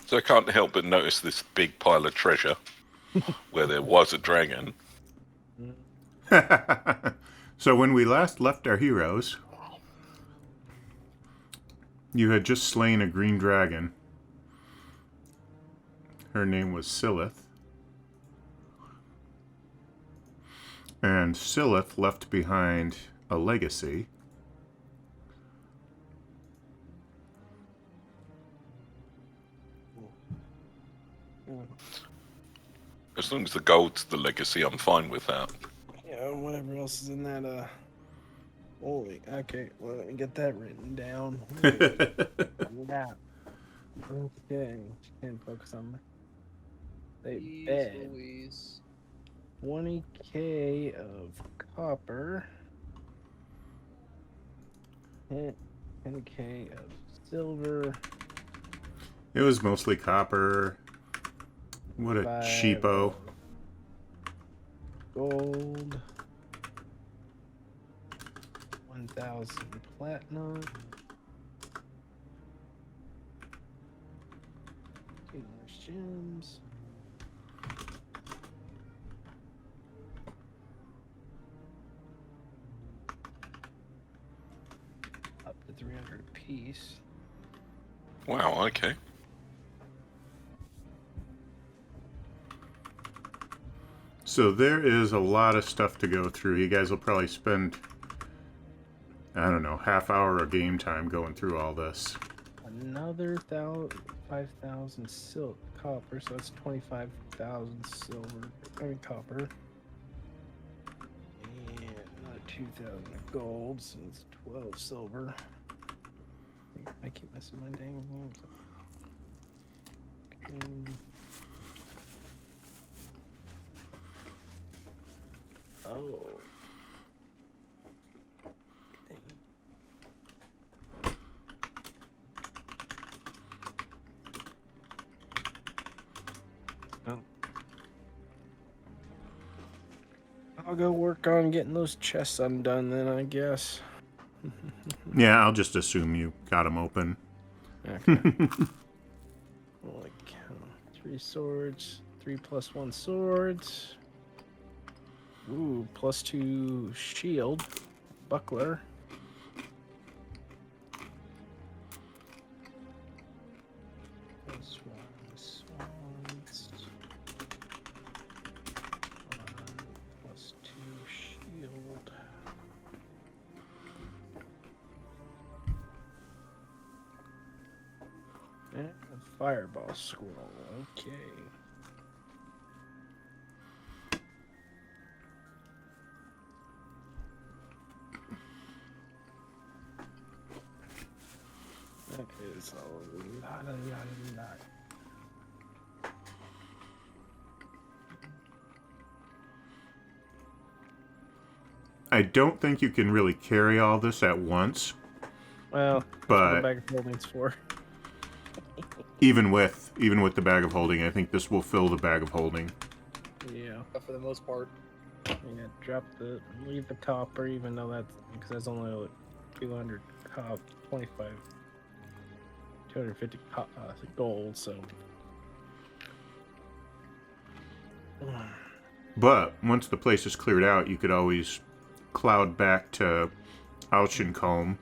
So I can't help but notice this big pile of treasure where there was a dragon. So when we last left our heroes, you had just slain a green dragon. Her name was Silith. And Silith left behind a legacy. As long as the gold's the legacy, I'm fine with that. Yeah, whatever else is in that, holy, okay, well, let me get that written down. Yeah. Okay, can't focus on that. They bed. 20k of copper. 10k of silver. It was mostly copper. What a cheapo. Gold. 1,000 platinum. 2 more gems. Up to 300 apiece. Wow, okay. So there is a lot of stuff to go through. You guys will probably spend, I don't know, half hour of game time going through all this. Another 5,000 copper, so that's 25,000 silver. I mean copper. And another 2,000 gold, so it's 12 silver. I keep missing my dang names. Oh. I'll go work on getting those chests undone then, I guess. Yeah, I'll just assume you got them open. Okay. Holy cow. 3 swords. 3 + 1 swords. Ooh, +2 shield. Buckler. Swords. +2 shield. And a fireball scroll. Okay. Okay, so lot. I don't think you can really carry all this at once. Well, that's what the bag of holding's for. even with the bag of holding, I think this will fill the bag of holding. Yeah. For the most part. Yeah, leave the copper, even though because that's only like 200 copper, 25, 250 gold, so. But once the place is cleared out, you could always cloud back to Auchencombe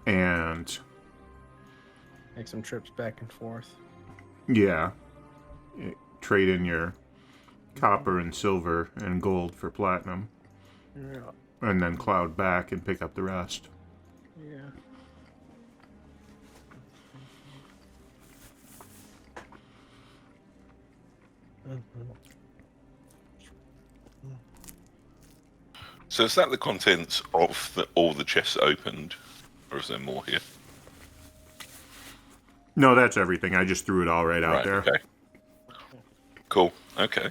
and make some trips back and forth. Yeah. Trade in your copper and silver and gold for platinum. Yeah. And then cloud back and pick up the rest. Yeah. So is that the contents of all the chests opened? Or is there more here? No, that's everything. I just threw it all right out there. Okay. Cool. Okay.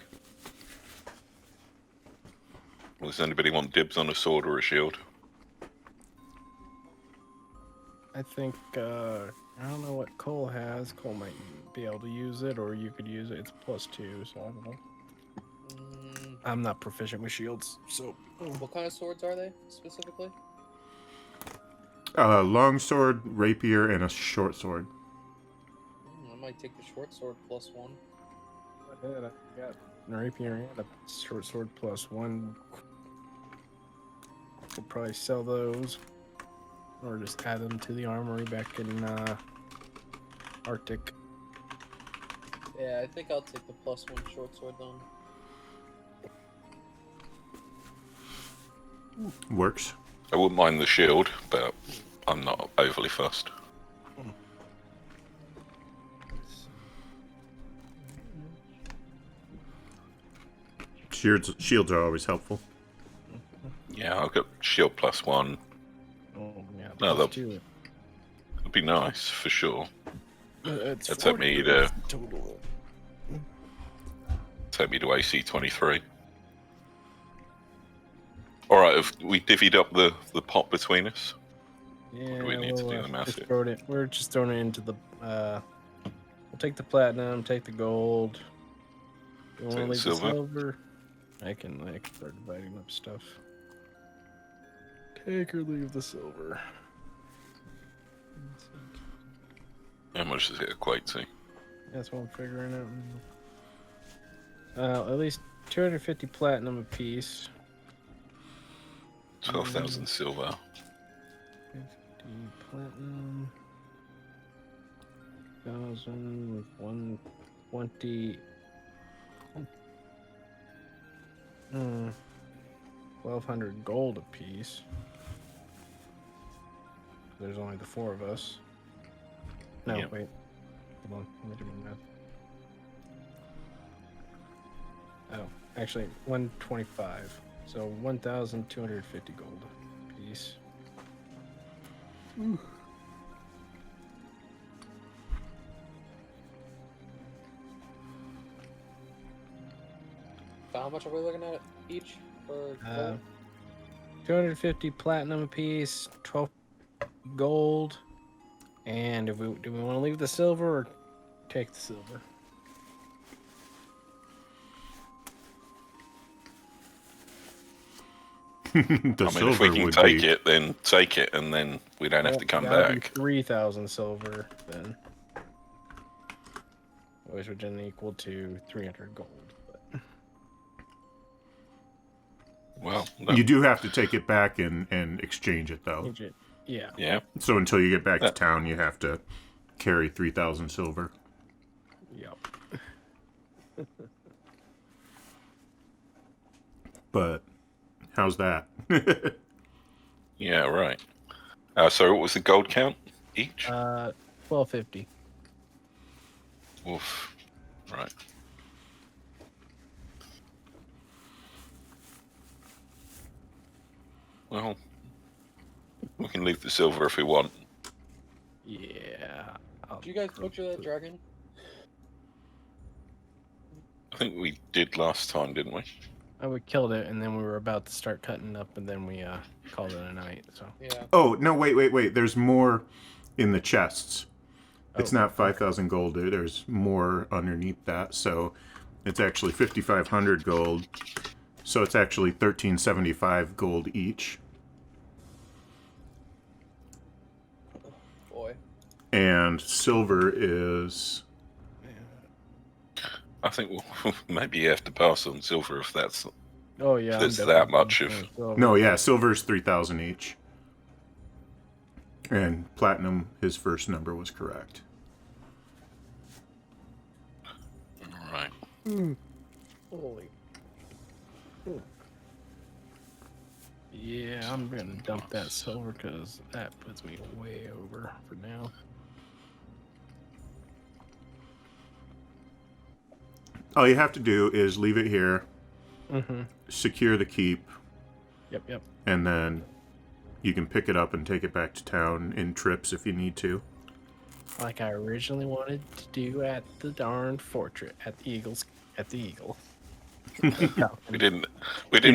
Well, does anybody want dibs on a sword or a shield? I think, I don't know what Cole has. Cole might be able to use it, or you could use it. It's +2, so I don't know. I'm not proficient with shields, so. What kind of swords are they, specifically? Long sword, rapier, and a short sword. might take the short sword +1. Go ahead, I got a rapier and a short sword +1. Could probably sell those, or just add them to the armory back in Arctic. Yeah, I think I'll take the +1 short sword then. Works. I wouldn't mind the shield, but I'm not overly fussed. Shields are always helpful. Yeah, I've got shield +1. Oh yeah, No, +2. It'd be nice for sure. It's That'd take me 40 to total. AC 23. All right, have we divvied up the pot between us? Yeah, we need to do the just math here? we're just throwing it into the. We'll take the platinum, take the gold. You want to Take the leave silver? the silver? I can start dividing up stuff. Take or leave the silver. How much does it equate to? That's what I'm figuring out. At least 250 platinum apiece. 12,000 silver. 50 platinum. 1,000, 120. 1,200 gold apiece. There's only the 4 of us. No, Yep. wait. Hold on. Let me do my math. Oh, actually, 125. So 1,250 gold apiece. So how much are we looking at each for gold? 250 platinum apiece, 12 gold, and if we do we want to leave the silver or take the silver? The I mean, if silver we can would take be. it, then take it, and then we don't have to come That'd be back. 3,000 silver then, which would then equal to 300 gold. But Well, You do have to take it back and exchange it though. yeah, yeah. So until you get back to town, you have to carry 3,000 silver. yep. But how's that? Yeah, right. So what was the gold count each? 1,250. Oof. Right. Well, we can leave the silver if we want. Yeah. Did you guys butcher that dragon? I think we did last time, didn't we? We killed it, and then we were about to start cutting up, and then we called it a night. So Yeah. Oh, no, wait. There's more in the chests. It's Oh, not 5,000 gold. There's more underneath that. So it's actually 5,500 gold. So it's actually 1,375 gold each. Boy. And silver is... I think we'll maybe you have to pass on silver if that's... oh yeah, There's I'm that definitely much gonna of- silver. No, yeah, silver's 3,000 each. And platinum, his first number was correct. Right. Holy. Yeah, I'm gonna dump that silver because that puts me way over for now. All you have to do is leave it here, Mm-hmm. secure the keep, Yep. and then you can pick it up and take it back to town in trips if you need to. Like I originally wanted to do at the darn fortress at the Eagle. We didn't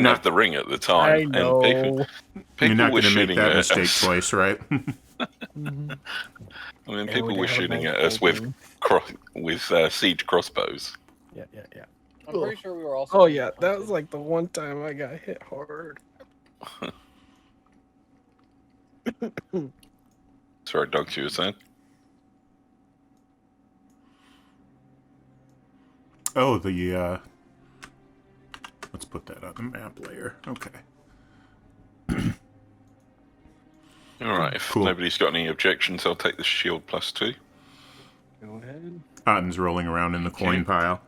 have the ring at the time. I know. And people You're not were going to make shooting that at mistake us. twice, right? Mhm. I mean, And people we were got a shooting bunch at of us with gold siege crossbows. Yeah. I'm pretty sure we were also. Oh yeah, that was like the one time I got hit hard. Sorry, Doug, you were saying? Oh, the, let's put that on the map layer. Okay. Alright, if Cool. nobody's got any objections, I'll take the shield +2. Go ahead. Otten's rolling around in the coin pile.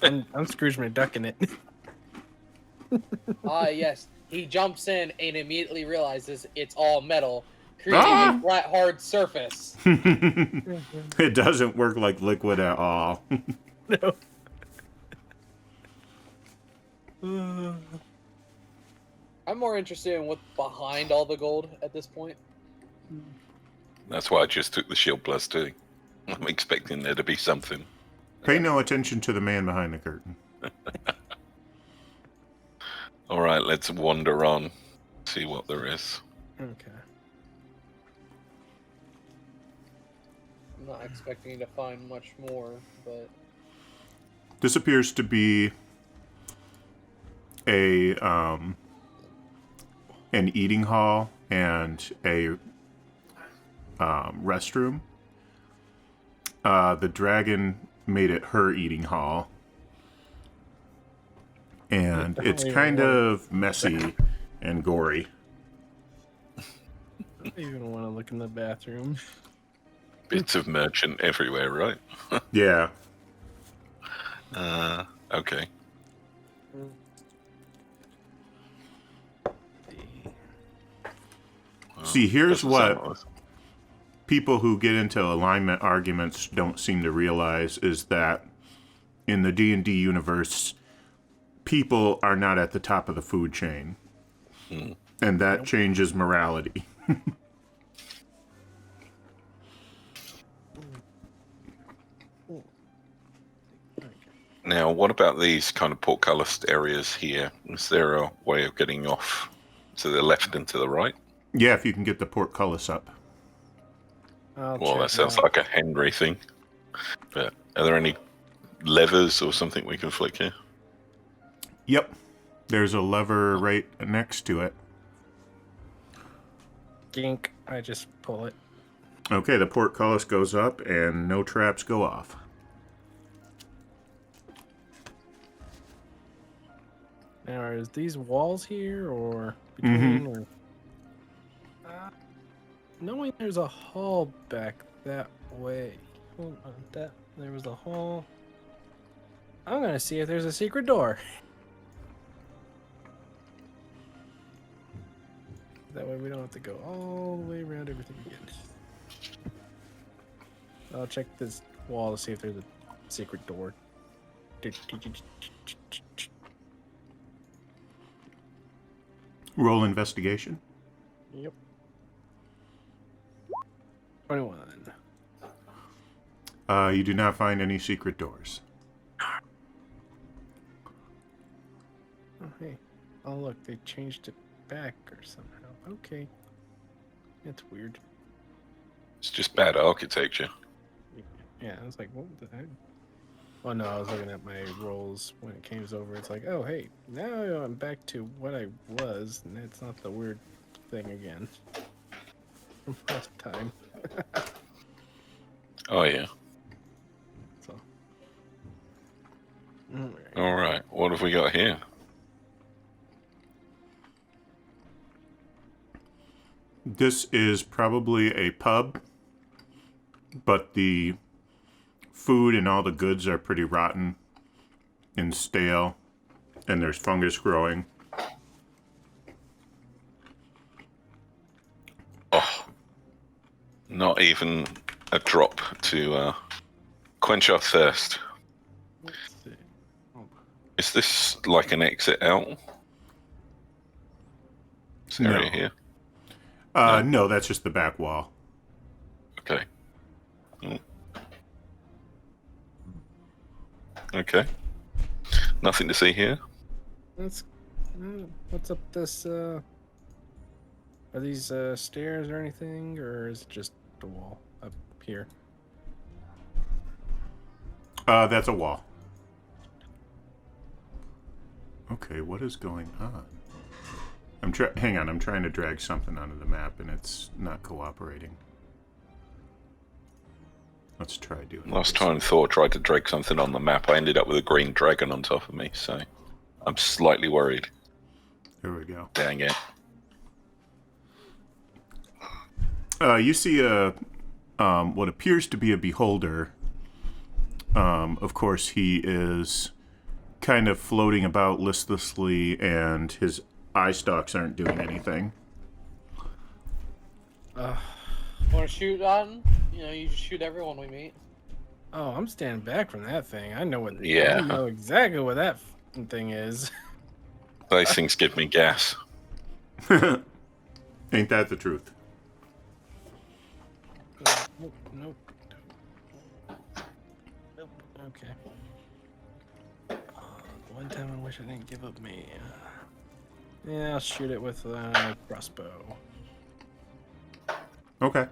I'm Scrooge McDuck in it. Yes. He jumps in and immediately realizes it's all metal, creating a flat, hard surface. It doesn't work like liquid at all. No. I'm more interested in what's behind all the gold at this point. That's why I just took the shield +2. I'm expecting there to be something. Pay no attention to the man behind the curtain. Alright, let's wander on. See what there is. Okay. I'm not expecting to find much more, but This appears to be a an eating hall and a restroom. The dragon made it her eating hall, and it's kind of messy and gory. I don't even want to look in the bathroom. Bits of merchant everywhere, right? Yeah. Okay. See, here's Doesn't what sound nice. people who get into alignment arguments don't seem to realize is that in the D&D universe, people are not at the top of the food chain. And that changes morality. Now, what about these kind of portcullis areas here? Is there a way of getting off to the left and to the right? Yeah, if you can get the portcullis up. Well, that sounds like a Henry thing. But are there any levers or something we can flick here? Yep. There's a lever right next to it. Gink. I just pull it. Okay, the portcullis goes up and no traps go off. Now, are these walls here or between? Or knowing there's a hall back that way. Hold on, there was a hall. I'm gonna see if there's a secret door. That way we don't have to go all the way around everything again. I'll check this wall to see if there's a secret door. Roll investigation. Yep. 21. You do not find any secret doors. Oh, hey. Oh, look, they changed it back or somehow. Okay. That's weird. It's just bad architecture. Yeah, I was like, what the heck? Oh, no, I was looking at my rolls when it came over. It's like, oh, hey, now I'm back to what I was, and it's not the weird thing again. From last time. Oh, yeah. So. All right. What have we got here? This is probably a pub, but the food and all the goods are pretty rotten and stale, and there's fungus growing. Oh, not even a drop to quench our thirst. Let's see. Is this like an exit out? This area No. here? No, that's just the back wall. Okay. Okay. Nothing to see here. Let's. What's up this? Are these stairs or anything, or is it just the wall up here? That's a wall. Okay, what is going on? Hang on, I'm trying to drag something onto the map and it's not cooperating. Let's try doing it. Last time Thor tried to drag something on the map, I ended up with a green dragon on top of me, so I'm slightly worried. There we go. Dang it. You see a what appears to be a beholder. Of course, he is kind of floating about listlessly, and his eye stalks aren't doing anything. Want to shoot on? You know, you just shoot everyone we meet. Oh, I'm standing back from that thing. I know what. Yeah. I know exactly what that fucking thing is. Those things give me gas. Ain't that the truth? Nope. Nope. Nope. Okay. One time I wish I didn't give up me. Yeah, I'll shoot it with a crossbow. Okay.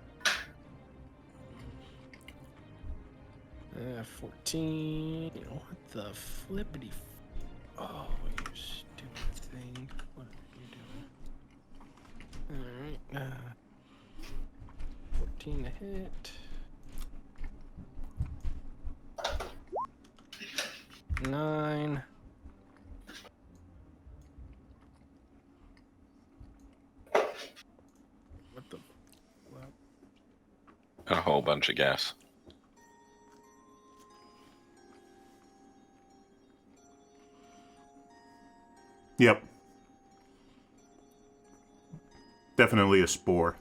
14. What the flippity? Oh, you stupid thing! What are you doing? All right. 14 to hit. 9. What the? What? A whole bunch of gas. Yep. Definitely a spore.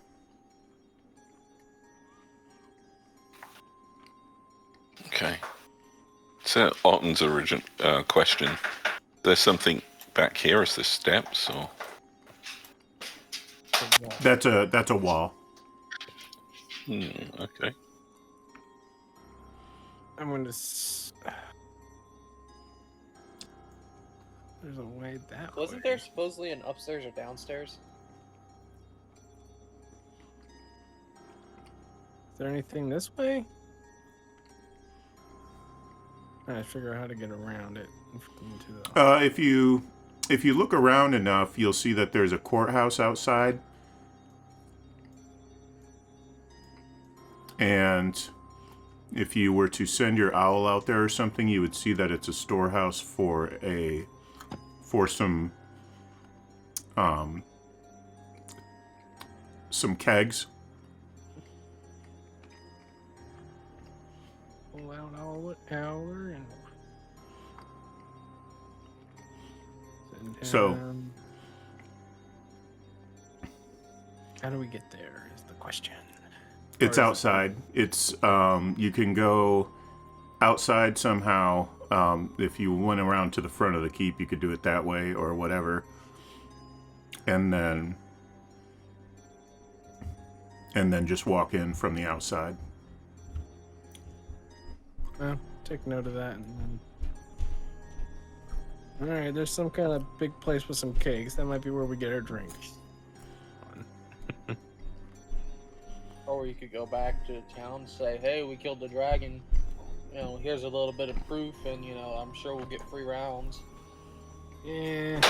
Okay. So, Otten's origin question. There's something back here. Is this steps or? That's a wall. Okay. I'm gonna. There's a way that Wasn't way. there supposedly an upstairs or downstairs? Is there anything this way? Trying to figure out how to get around it into the. If you look around enough, you'll see that there's a courthouse outside. And if you were to send your owl out there or something, you would see that it's a storehouse for some kegs. Pull out hour and. So- How do we get there? Is the question. It's outside. It's you can go outside somehow. If you went around to the front of the keep, you could do it that way or whatever. And then just walk in from the outside. Take note of that. And then... All right, there's some kind of big place with some cakes. That might be where we get our drinks. Or you could go back to town and say, hey, we killed the dragon. You know, here's a little bit of proof, and, you know, I'm sure we'll get free rounds. Yeah.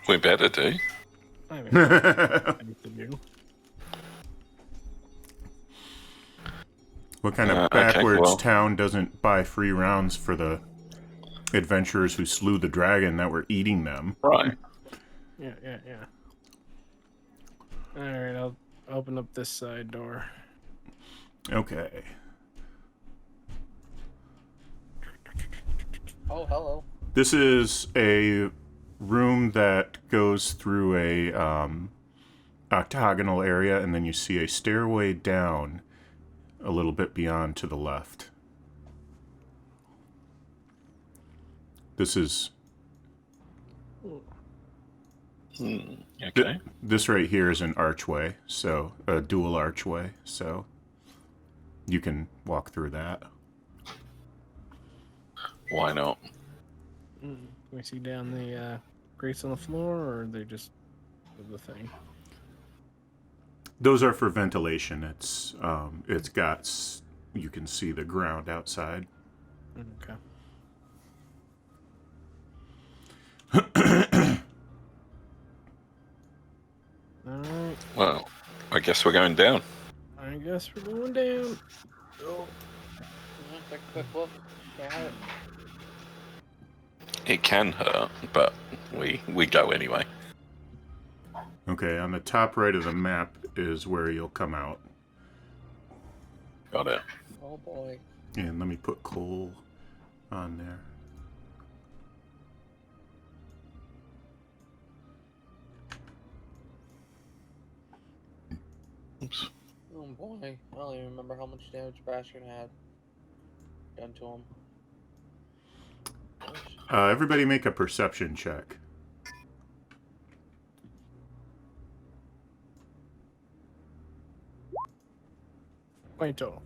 We better do. I mean, anything to do. What kind of Okay, backwards well. town doesn't buy free rounds for the adventurers who slew the dragon that were eating them? Right. Yeah. All right, I'll open up this side door. Okay. Oh, hello. This is a room that goes through a octagonal area, and then you see a stairway down a little bit beyond to the left. This is... Okay. This right here is an archway, so a dual archway, so you can walk through that. Why not? Can we see down the grates on the floor, or are they just the thing? Those are for ventilation. It's got, you can see the ground outside. Okay. All right. Well, I guess we're going down. I guess we're going down. Yeah, take a quick look. Can't hurt. It can hurt, but we go anyway. Okay, on the top right of the map is where you'll come out. Got it. Oh boy. And let me put coal on there. Oops. Oh boy. I don't even remember how much damage Bastard had done to him. Everybody make a perception check. Point total.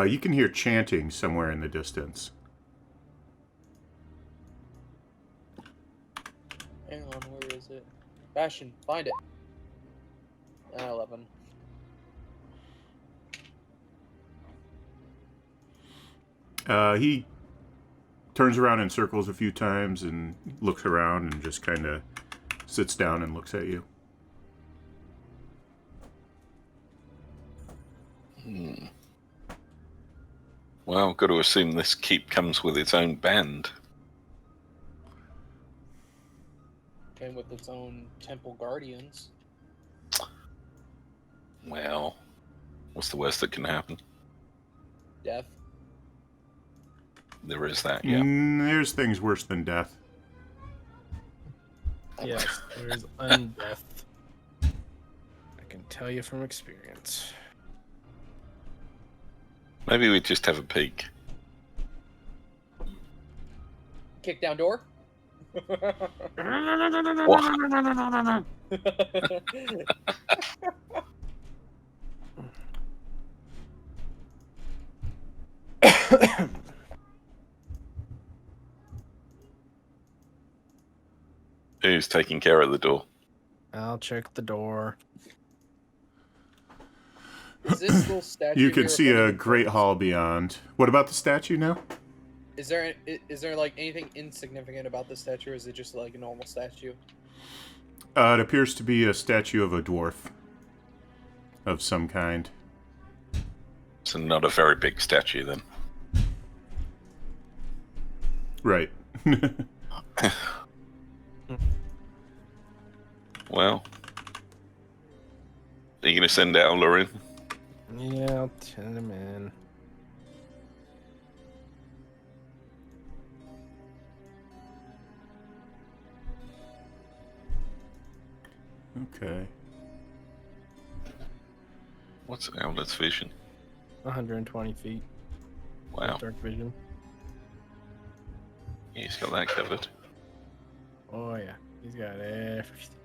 You can hear chanting somewhere in the distance. Hang on, where is it? Bastion, find it. 11. He turns around in circles a few times and looks around and just kind of sits down and looks at you. Well, got to assume this keep comes with its own band. Came with its own temple guardians. Well, what's the worst that can happen? Death. There is that, yeah. There's things worse than death. Yes, there's undeath. I can tell you from experience. Maybe we just have a peek. Kick down door. What? Who's taking care of the door? I'll check the door. Is this little statue? You can here see a anything great else? hall beyond. What about the statue now? Is there like anything insignificant about the statue, or is it just like a normal statue? It appears to be a statue of a dwarf of some kind. It's not a very big statue then. Right. Well, are you going to send out Lauren? Yeah, I'll send him in. Okay. What's Owlet's vision? 120 feet. Wow, Dark vision. he's got that covered. Oh yeah, he's got everything.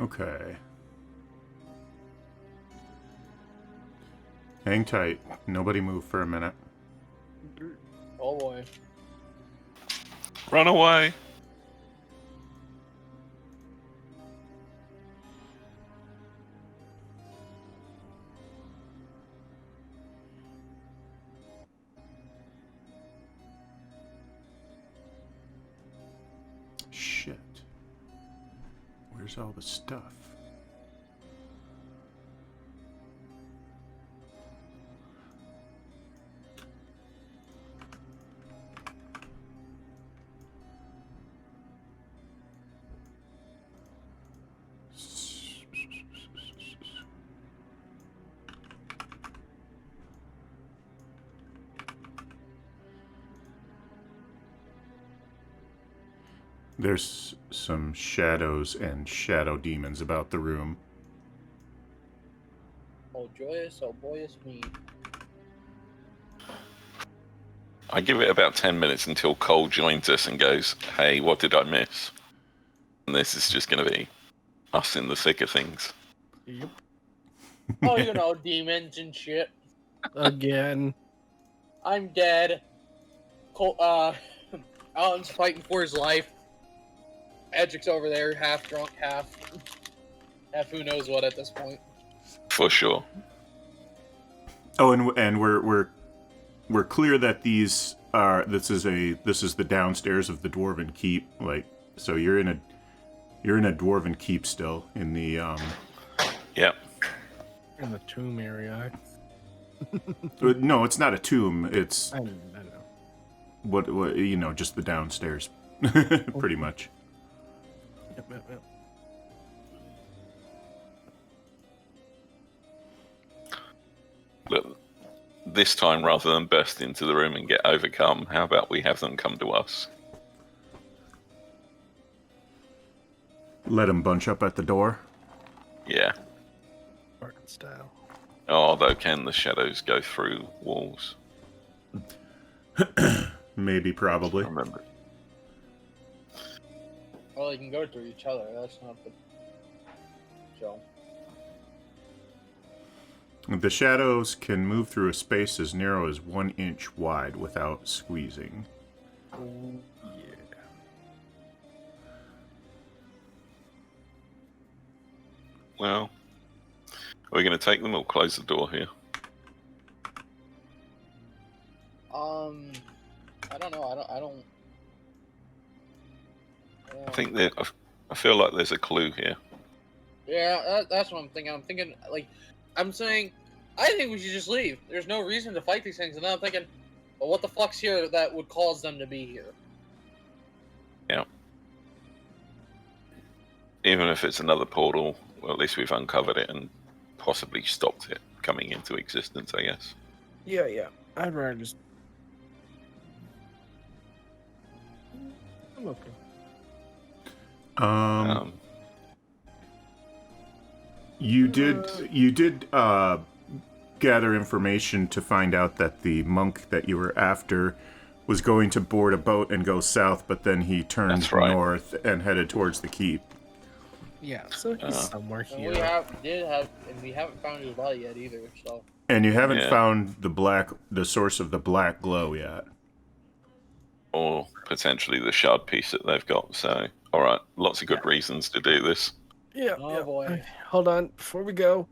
Okay. Hang tight. Nobody move for a minute. Oh boy. Run away! Shit. Where's all the stuff? There's some shadows and shadow demons about the room. Oh joyous, oh boyous me. I give it about 10 minutes until Cole joins us and goes, hey, what did I miss? And this is just going to be us in the thick of things. Yep. Oh, you know, demons and shit. Again. I'm dead. Alan's fighting for his life. Adrik's over there, half drunk, half who knows what at this point. For sure. Oh, and we're clear that this is the downstairs of the Dwarven Keep. Like, so you're in a Dwarven Keep still in the Yep. In the tomb area. No, it's not a tomb. It's I know. what just the downstairs, pretty much. Yep. Look, this time, rather than burst into the room and get overcome, how about we have them come to us? Let them bunch up at the door. Yeah. Spartan style. Although, can the shadows go through walls? Maybe, probably. Remember. Well, they can go through each other. That's not the. So. The shadows can move through a space as narrow as 1 inch wide without squeezing. Oh, yeah. Well, are we going to take them or close the door here? I don't know. I don't. I think that I feel like there's a clue here. Yeah, that's what I'm thinking. I'm thinking, like, I'm saying, I think we should just leave. There's no reason to fight these things. And then I'm thinking, well, what the fuck's here that would cause them to be here? Yeah. Even if it's another portal, well, at least we've uncovered it and possibly stopped it coming into existence, I guess. Yeah. I'd rather just. I'm okay. You did gather information to find out that the monk that you were after was going to board a boat and go south, but then he turned north and headed towards the keep. Yeah, so he's somewhere here. We haven't found his body yet either. So. And you haven't found the source of the black glow yet. Or potentially the shard piece that they've got. So, all right, lots of good reasons to do this. Yeah. Oh boy. Hold on, before we go,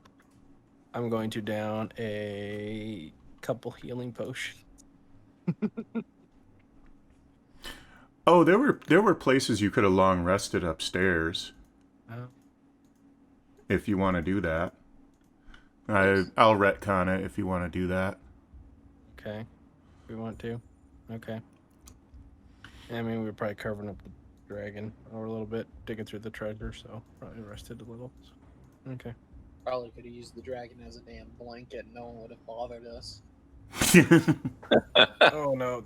I'm going to down a couple healing potions. Oh, there were places you could have long rested upstairs. Oh. If you want to do that. I'll retcon it if you want to do that. Okay. We want to? Okay. I mean, we were probably covering up the dragon or a little bit, digging through the treasure, so probably rested a little. Okay. Probably could have used the dragon as a damn blanket. No one would have bothered us. Oh no,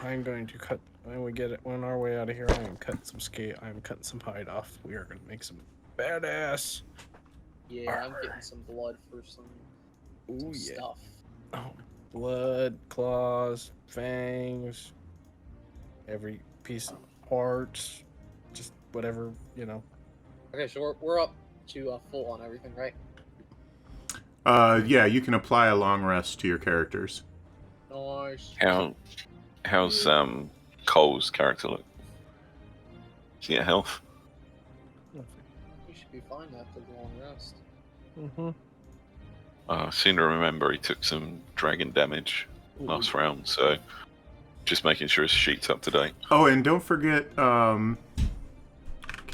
I'm going to cut. When we get it on our way out of here, I am cutting some hide off. We are going to make some badass. Yeah, armor. I'm getting some blood for some stuff. Oh, blood, claws, fangs, every piece of parts, just whatever, Okay, so we're up to full on everything, right? Yeah, you can apply a long rest to your characters. Nice. How's Cole's character look? Is he at health? We should be fine after the long rest. Mm-hmm. I seem to remember he took some dragon damage last round, so just making sure his sheet's up to date. Oh, and don't forget, okay,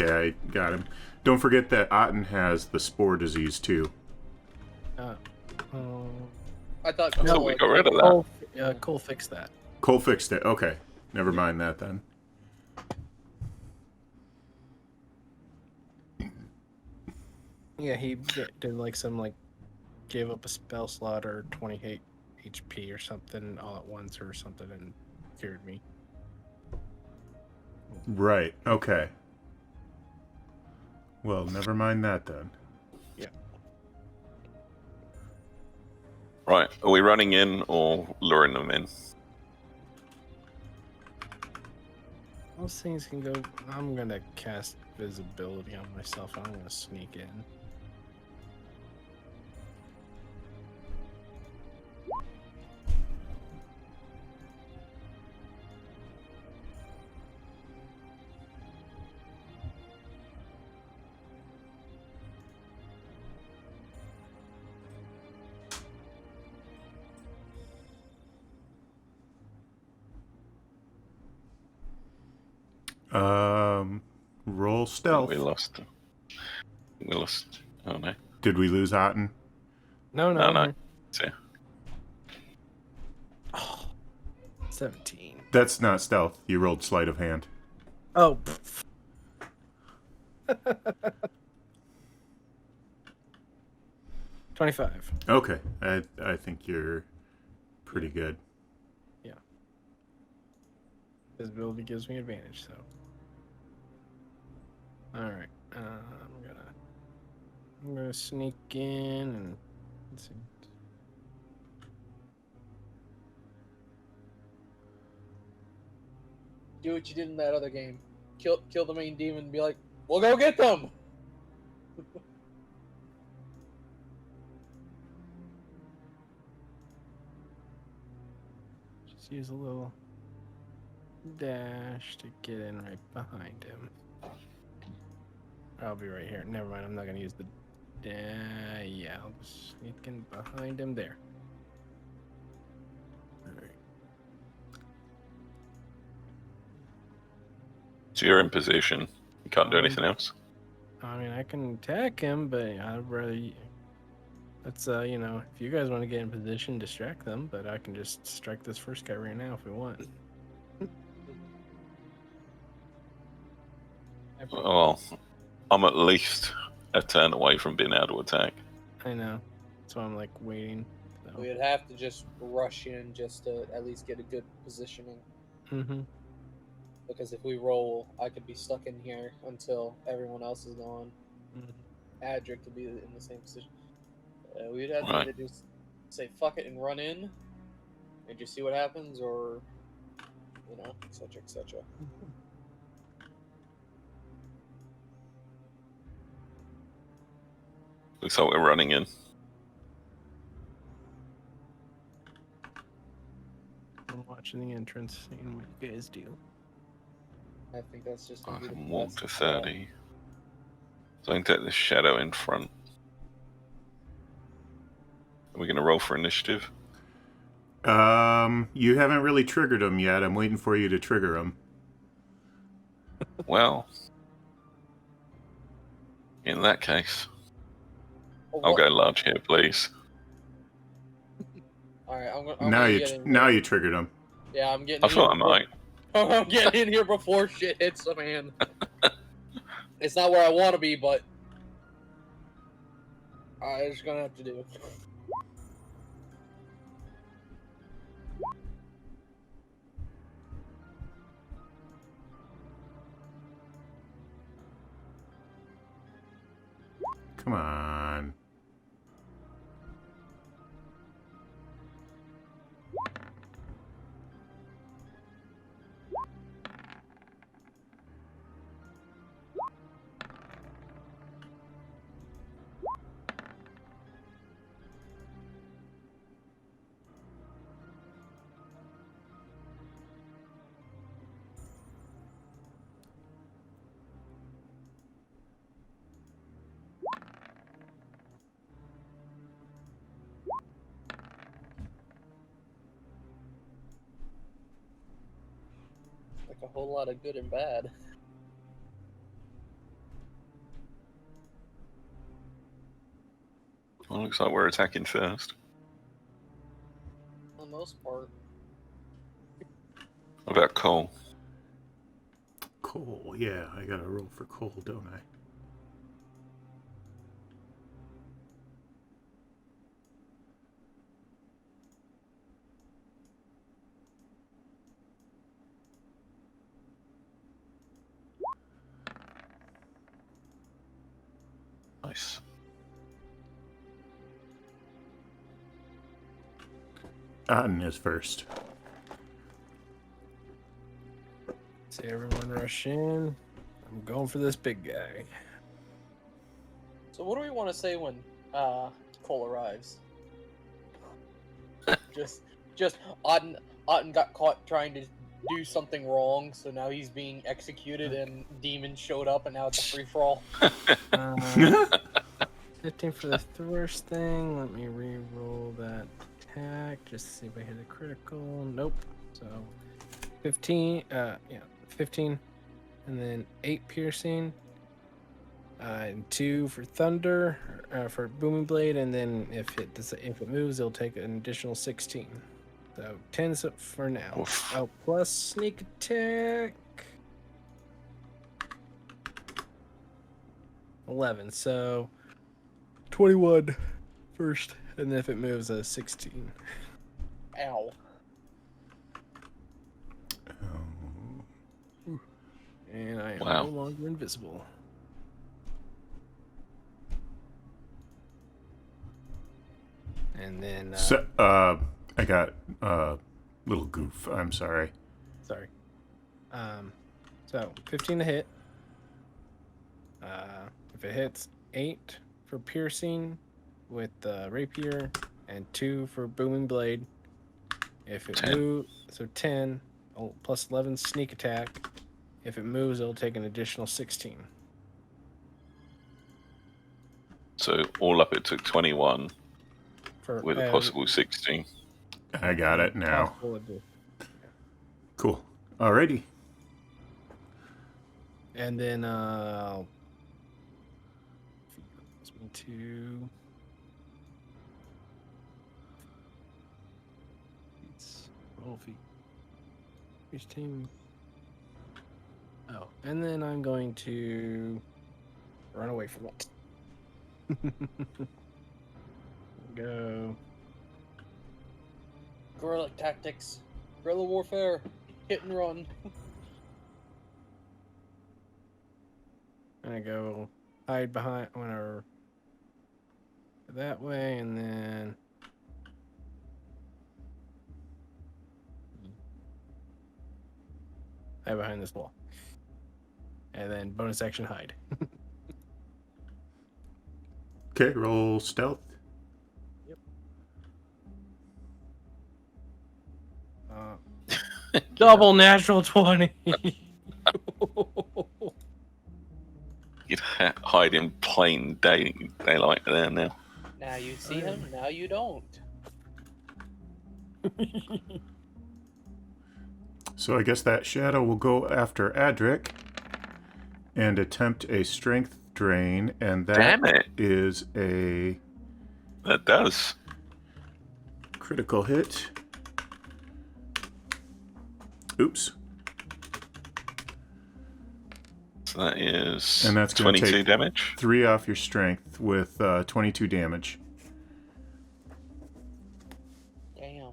I got him. Don't forget that Otten has the spore disease, too. I thought We got rid of that. Cole fixed that. Cole fixed it. Okay. Never mind that, then. Yeah, he did gave up a spell slot or 28 HP or something all at once or something and cured me. Right. Okay. Well, never mind that, then. Yeah. Right, are we running in or luring them in? Those things can go. I'm gonna cast visibility on myself. I'm gonna sneak in. Roll I think stealth. we lost. We lost. Oh no. Did we lose Otten? No, No, no. no. So, Oh, 17. That's not stealth. You rolled sleight of hand. Oh. 25. Okay, I think you're pretty good. Visibility gives me advantage, so. Alright. I'm gonna sneak in and let's see. Do what you did in that other game. Kill the main demon and be like, we'll go get them! Just use a little dash to get in right behind him. I'll be right here. Never mind, I'm not gonna use the yeah, I'll just sneak in behind him there. Alright. so you're in position. You can't do anything else. I mean, I can attack him, but I'd rather. Let's, you know, if you guys want to get in position, distract them, but I can just strike this first guy right now if we want. Well, I'm at least a turn away from being able to attack. I know. That's why I'm like waiting. So. We'd have to just rush in just to at least get a good positioning. Mm-hmm. Because if we roll, I could be stuck in here until everyone else is gone. Mm-hmm. Adrik could be in the same position. We'd have to Right. either just say fuck it and run in and just see what happens, or, you know, etc., etc. Looks like we're running in. I'm watching the entrance, seeing what you guys do. I think that's just I gonna be the can walk best to spot. 30. So I can take the shadow in front. Are we going to roll for initiative? You haven't really triggered them yet. I'm waiting for you to trigger them. Well, in that case, Oh, I'll what- go large here, please. Alright, I'm Now gonna you get in now here. you triggered them. Yeah, I'm getting I in thought I here before- might. I'm getting in here before shit hits the fan. It's not where I want to be, but I'm just gonna have to do it. Come on. Like a whole lot of good and bad. Well, looks like we're attacking first. For the most part. What about Cole? Coal. Yeah, I gotta roll for coal, don't I? Nice. Otten is first. See everyone rush in. I'm going for this big guy. So what do we want to say when Cole arrives? just Otten got caught trying to do something wrong, so now he's being executed, and demons showed up, and now it's a free for all. 15 for the first thing. Let me re-roll that attack. Just to see if I hit a critical. Nope. So 15. Yeah, 15. and then 8 piercing, and 2 for thunder, for booming blade, and then if it moves, it'll take an additional 16. So 10 for now. Oof. Oh, plus sneak attack. 11. So 21 first, and then if it moves, 16. Ow. And I am Wow. no longer invisible. And then So, I got a little goof. I'm sorry. sorry. So 15 to hit. If it hits, 8 for piercing with the rapier, and 2 for booming blade. If it 10. moves, so 10, plus 11 sneak attack. If it moves, it'll take an additional 16. So all up, it took 21 For with a possible 16. I got it now. possible addition. Cool. Alrighty. And then me to it's roll feet. Each team. Oh, and then I'm going to run away from it. Go. Guerrilla tactics. Guerrilla warfare. Hit and run. And I go hide behind whenever that way, and then hide behind this wall. And then bonus action hide. Okay, roll stealth. Double natural 20. You'd hide in plain daylight there now. Now you see him, now you don't. So I guess that shadow will go after Adrik and attempt a strength drain, and that Damn it. is a That does. critical hit. Oops. So that is And that's gonna 22 take- damage. 3 off your strength with 22 damage. Damn.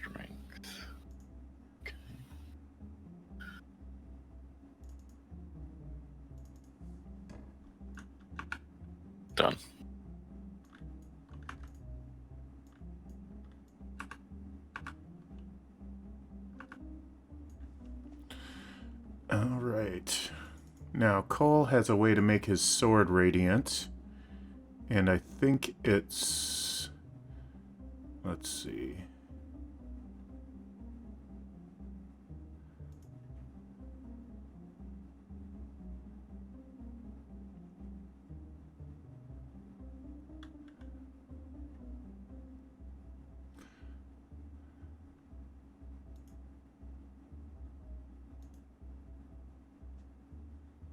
Strength. Okay. Done. All right. Now, Cole has a way to make his sword radiant. And I think it's... Let's see.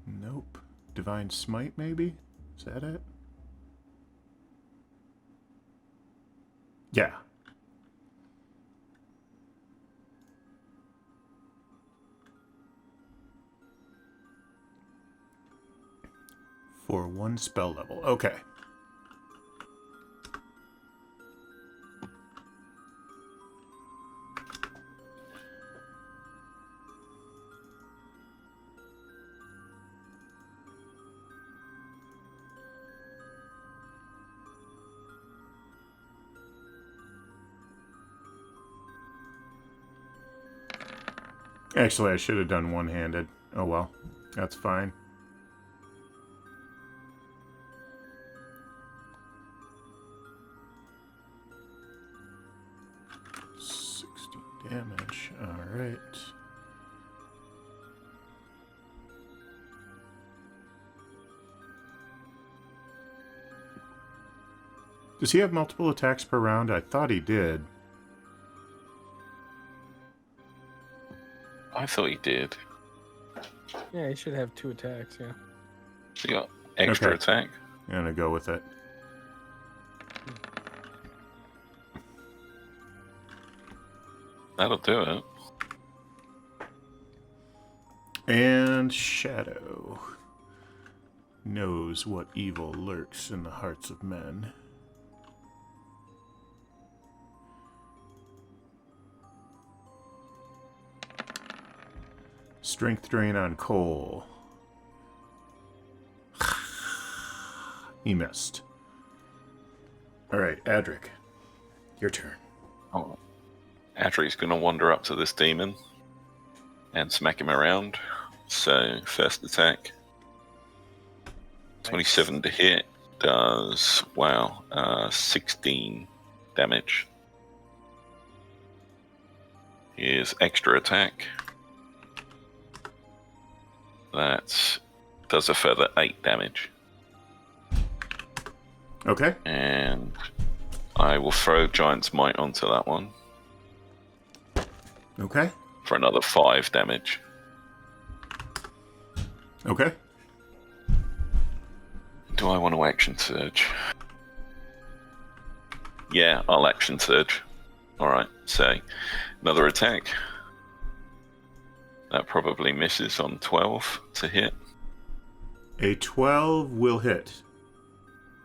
Nope. Divine Smite, maybe? Is that it? Yeah. For 1 spell level. Okay. Actually, I should have done one-handed. Oh well. That's fine. Damage. Alright. Does he have multiple attacks per round? I thought he did. I thought he did. Yeah, he should have 2 attacks. Yeah. So you got extra Okay. attack. I'm gonna go with it. That'll do it. And Shadow knows what evil lurks in the hearts of men. Strength drain on Cole. He missed. Alright, Adrik. Your turn. Oh. Adrik's going to wander up to this demon and smack him around. So, first attack. 27 to hit does, 16 damage. Here's extra attack. That does a further 8 damage. Okay. And I will throw Giant's Might onto that one Okay. for another 5 damage. Okay. Do I want to action surge? Yeah, I'll action surge. Alright, so another attack. That probably misses on 12 to hit. A 12 will hit.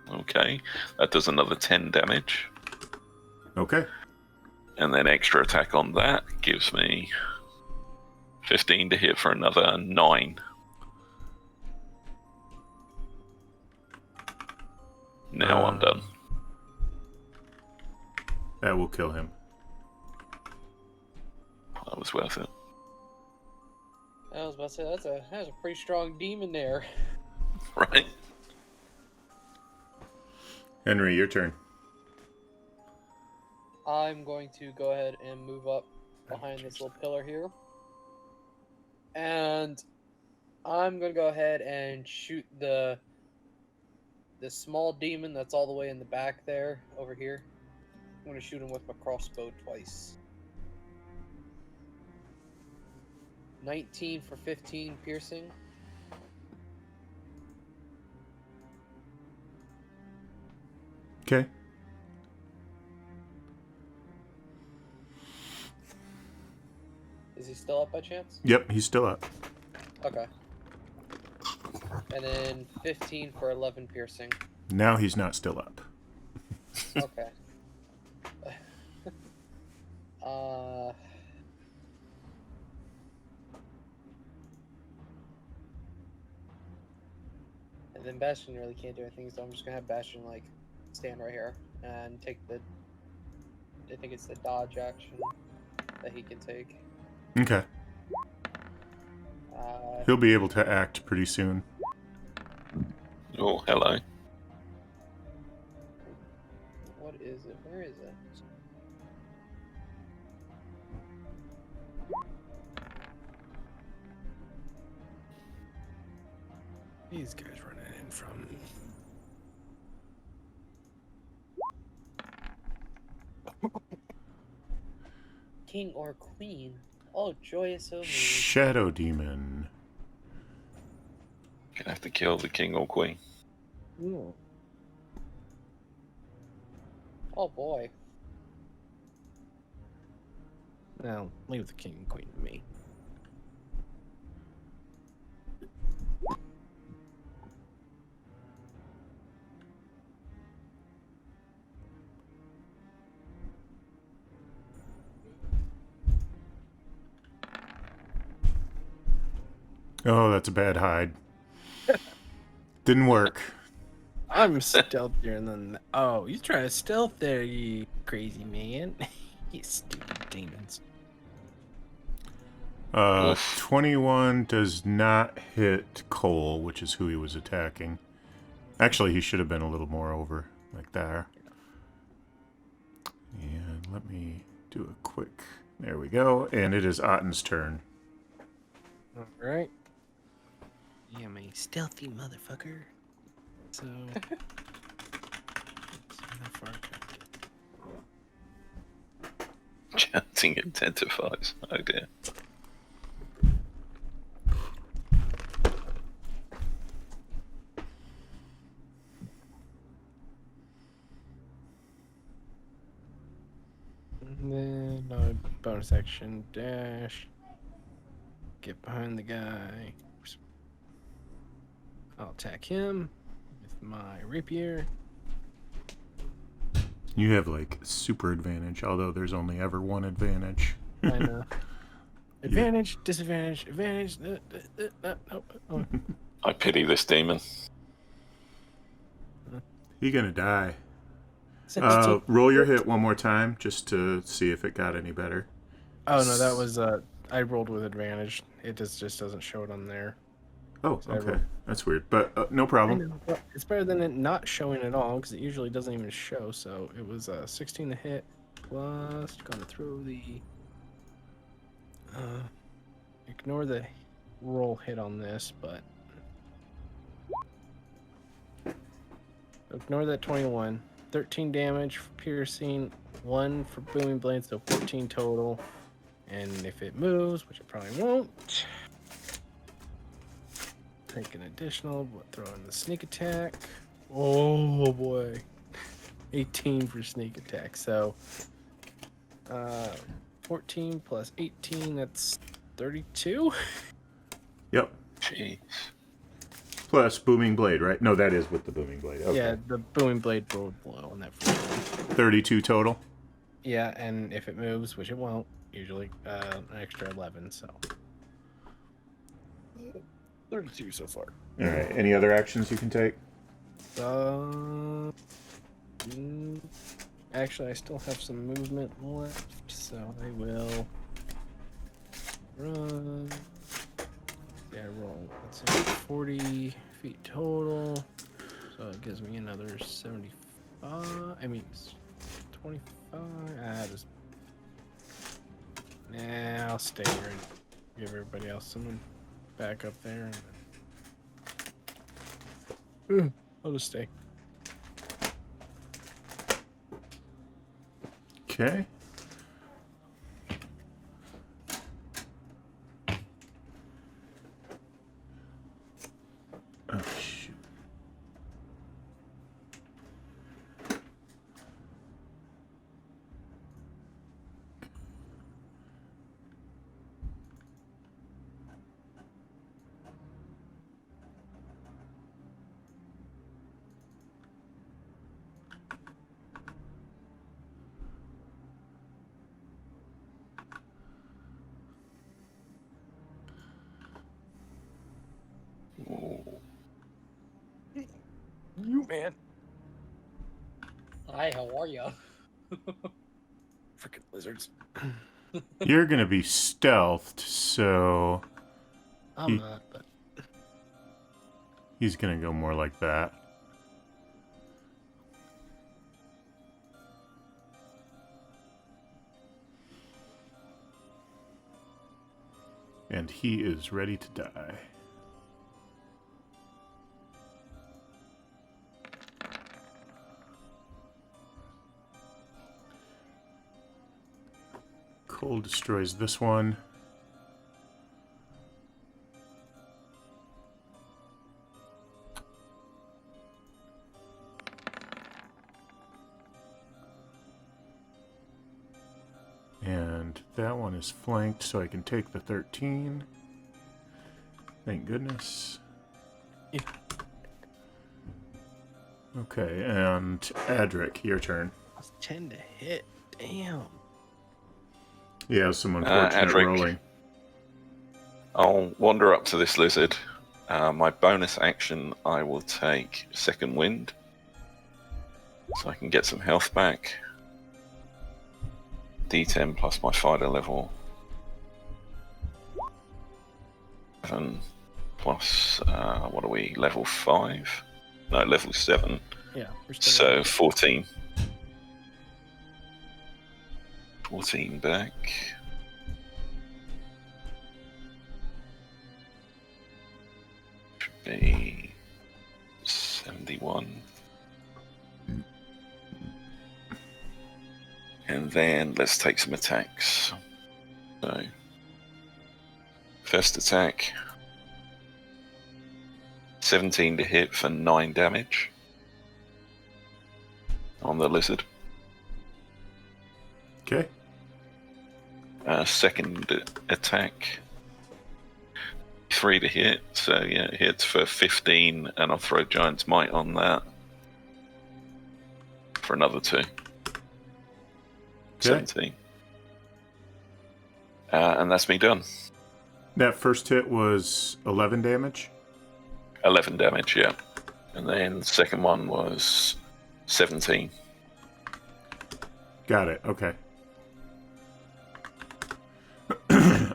Okay, that does another 10 damage. Okay. And then extra attack on that gives me 15 to hit for another 9. Now I'm done. That will kill him. That was worth it. I was about to say that's a pretty strong demon there. Right? Henry, your turn. I'm going to go ahead and move up behind this little pillar here. And I'm going to go ahead and shoot the small demon that's all the way in the back there, over here. I'm going to shoot him with my crossbow twice. 19 for 15 piercing. Okay. Is he still up by chance? Yep, he's still up. Okay. And then 15 for 11 piercing. Now he's not still up. Okay. uh... And then Bastion really can't do anything, so I'm just gonna have Bastion, like, stand right here and take the... I think it's the dodge action that he can take. Okay. He'll be able to act pretty soon. Oh, hello. What is it? Where is it? These guys running in from. King or queen? Oh, joyous omens. Shadow Demon. Gonna have to kill the king or queen. Ooh. Oh boy. Now, leave the king and queen to me. Oh, that's a bad hide. Didn't work. I'm stealthier than. Oh, you try to stealth there, you crazy man. You stupid demons. 21 does not hit Cole, which is who he was attacking. Actually, he should have been a little more over, like there. And let me do a quick... There we go. And it is Otten's turn. Alright. Yeah, my stealthy motherfucker. So. Let's see how far I can get. Chanting intensifies. Oh dear. And then my bonus action dash. Get behind the guy. I'll attack him with my rapier. You have like super advantage, although there's only ever one advantage. I know. Advantage, disadvantage, advantage. Oh. I pity this demon. You're gonna die. 16. Roll your hit one more time just to see if it got any better. Oh no, that was I rolled with advantage. It just doesn't show it on there. Oh, So I okay. rolled- That's weird, but no I problem. know, but it's better than it not showing at all because it usually doesn't even show. So it was 16 to hit plus. Gonna throw the. Ignore the roll hit on this, but ignore that 21. 13 damage for piercing, 1 for booming blade, so 14 total. And if it moves, which it probably won't, take an additional, but throw in the sneak attack. Oh boy. 18 for sneak attack. So 14 plus 18, that's 32. Yep. Jeez. Plus booming blade, right? No, that is with the booming blade. Okay. Yeah, the booming blade rolled below on that first one. 32 total. Yeah, and if it moves, which it won't, usually an extra 11, so 32 so far. All right. Any other actions you can take? Mm, Actually, I still have some movement left, so I will run. Yeah, roll. Let's see, 40 feet total, so it gives me another 75. I mean, 25. Just. Nah, I'll stay here and give everybody else someone back up there. And I'll just stay. Okay. Oh, shoot. You man, Hi, how are ya? freaking lizards. You're gonna be stealthed, so I'm not, but he's gonna go more like that. And he is ready to die. Cold destroys this one. And that one is flanked, so I can take the 13. Thank goodness. Yeah. Okay, and Adrik, your turn. plus 10 to hit. Damn. Yeah, some unfortunate Adrik. rolling. I'll wander up to this lizard. My bonus action, I will take Second Wind, so I can get some health back. D10 plus my fighter level. 7 plus, what are we, level 5? No, level 7. Yeah, we're still So 14. 14 back. Should be 71. And then let's take some attacks. So, first attack. 17 to hit for 9 damage on the lizard. Okay. Second attack, 3 to hit. So yeah, it hits for 15, and I'll throw Giant's Might on that for another 2. 17. And that's me done. That first hit was 11 damage? 11 damage, yeah. And then the second one was 17. Got it, okay.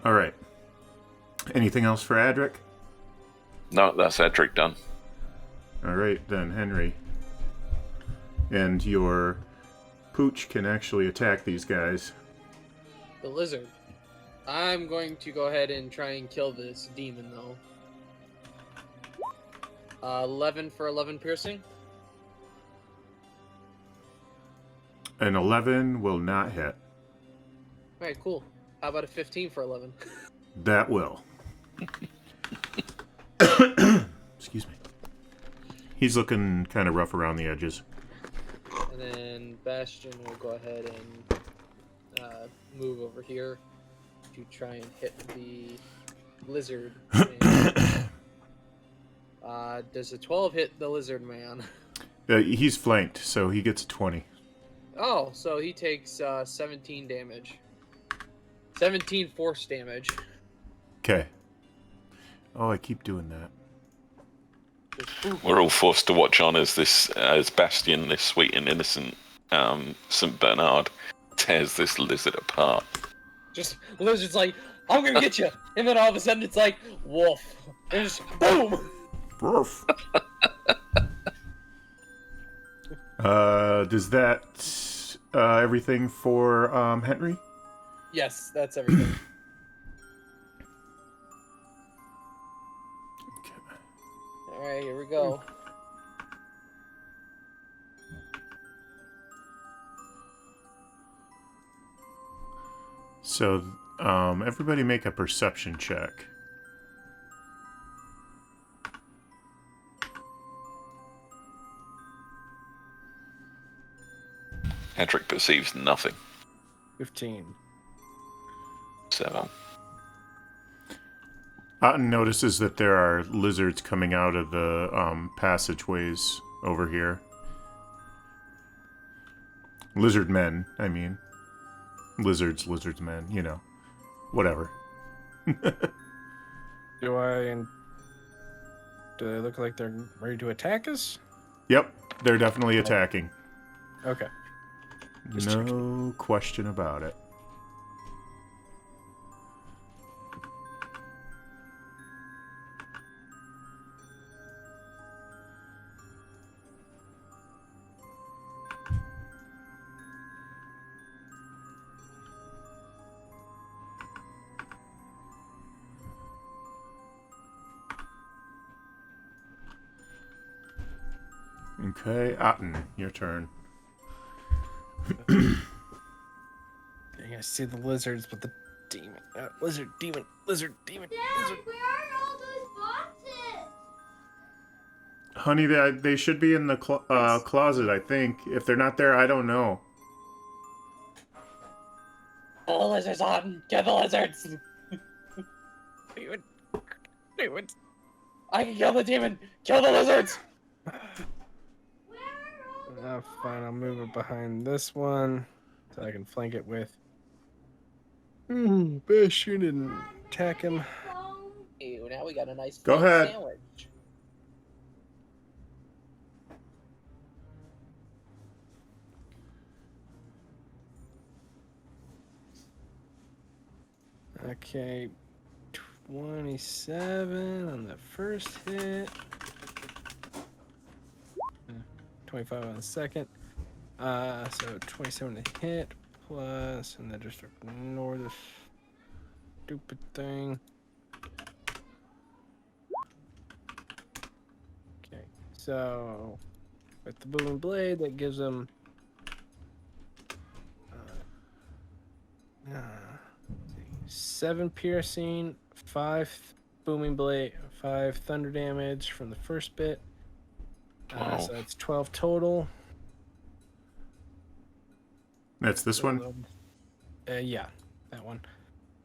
Alright. Anything else for Adrik? No, that's Adrik done. Alright, then, Henry. And your pooch can actually attack these guys. The lizard. I'm going to go ahead and try and kill this demon, though. 11 for 11 piercing. An 11 will not hit. Alright, cool. How about a 15 for 11? That will. Excuse me. He's looking kind of rough around the edges. And then Bastion will go ahead and move over here to try and hit the lizard. Does a 12 hit the lizard man? He's flanked, so he gets a 20. Oh, so he takes 17 damage. 17 force damage. Okay. Oh, I keep doing that. We're all forced to watch on as Bastion, this sweet and innocent St. Bernard, tears this lizard apart. Just lizard's like, I'm gonna get you, and then all of a sudden it's like, wolf, and just boom. Roof. Does that everything for Henry? Yes, that's everything. All right, here we go. So, everybody make a perception check. Adrik perceives nothing. 15. 7. Otten notices that there are lizards coming out of the passageways over here. Lizard men, I mean. Lizards men, you know. Whatever. Do they look like they're ready to attack us? Yep, they're definitely attacking. Okay. No question about it. Okay, Otten, your turn. You're gonna see the lizards with the demon. Lizard, demon, lizard, demon, lizard. Where are all those boxes? Honey, they should be in the closet, I think. If they're not there, I don't know. Kill the lizards, on! Kill the lizards! Demon. I can kill the demon! Kill the lizards! Fine, I'll move it behind this one so I can flank it with. Bastion and attack him. Ew, now we got a nice Go ahead. sandwich. Okay, 27 on the first hit. 25 on the second. So 27 to hit plus, and then just ignore this stupid thing. Okay, so with the booming blade, that gives them 7 piercing, 5 booming blade, 5 thunder damage from the first bit. Wow. So it's 12 total. That's this one? Yeah, that one.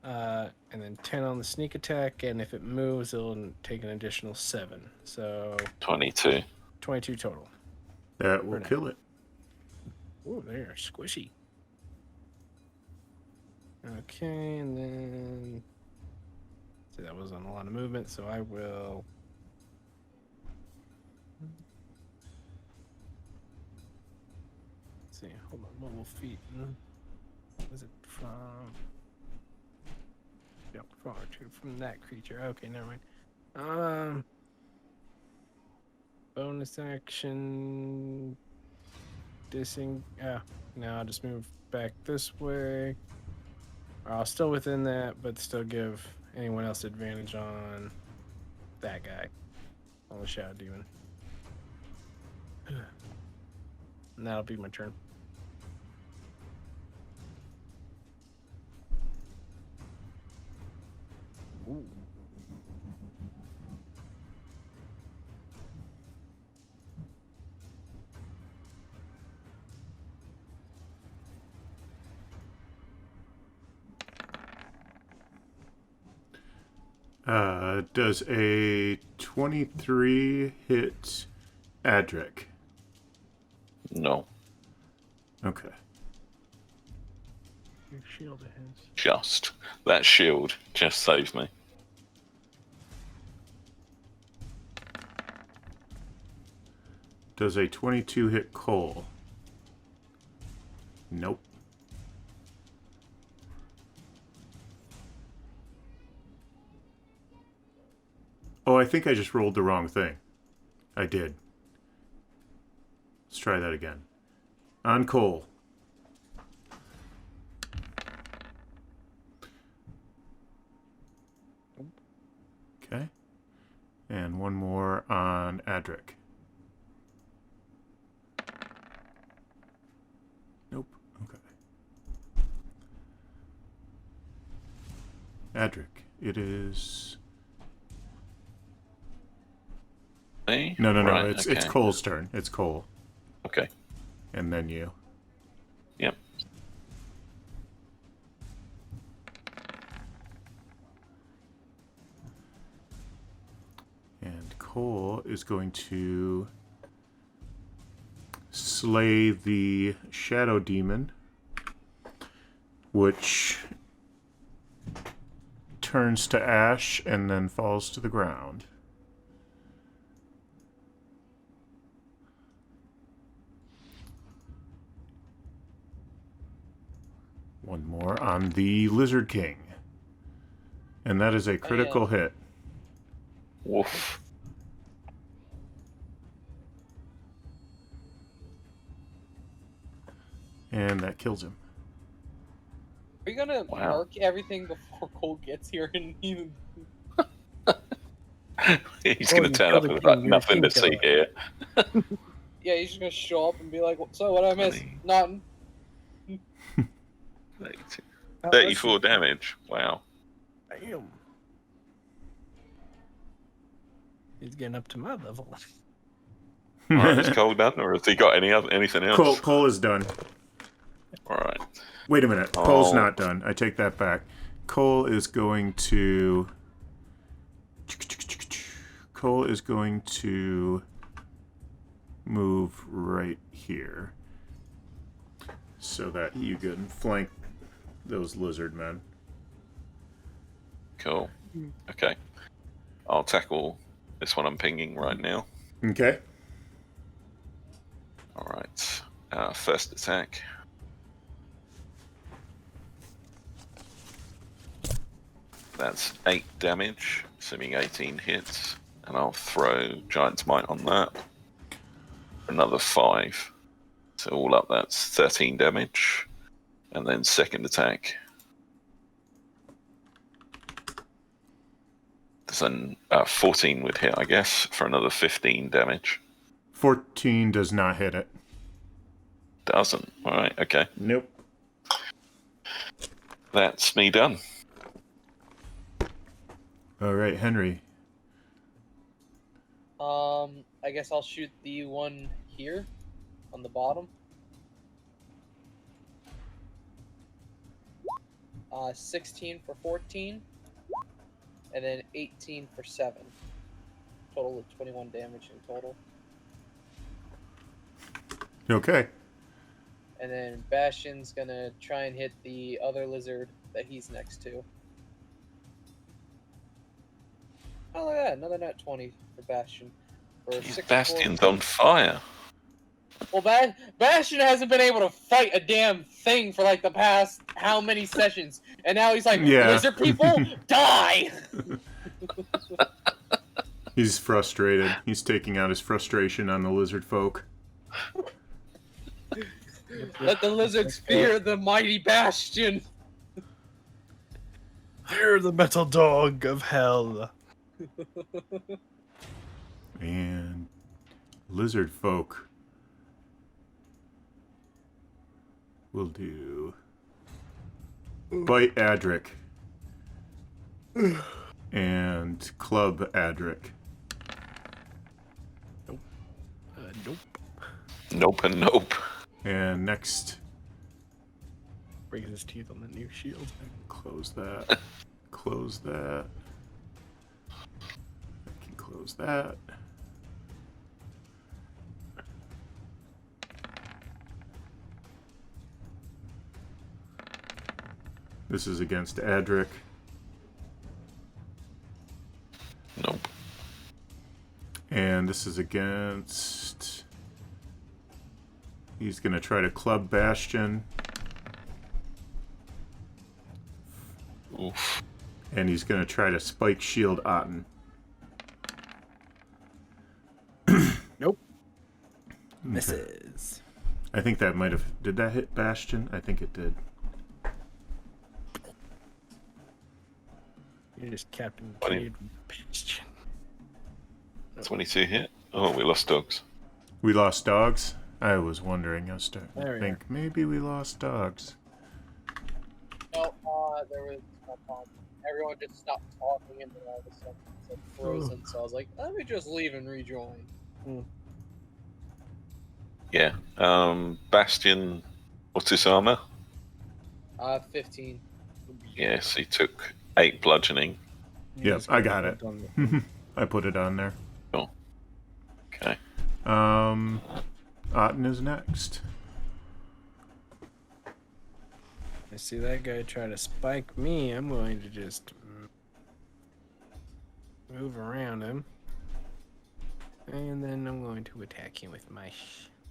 And then 10 on the sneak attack, and if it moves, it'll take an additional 7. So 22. 22 total. That will now. kill it. Ooh, they're squishy. Okay, and then... See, that wasn't a lot of movement, so I will... Let's see, hold on, mobile feet. Was it from... Yep, from that creature. Okay, never mind. Bonus action... no, I'll just move back this way. Or I'll still within that, but still give anyone else advantage on that guy. On the Shadow Demon. And that'll be my turn. Ooh. Does a 23 hit Adrik? No. Okay. Your shield of his. Just. That shield just saved me. Does a 22 hit Cole? Nope. Oh, I think I just rolled the wrong thing. I did. Let's try that again. On Cole. Okay. And one more on Adrik. Nope. Okay. Adrik, it is... Me? No. Right, It's okay. Cole's turn. It's Cole. Okay. And then you. Yep. And Cole is going to slay the Shadow Demon, which turns to ash and then falls to the ground. One more on the Lizard King. And that is a critical hit. Woof. And that kills him. Are you gonna Wow. mark everything before Cole gets here and even? He's Oh, going you to turn killed up the with king, like, you're a nothing to king see killer. here. Yeah, he's just gonna show up and be like, "So what I miss? Funny. Nothing." 34 damage. Wow. Damn. He's getting up to my level. Alright, is Cole done, or has he got anything else? Cole is done. Alright. Wait a minute. Cole's Oh. not done. I take that back. Cole is going to move right here so that you can flank those lizard men. Cool. Okay. I'll tackle this one I'm pinging right now. Okay. Alright. First attack. That's 8 damage, assuming 18 hits. And I'll throw Giant's Might on that. Another 5. So all up, that's 13 damage. And then second attack. Then 14 would hit, I guess, for another 15 damage. 14 does not hit it. Doesn't. Alright, okay. Nope. That's me done. All right, Henry. I guess I'll shoot the one here on the bottom. 16 for 14, and then 18 for 7. Total of 21 damage in total. Okay. And then Bastion's gonna try and hit the other lizard that he's next to. Oh, look at that. Another nat 20 for Bastion. For 6 Bastion's on fire. Well, Bastion hasn't been able to fight a damn thing for like the past how many sessions. And now he's like, Yeah. lizard people, die! He's frustrated. He's taking out his frustration on the lizard folk. Let the lizards fear the mighty Bastion. You're the metal dog of hell. And lizard folk will do bite Adrik and club Adrik. Nope. Nope and nope. And next, Breaks his teeth on the new shield. close that. Close that. I can close that. This is against Adrik. Nope. And this is against... He's going to try to club Bastion. Oof. And he's going to try to spike shield Otten. Nope. Okay. Misses. I think that might have... Did that hit Bastion? I think it did. You're just Captain Funny. Cade Bastion. 22 hit. Oh, we lost dogs. We lost dogs? I was wondering. I was starting There to we think maybe we lost dogs. No, there was no problem. Everyone just stopped talking and then all of a sudden it's like frozen. So I was like, let me just leave and rejoin. Yeah. Bastion, what's his armor? 15. Yes, he took 8 bludgeoning. You Yep, just I got put it. on the- I put it on there. Okay. Otten is next. I see that guy try to spike me. I'm going to just move around him. And then I'm going to attack him with my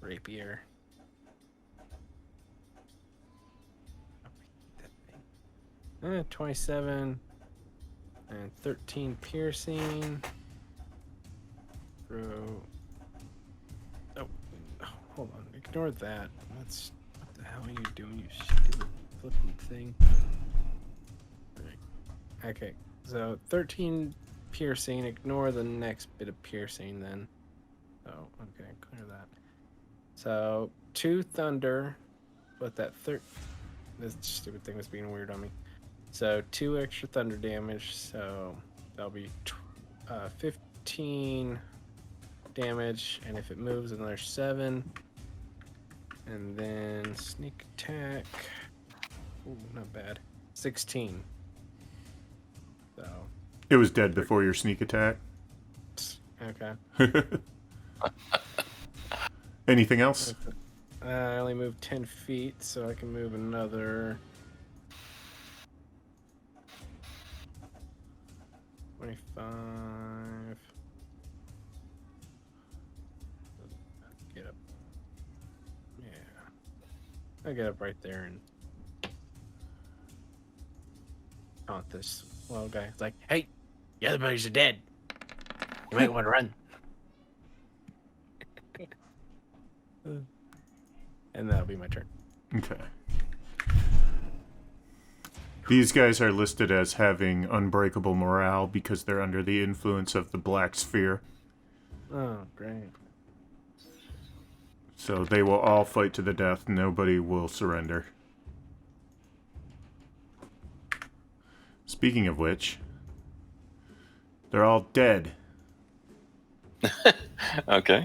rapier. 27 and 13 piercing. Throw. Oh, hold on. Ignore that. That's what the hell are you doing, you stupid flipping thing? Alright. Okay, so 13 piercing. Ignore the next bit of piercing then. Oh, okay, clear that. So 2 thunder, but that this stupid thing was being weird on me. So 2 extra thunder damage. So that'll be 15 damage, and if it moves, another 7. And then sneak attack. Ooh, not bad. 16. So It was dead before your sneak attack. okay. Anything else? I only moved 10 feet, so I can move another 25. Get up. Yeah. I'll get up right there and taunt this little guy. It's like, hey, the other buddies are dead. You might want to run. And that'll be my turn. Okay. These guys are listed as having unbreakable morale because they're under the influence of the black sphere. Oh, great. So they will all fight to the death. Nobody will surrender. Speaking of which, they're all dead. Okay.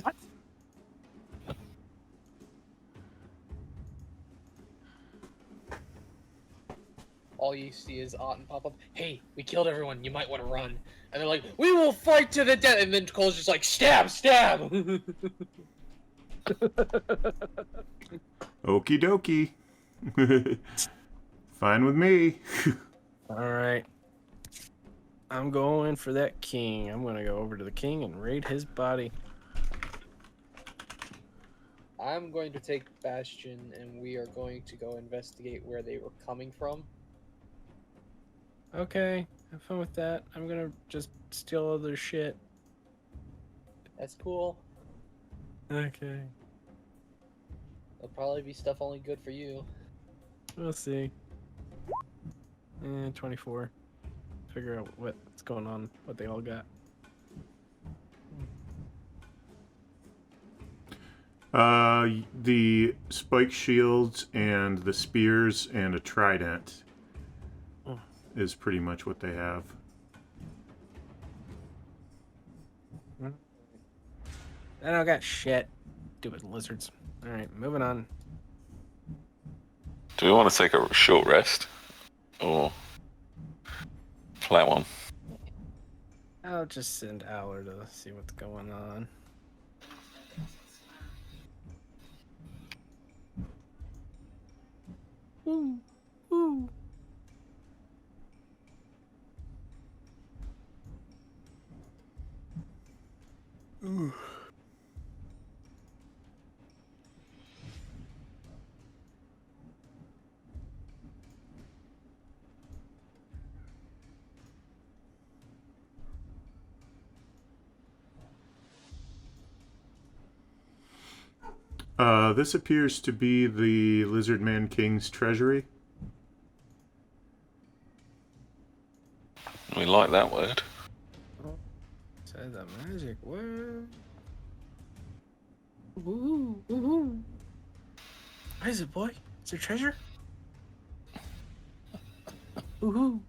all you see is Otten pop up. Hey, we killed everyone. You might want to run. And they're like, we will fight to the death. And then Cole's just like, stab, stab. Okie dokie. Fine with me. All right. I'm going for that king. I'm going to go over to the king and raid his body. I'm going to take Bastion, and we are going to go investigate where they were coming from. Okay, have fun with that. I'm going to just steal all their shit. That's cool. Okay, It'll probably be stuff only good for you. we'll see. 24. Figure out what's going on, what they all got. The spike shields and the spears and a trident is pretty much what they have. I don't got shit. Stupid lizards. All right, moving on. Do we want to take a short rest? Or play one? I'll just send Aller to see what's going on. Ooh, ooh. Ooh. This appears to be the Lizard Man King's treasury. We like that word. Says a magic word. Ooh, ooh, ooh. What is it, boy? Is there treasure? Ooh.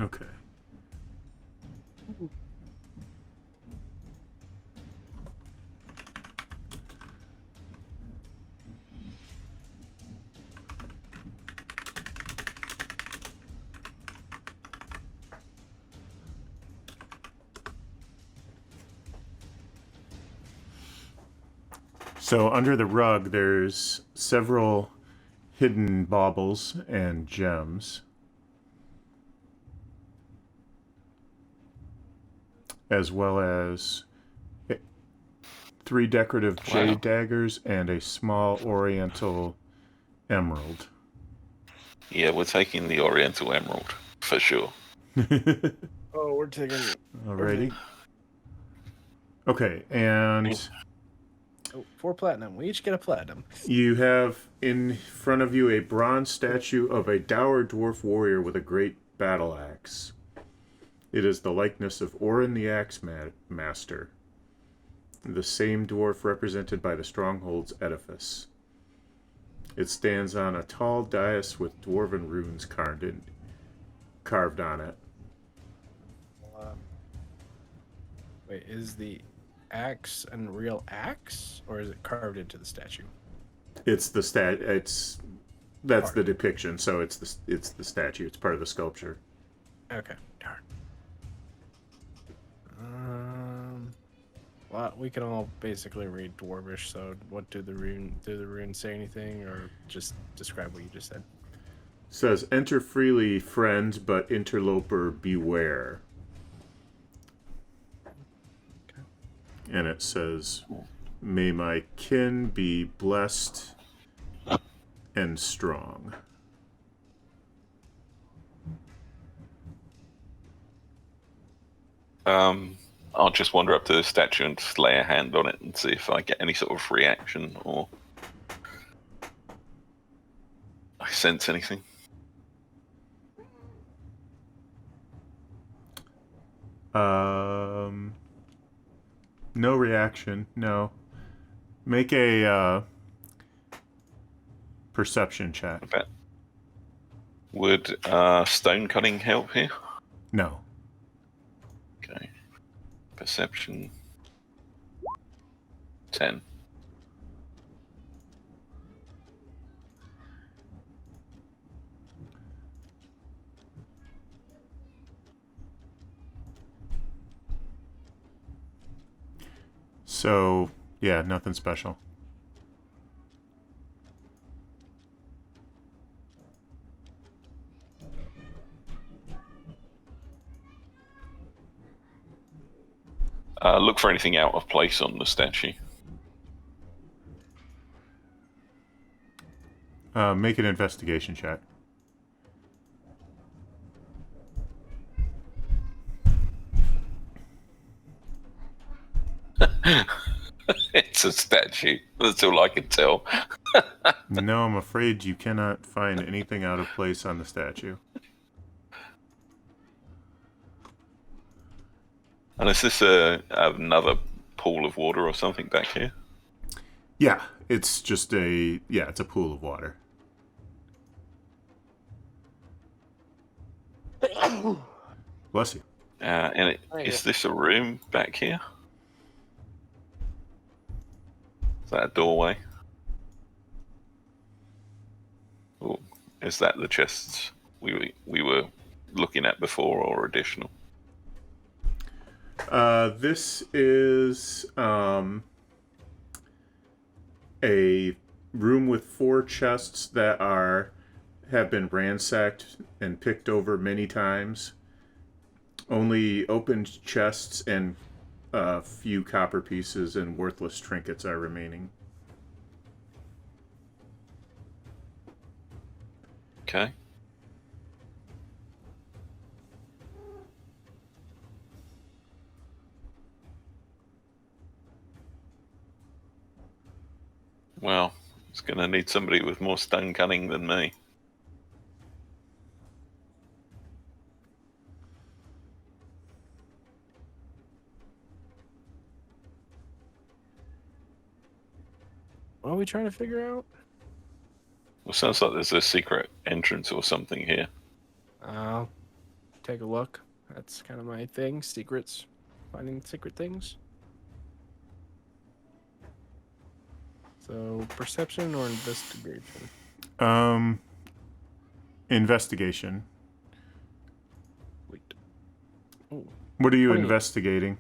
Okay. So under the rug, there's several hidden baubles and gems, as well as 3 decorative jade daggers and a small oriental emerald. Yeah, we're taking the Oriental Emerald for sure. Oh, we're taking. Alrighty. Okay, and Oh, 4 platinum. We each get a platinum. you have in front of you a bronze statue of a dour dwarf warrior with a great battle axe. It is the likeness of Orin the Axe Master, the same dwarf represented by the Stronghold's edifice. It stands on a tall dais with dwarven runes carved on it. Wait, is the axe a real axe, or is it carved into the statue? It's the that's the depiction, so it's the statue. It's part of the sculpture. Okay, darn. Well, we can all basically read Dwarvish. So, what do the runes say anything, or just describe what you just said? Says, "Enter freely, friend, but interloper beware." Okay. And it says, "May my kin be blessed and strong." I'll just wander up to the statue and just lay a hand on it and see if I get any sort of reaction or I sense anything. No reaction. No. Make a perception check. Okay. Would stone cutting help here? No. Okay. Perception. 10. So, yeah, nothing special. Look for anything out of place on the statue. Make an investigation check. It's a statue. That's all I can tell. No, I'm afraid you cannot find anything out of place on the statue. And is this another pool of water or something back here? Yeah, it's just it's a pool of water. Bless you. And Thank is you. this a room back here? Is that a doorway? Or is that the chests we were looking at before, or additional? This is a room with 4 chests that have been ransacked and picked over many times. Only opened chests and a few copper pieces and worthless trinkets are remaining. Okay. Well, it's going to need somebody with more stone cunning than me. What are we trying to figure out? Well, sounds like there's a secret entrance or something here. I'll take a look. That's kind of my thing. Secrets. Finding secret things. So, perception or investigation? Investigation. Wait. Oh. What are you 20. investigating?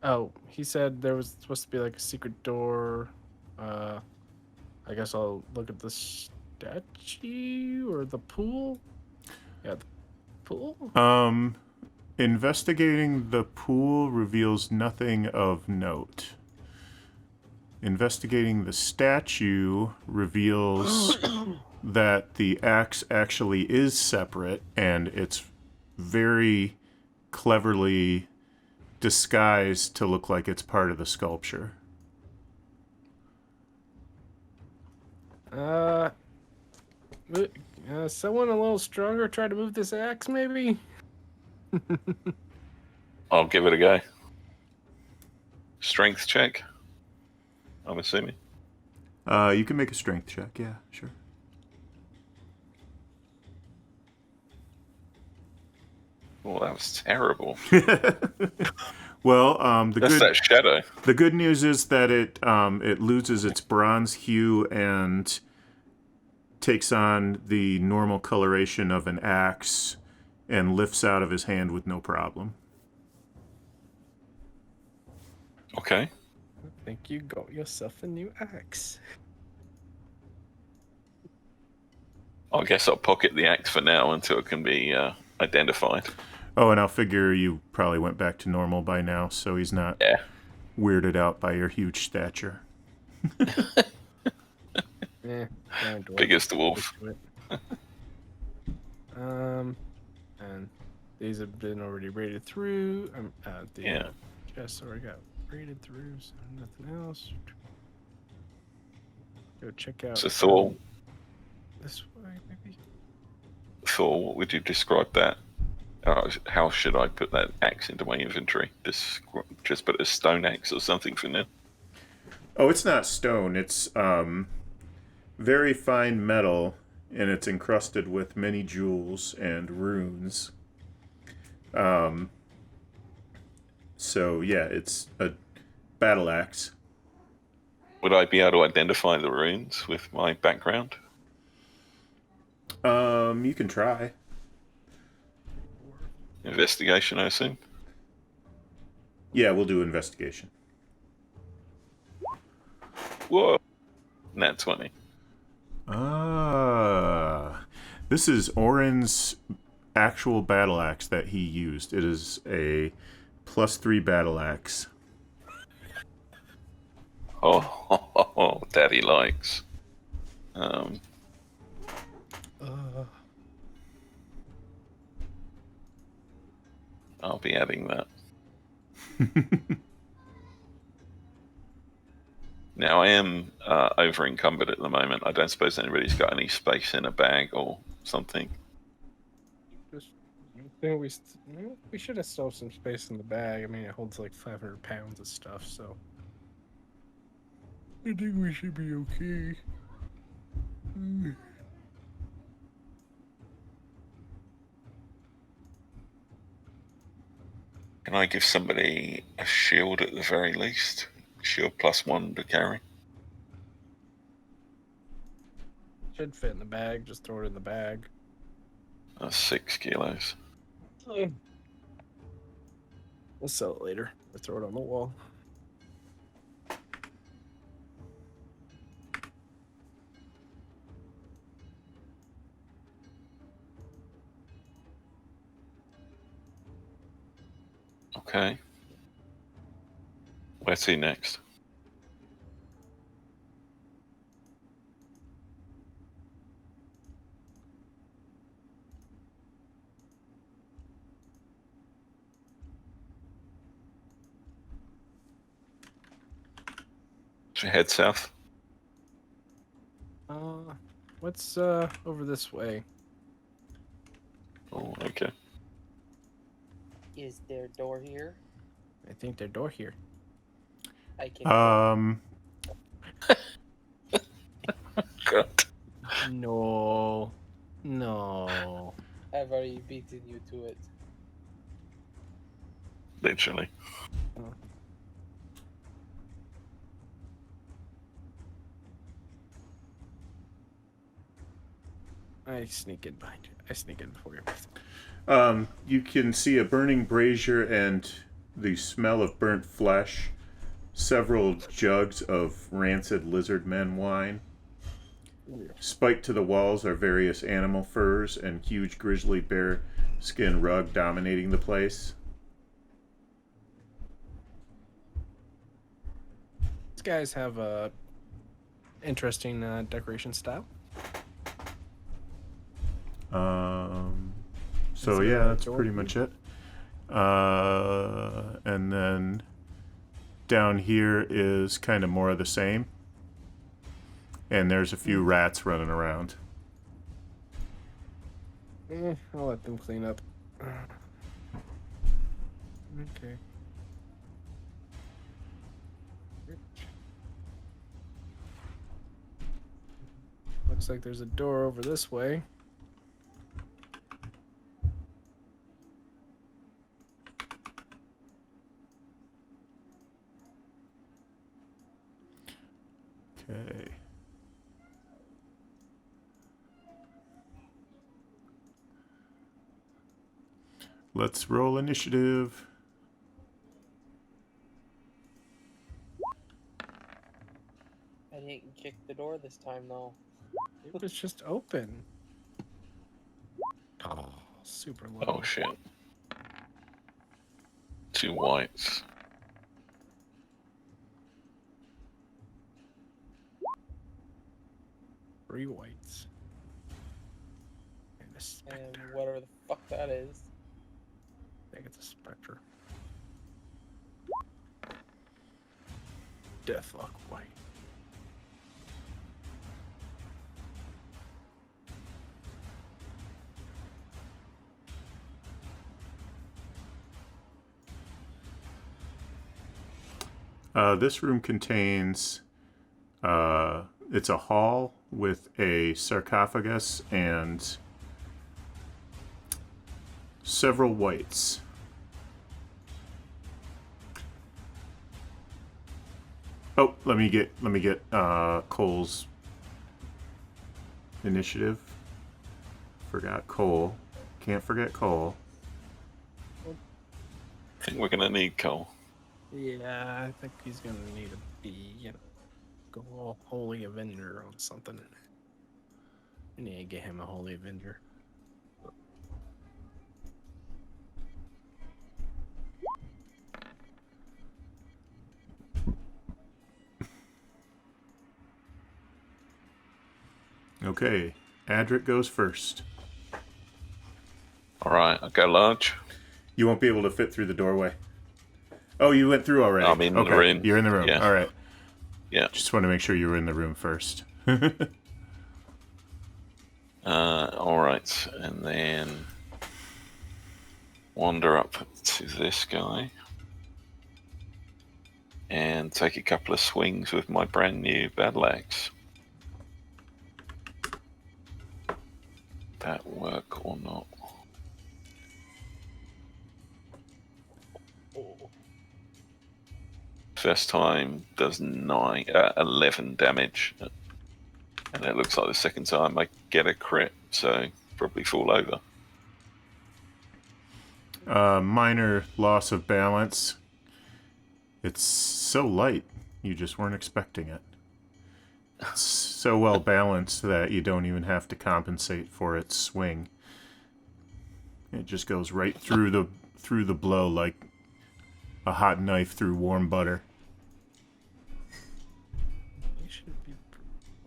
Oh, he said there was supposed to be like a secret door. I guess I'll look at the statue or the pool. Yeah, the pool. Investigating the pool reveals nothing of note. Investigating the statue reveals that the axe actually is separate and it's very cleverly disguised to look like it's part of the sculpture. Someone a little stronger try to move this axe, maybe? I'll give it a go. Strength check, I'm assuming. You can make a strength check, yeah, sure. Oh, that was terrible. Well, That's that shadow. the good news is that it loses its bronze hue and takes on the normal coloration of an axe and lifts out of his hand with no problem. Okay. I think you got yourself a new axe. I guess I'll pocket the axe for now until it can be identified. Oh, and I'll figure you probably went back to normal by now, so he's not weirded out by your huge stature. Biggest dwarf. And these have been already rated through. The chests already got rated through, so nothing else. Go check out. So Thor, This way, maybe. Thor, what would you describe that? How should I put that axe into my inventory? Just put a stone axe or something for now. Oh, it's not stone. It's very fine metal, and it's encrusted with many jewels and runes. So yeah, it's a battle axe. Would I be able to identify the runes with my background? You can try. Investigation, I assume. Yeah, we'll do investigation. Whoa. Nat 20. This is Orin's actual battle axe that he used. It is a +3 battle axe. Oh, daddy likes. I'll be adding that. Now, I am over encumbered at the moment. I don't suppose anybody's got any space in a bag or something. I think we should have still some space in the bag. I mean, it holds like 500 pounds of stuff, so I think we should be okay. Can I give somebody a shield at the very least? Shield +1 to carry. Should fit in the bag. Just throw it in the bag. 6 kilos. We'll sell it later or throw it on the wall. Okay. Where to next? Should we head south? What's over this way? Oh, okay. Is there a door here? I think their door here. I can. God. No. No. I've already beaten you to it. Literally. I sneak in behind you. I sneak in before you. You can see a burning brazier and the smell of burnt flesh, several jugs of rancid lizardmen wine. Spiked to the walls are various animal furs and huge grizzly bear skin rug dominating the place. These guys have a interesting decoration style. So yeah, that's pretty much it. And then down here is kind of more of the same. And there's a few rats running around. I'll let them clean up. Okay. Looks like there's a door over this way. Okay. Let's roll initiative. I didn't kick the door this time, though. It was just open. Oh, super low. Oh, shit. 2 whites. Three whites. And a And spectre. whatever the fuck that is. I think it's a spectre. Deathlock white. This room contains, it's a hall with a sarcophagus and several whites. Oh, let me get Cole's initiative. Forgot Cole. Can't forget Cole. I think we're gonna need Cole. Yeah, I think he's gonna need to be, go all Holy Avenger on something. We need to get him a Holy Avenger. Okay, Adrik goes first. All right, I'll go large. You won't be able to fit through the doorway. Oh, you went through already. I'm in the okay. room. You're in the room. Yeah. All right. Yeah. Just want to make sure you were in the room first. All right, and then wander up to this guy and take a couple of swings with my brand new battle axe. That work or not? First time does 11 damage, and it looks like the second time I get a crit, so probably fall over. Minor loss of balance. It's so light, you just weren't expecting it. It's so well balanced that you don't even have to compensate for its swing. It just goes right through the blow like a hot knife through warm butter. He should be.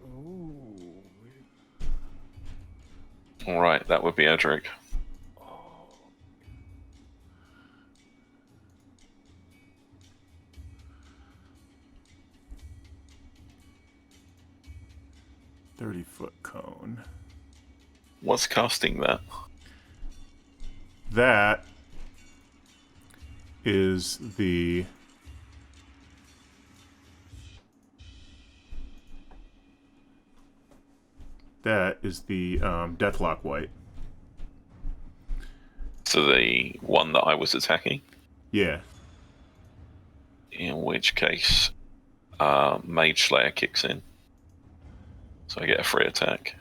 Ooh. All right, that would be Adrik. 30-foot cone. What's casting that? That is the Deathlock White. So the one that I was attacking? Yeah. In which case, Mage Slayer kicks in. So I get a free attack.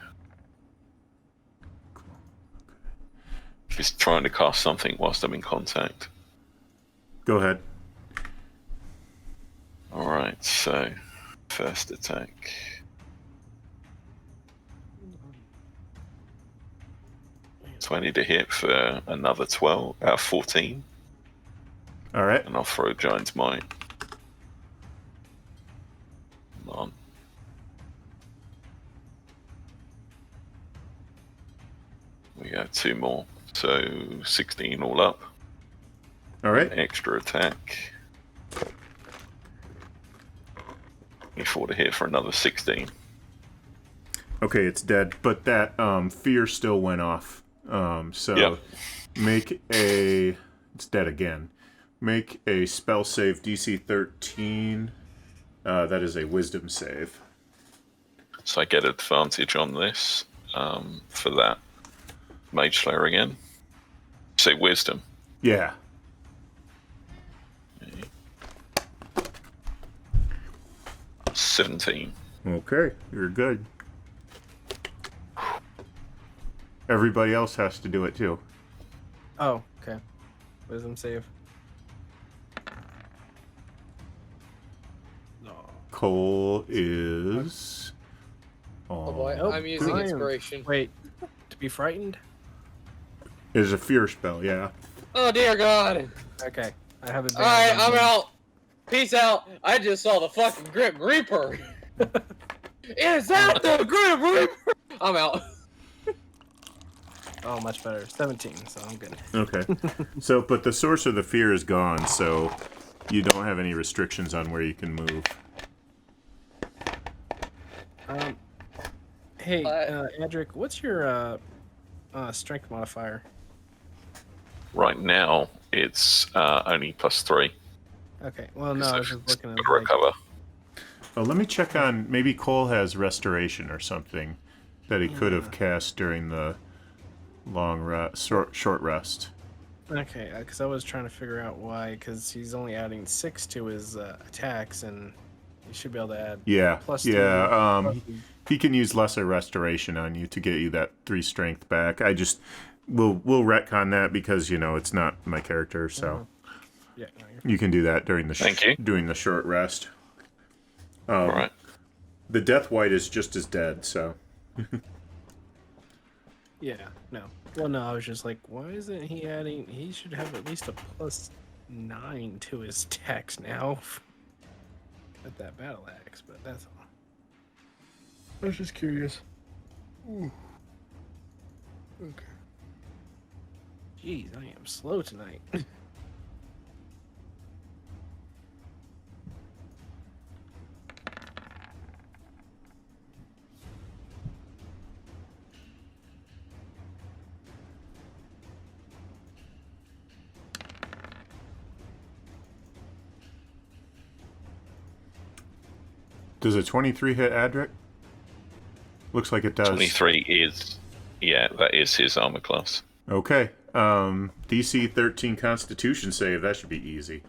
If he's trying to cast something whilst I'm in contact. Go ahead. Alright, so first attack. $20 to hit for another 14. All right. And I'll throw Giant's Might. None. We got 2 more, so 16 all up. All right. An extra attack. 24 to hit for another 16. Okay, it's dead, but that fear still went off. So Yep. it's dead again. Make a spell save DC 13. That is a wisdom save. So I get advantage on this for that. Mage Slayer again. Say wisdom. Yeah. Okay. 17. Okay, you're good. Everybody else has to do it too. Oh, okay. Wisdom save. No. Cole is. Oh boy, Nope. I'm using I am- inspiration. Wait, to be frightened? Is a fear spell, yeah. Oh dear God! Okay, I have it. Alright, I'm out. Peace out. I just saw the fucking Grim Reaper. Is that the Grim Reaper? I'm out. Oh, much better. 17, so I'm good. Okay. So, but the source of the fear is gone, so you don't have any restrictions on where you can move. Hey, Adrik, what's your strength modifier? Right now, it's only +3. Okay, well, no, I was just looking at Gotta recover. Oh, let me check on. Maybe Cole has restoration or something that he could have cast during the short rest. Okay, because I was trying to figure out why, because he's only adding 6 to his attacks, and You should be able to add. Yeah, Plus yeah. plus He can use lesser restoration on you to get you that 3 strength back. We'll retcon that because it's not my character, so yeah. No, you can do that during the Thank you. during the short rest. All right. The Death White is just as dead, so yeah. No. Well, no. I was just like, why isn't he adding? He should have at least a +9 to his tax now. With that battle axe, but that's all. I was just curious. Ooh. Okay. Jeez, I am slow tonight. does a 23 hit Adrik? Looks like it does. 23 is, that is his armor class. Okay. DC 13 Constitution save. That should be easy.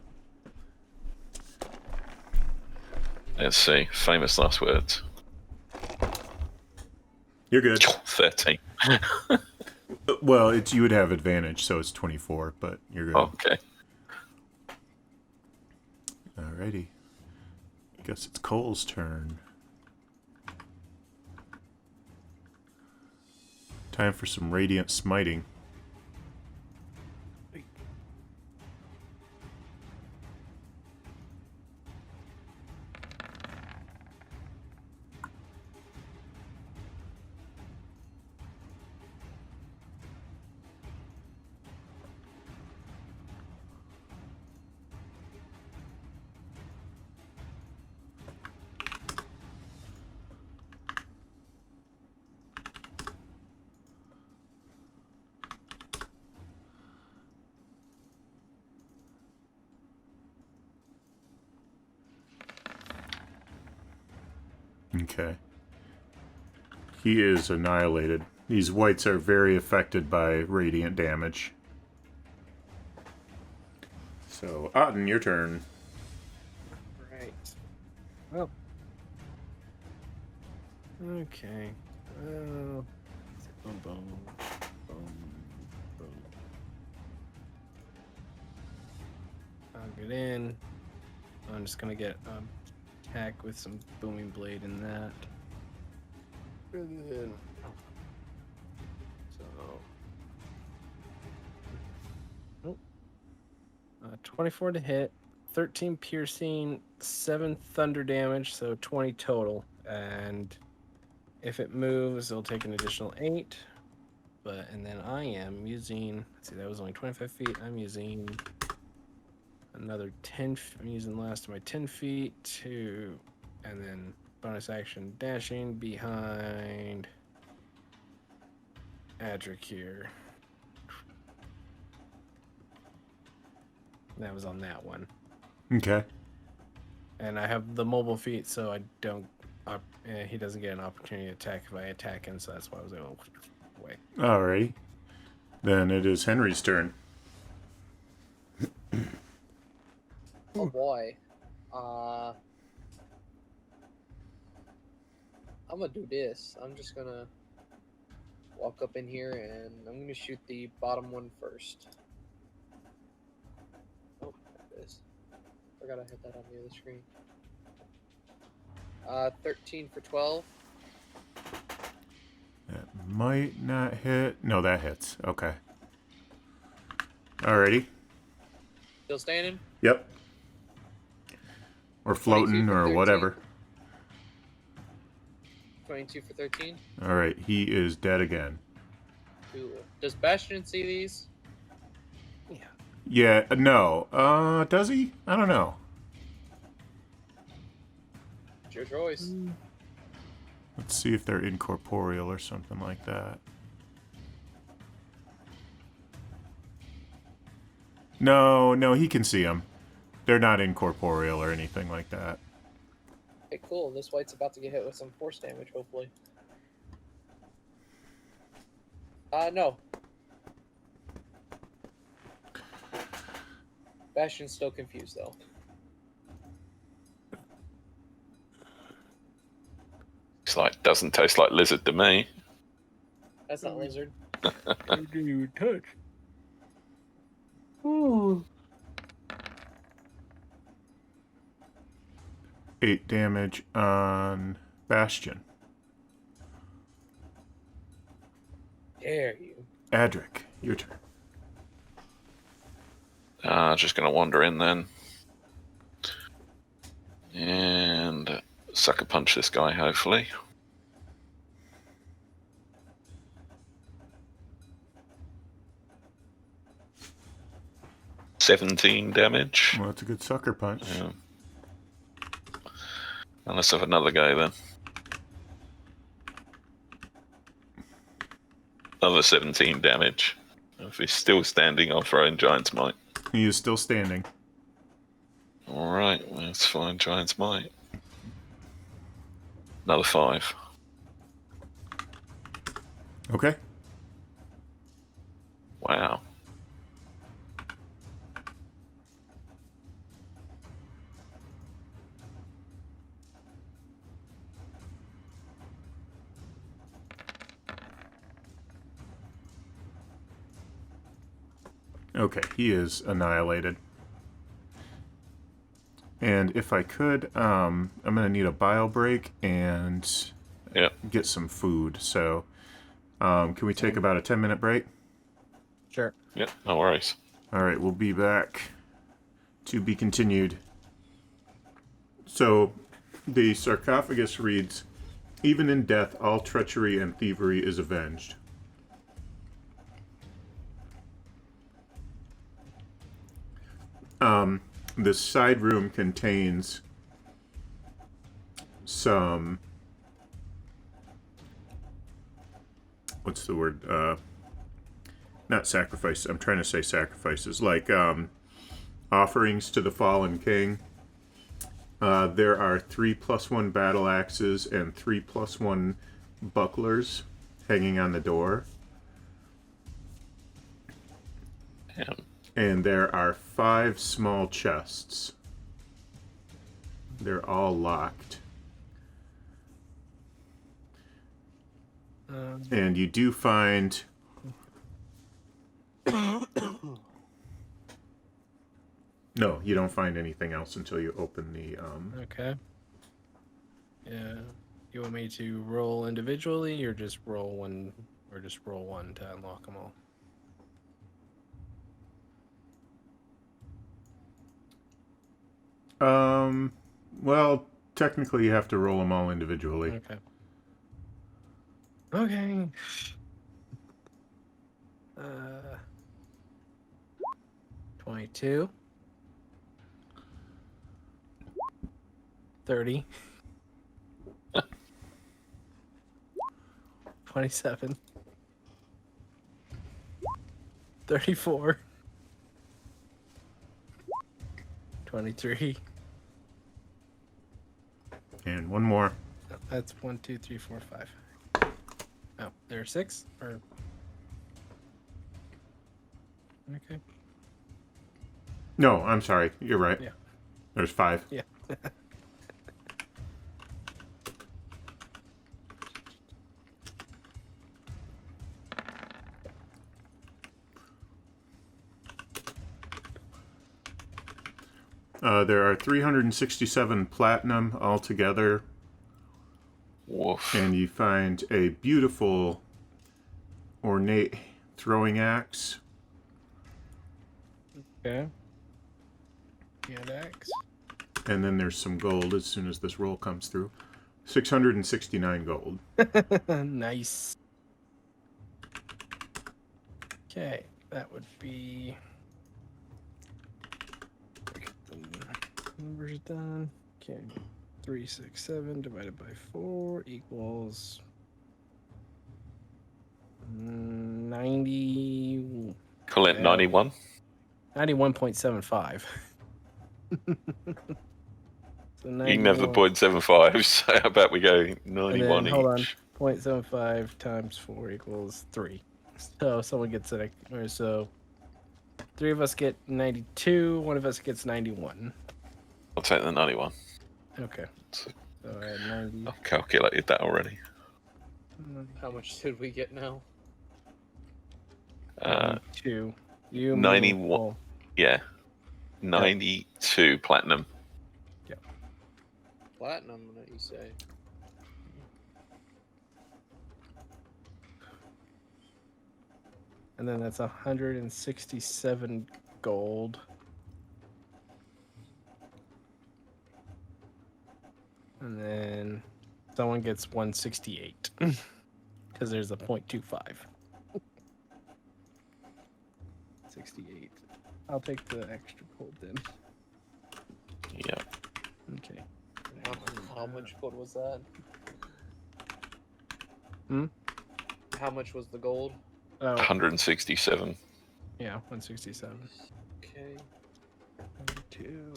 Let's see. Famous last words. You're good. 13. Well, you would have advantage, so it's 24, but you're good. Okay. Alrighty. Guess it's Cole's turn. Time for some radiant smiting. Okay. He is annihilated. These whites are very affected by radiant damage. So, Otten, your turn. Right. Well. Okay. Boom, boom, boom, boom. I'll get in. I'm just gonna get attack with some booming blade in that. And then, so, 24 to hit, 13 piercing, 7 thunder damage, so 20 total. And if it moves, it'll take an additional 8. And then I am using, let's see, that was only 25 feet. I'm using another 10. I'm using the last of my 10 feet to, and then bonus action dashing behind Adrik here. That was on that one. Okay. And I have the mobile feat, so I don't. He doesn't get an opportunity to attack if I attack him, so that's why I was able to away. Alrighty. Then it is Henry's turn. Oh boy. I'm gonna do this. I'm just gonna walk up in here and I'm gonna shoot the bottom one first. Oh, there it is. Forgot I hit that on the other screen. 13 for 12. That might not hit. No, that hits. Okay. Alrighty. Still standing? Yep. Or floating 22 for or 13. whatever. 22 for 13. Alright, he is dead again. Cool. Does Bastion see these? Yeah. Yeah, no. Does he? I don't know. It's your choice. Let's see if they're incorporeal or something like that. No, he can see them. They're not incorporeal or anything like that. Okay, cool. This white's about to get hit with some force damage, hopefully. No. Bastion's still confused, though. It's like doesn't taste like lizard to me. That's not lizard. I didn't even touch. Ooh. 8 damage on Bastion. Dare you? Adrik, your turn. Just gonna wander in then. And sucker punch this guy, hopefully. $17 damage. Well, that's a good sucker punch. Yeah. And let's have another go then. Another 17 damage. If he's still standing, I'll throw in Giant's Might. He is still standing. Alright, let's find Giant's Might. Another 5. Okay. Wow. Okay, he is annihilated. And if I could, I'm going to need a bio break and Yep. get some food. So, can we take about a 10-minute break? Sure. Yep, no worries. All right, we'll be back to be continued. So, the sarcophagus reads, "Even in death, all treachery and thievery is avenged." This side room contains some... What's the word? Not sacrifice. I'm trying to say sacrifices. Like offerings to the fallen king. There are 3+1 battle axes and 3+1 bucklers hanging on the door. Damn. And there are 5 small chests. They're all locked. And you do find... No, you don't find anything else until you open the... Okay. Yeah. You want me to roll individually, or just roll one, to unlock them all? Well, technically you have to roll them all individually. Okay. Okay. 22. 30. 27. 34. 23. And one more. That's 1, 2, 3, 4, 5. Oh, there are 6? Or... Okay. No, I'm sorry. You're right. Yeah. There's 5. Yeah. There are 367 platinum altogether. Woof. And you find a beautiful, ornate throwing axe. Okay. Hand axe. And then there's some gold as soon as this roll comes through. 669 gold. Nice. Okay, that would be... Numbers done. Okay, 367 divided by 4 equals 90. Call it 91. 91.75. So You can have the 0.75, so how about we go 91 hold on. each? 0.75 times 4 equals 3. So someone gets it. So 3 of us get 92. 1 of us gets 91. I'll take the 91. Okay. So I had 90. I've calculated that already. How much did we get now? 92. You 91. oh, Yeah. 92 platinum. Platinum, what you say? and then that's 167 gold. And then someone gets 168 because there's a 0.25. 68. I'll take the extra gold then. Yeah. Okay. How much gold was that? Hmm? How much was the gold? Oh, 167. yeah, 167. Okay. 2.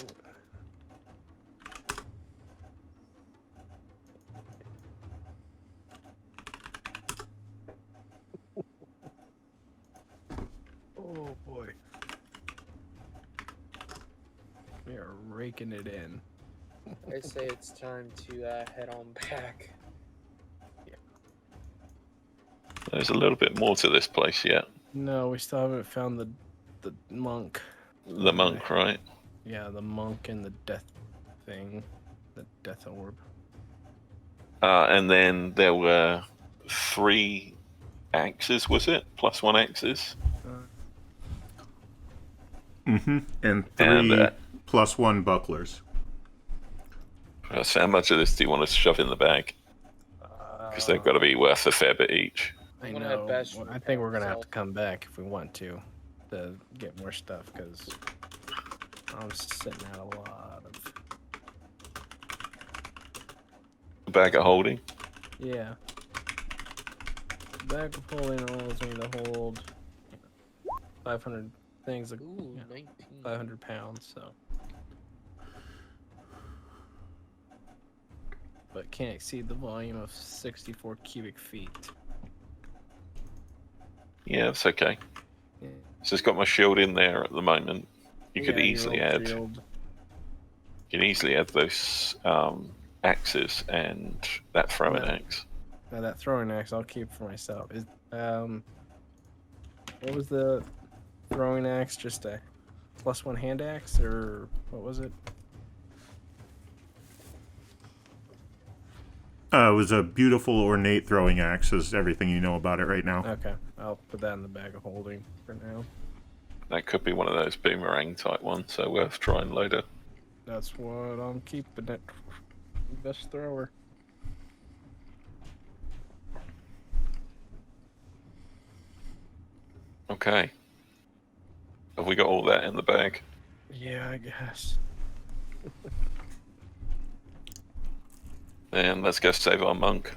Oh boy. We are raking it in. I say it's time to head on back. There's a little bit more to this place yet. No, we still haven't found the monk. The monk, right? Yeah, the monk and the death thing. The death orb. And then there were 3 axes, was it? Plus 1 axes? Mm-hmm. And 3 And, plus 1 bucklers. So how much of this do you want to shove in the bag? Because they've got to be worth a fair bit each. I I'm gonna head know. back Well, to I think we're gonna have myself. to come back if we want to get more stuff because I'm sitting at a lot of. A bag of holding? Yeah. Bag of holding allows me to hold 500 things, like Ooh, yeah, 19. 500 pounds. So, but can't exceed the volume of 64 cubic feet. Yeah, it's okay. Yeah. So it's got my shield in there at the moment. You could Yeah, easily your old add. shield. You can easily add those axes and that throwing Yeah. axe. Now that throwing axe, I'll keep for myself. Is what was the throwing axe? Just a +1 hand axe, or what was it? It was a beautiful, ornate throwing axe, is everything you know about it right now. Okay, I'll put that in the bag of holding for now. That could be one of those boomerang type ones, so worth trying later. That's what I'm keeping it. Best thrower. Okay. Have we got all that in the bag? Yeah, I guess. Then let's go save our monk.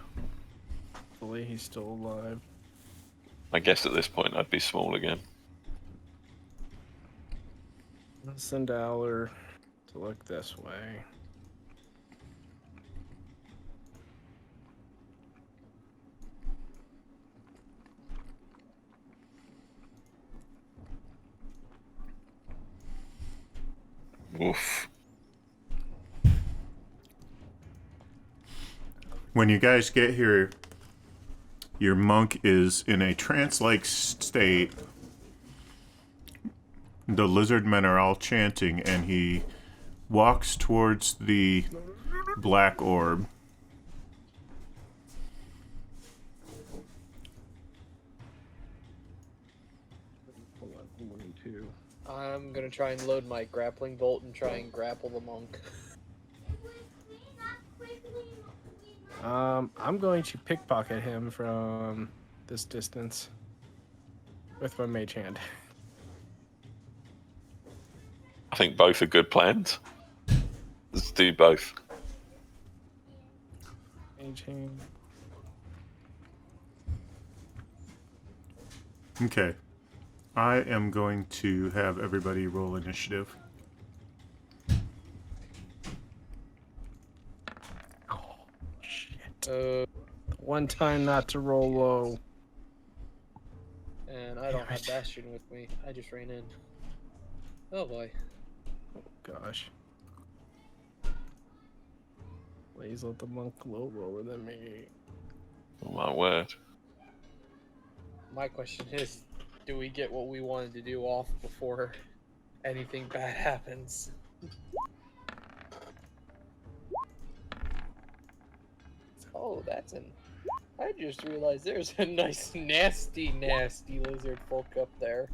Hopefully he's still alive. I guess at this point I'd be small again. I'll send Aller to look this way. Oof. When you guys get here, your monk is in a trance-like state. The lizard men are all chanting, and he walks towards the black orb. Hold on, 22. I'm gonna try and load my grappling bolt and try and grapple the monk. I'm going to pickpocket him from this distance with my mage hand. I think both are good plans. Let's do both. Mage hand. Okay. I am going to have everybody roll initiative. Shit. One time not to roll low. And I don't have Bastion with me. I just ran in. Oh boy. Gosh. Please let the monk glow lower than me. Oh my word. My question is, do we get what we wanted to do off before anything bad happens? Oh, that's an... I just realized there's a nice, nasty, nasty lizard folk up there.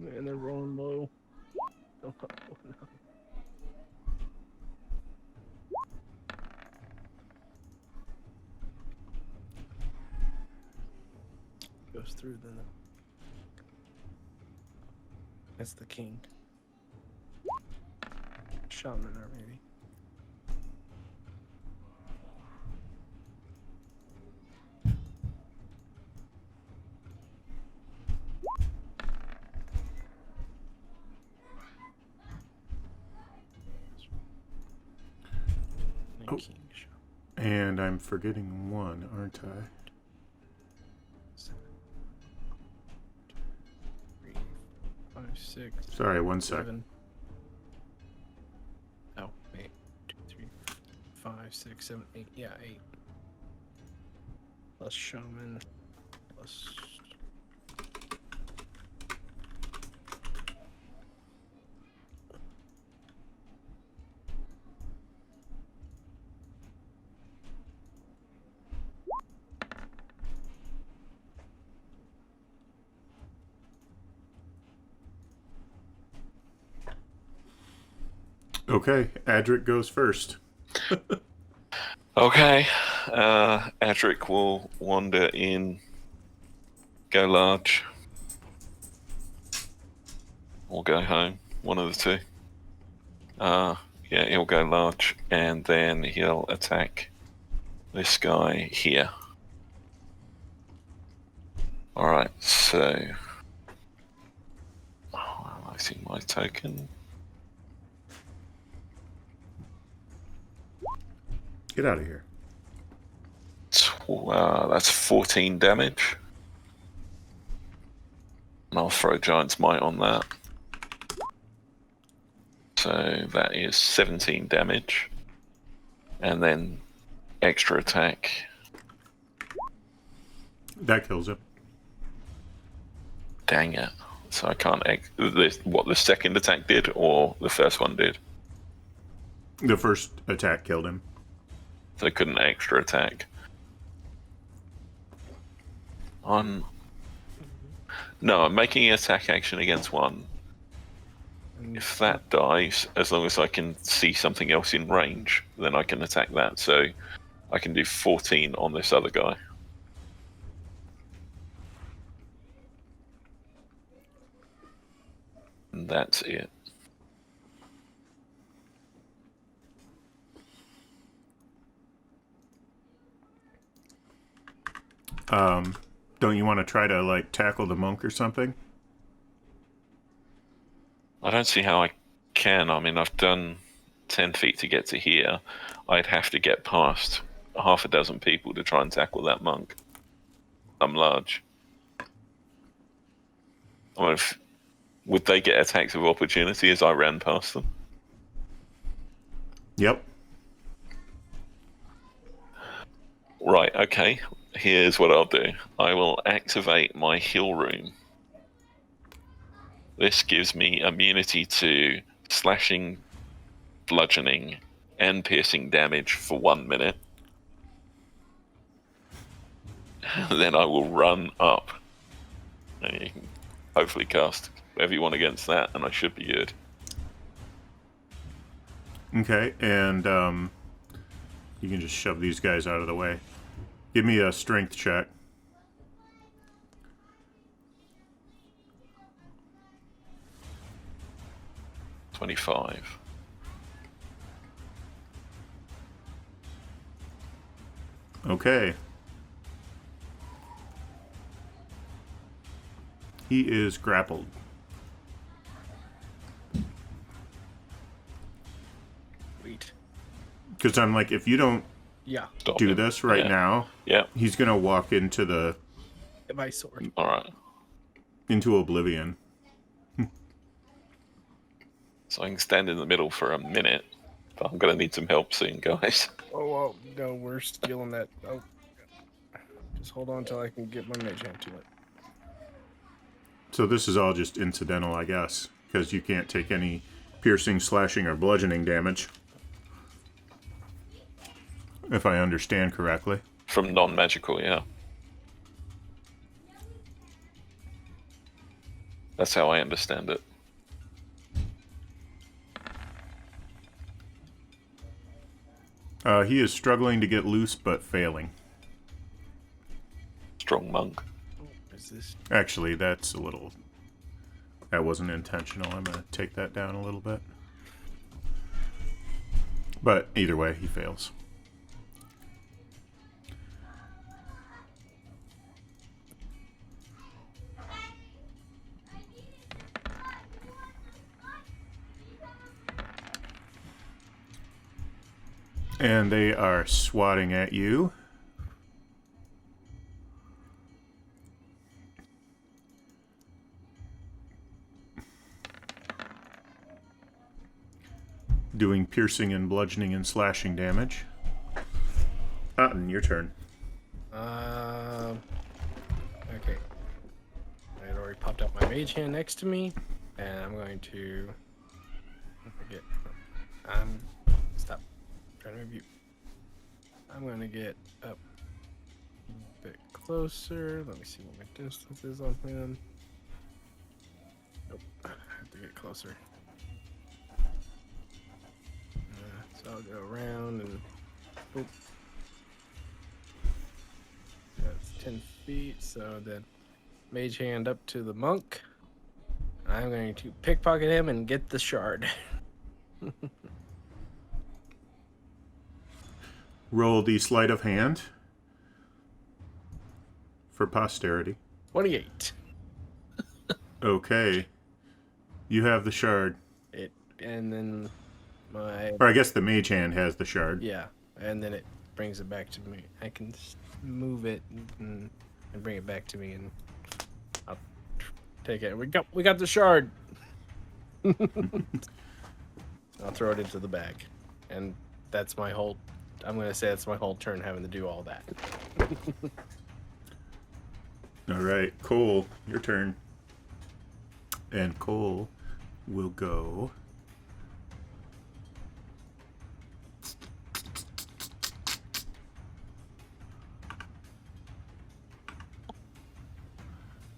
Man, they're rolling low. Oh, no. Goes through the. That's the king. Shaman, or maybe. Oh. King shaman. And I'm forgetting one, aren't I? 3, 5, 6. Sorry, 1 sec. 7. Oh, 8, 2, 3, 5, 6, 7, 8. Yeah, 8. Plus shaman. Plus. Okay, Adrik goes first. Okay. Adrik will wander in, go large, or go home. One of the two. Yeah, he'll go large, and then he'll attack this guy here. Alright, so... Oh, I see my token. Get out of here. That's 14 damage. And I'll throw Giant's Might on that. So that is 17 damage. And then extra attack. That kills him. Dang it. So I can't... what the second attack did, or the first one did? The first attack killed him. So I couldn't extra attack. No, I'm making an attack action against one. If that dies, as long as I can see something else in range, then I can attack that. So I can do 14 on this other guy. And that's it. Don't you want to try to, like, tackle the monk or something? I don't see how I can. I mean, I've done 10 feet to get to here. I'd have to get past half a dozen people to try and tackle that monk. I'm large. I mean, would they get attacks of opportunity as I ran past them? Yep. Right, okay. Here's what I'll do. I will activate my heal room. This gives me immunity to slashing, bludgeoning, and piercing damage for 1 minute. Then I will run up. And you can hopefully cast whatever you want against that, and I should be good. Okay, and you can just shove these guys out of the way. Give me a strength check. $25. Okay. He is grappled. Sweet. Because I'm like, if you don't Yeah. Stop do him. this right Yeah. now, Yeah. He's gonna walk into the Get my sword. All right. into oblivion. So I can stand in the middle for a minute, but I'm gonna need some help soon, guys. Oh, no, we're stealing that. Oh, just hold on till I can get my mage hand to it. So this is all just incidental, I guess, because you can't take any piercing, slashing, or bludgeoning damage. If I understand correctly. From non-magical, yeah. That's how I understand it. He is struggling to get loose, but failing. Strong monk. Is this? Actually, that's a little... That wasn't intentional. I'm going to take that down a little bit. But either way, he fails. And they are swatting at you. Doing piercing and bludgeoning and slashing damage. Otten, your turn. Okay. I had already popped up my mage hand next to me, and I'm going to get. Stop. Trying to review. I'm going to get up a bit closer. Let me see what my distance is on him. Nope. I have to get closer. So I'll go around and. Boop. That's 10 feet, so then mage hand up to the monk. I'm going to pickpocket him and get the shard. Roll the sleight of hand for posterity. 28. Okay. You have the shard. And then my... Or I guess the mage hand has the shard. Yeah, and then it brings it back to me. I can move it and bring it back to me, and I'll take it. We got the shard. I'll throw it into the bag, and that's my whole. I'm gonna say that's my whole turn, having to do all that. All right, Cole, your turn. And Cole will go.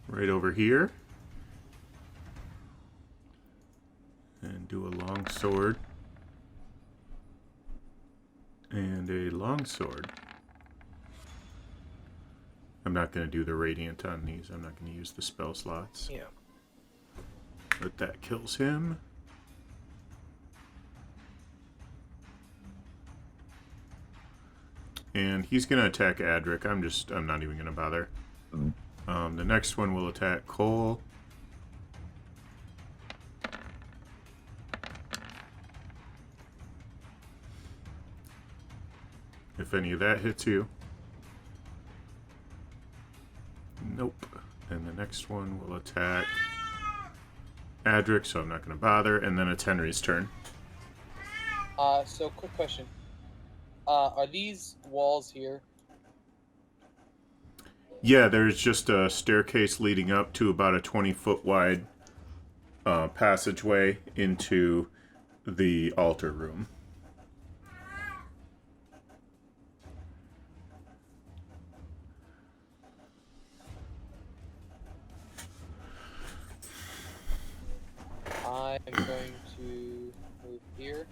Right over here. And do a long sword. And a long sword. I'm not going to do the radiant on these. I'm not going to use the spell slots. Yeah. But that kills him. And he's going to attack Adrik. I'm not even going to bother. The next one will attack Cole. If any of that hits you. Nope. And the next one will attack Adrik, so I'm not going to bother. And then it's Henry's turn. So quick question. Are these walls here? Yeah, there's just a staircase leading up to about a 20-foot wide passageway into the altar room. I'm going to move here,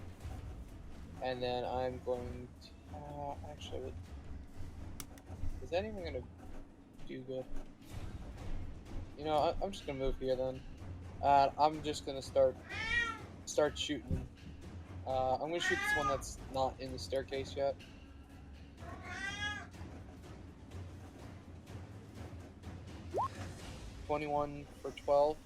and then I'm going to actually. Is that even gonna do good? You know, I'm just gonna move here then. I'm just gonna start shooting. I'm gonna shoot this one that's not in the staircase yet. $21 for 12.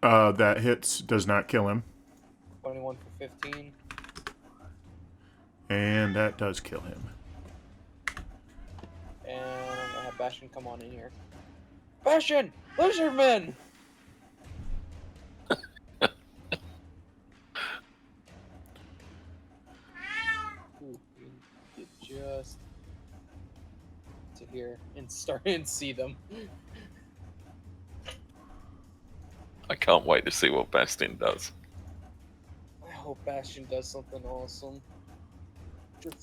That hits, does not kill him. 21 for 15. And that does kill him. And I'm gonna have Bastion come on in here. Bastion! Lizardman! Ooh, you just to here and start and see them. I can't wait to see what Bastin does. I hope Bastion does something awesome.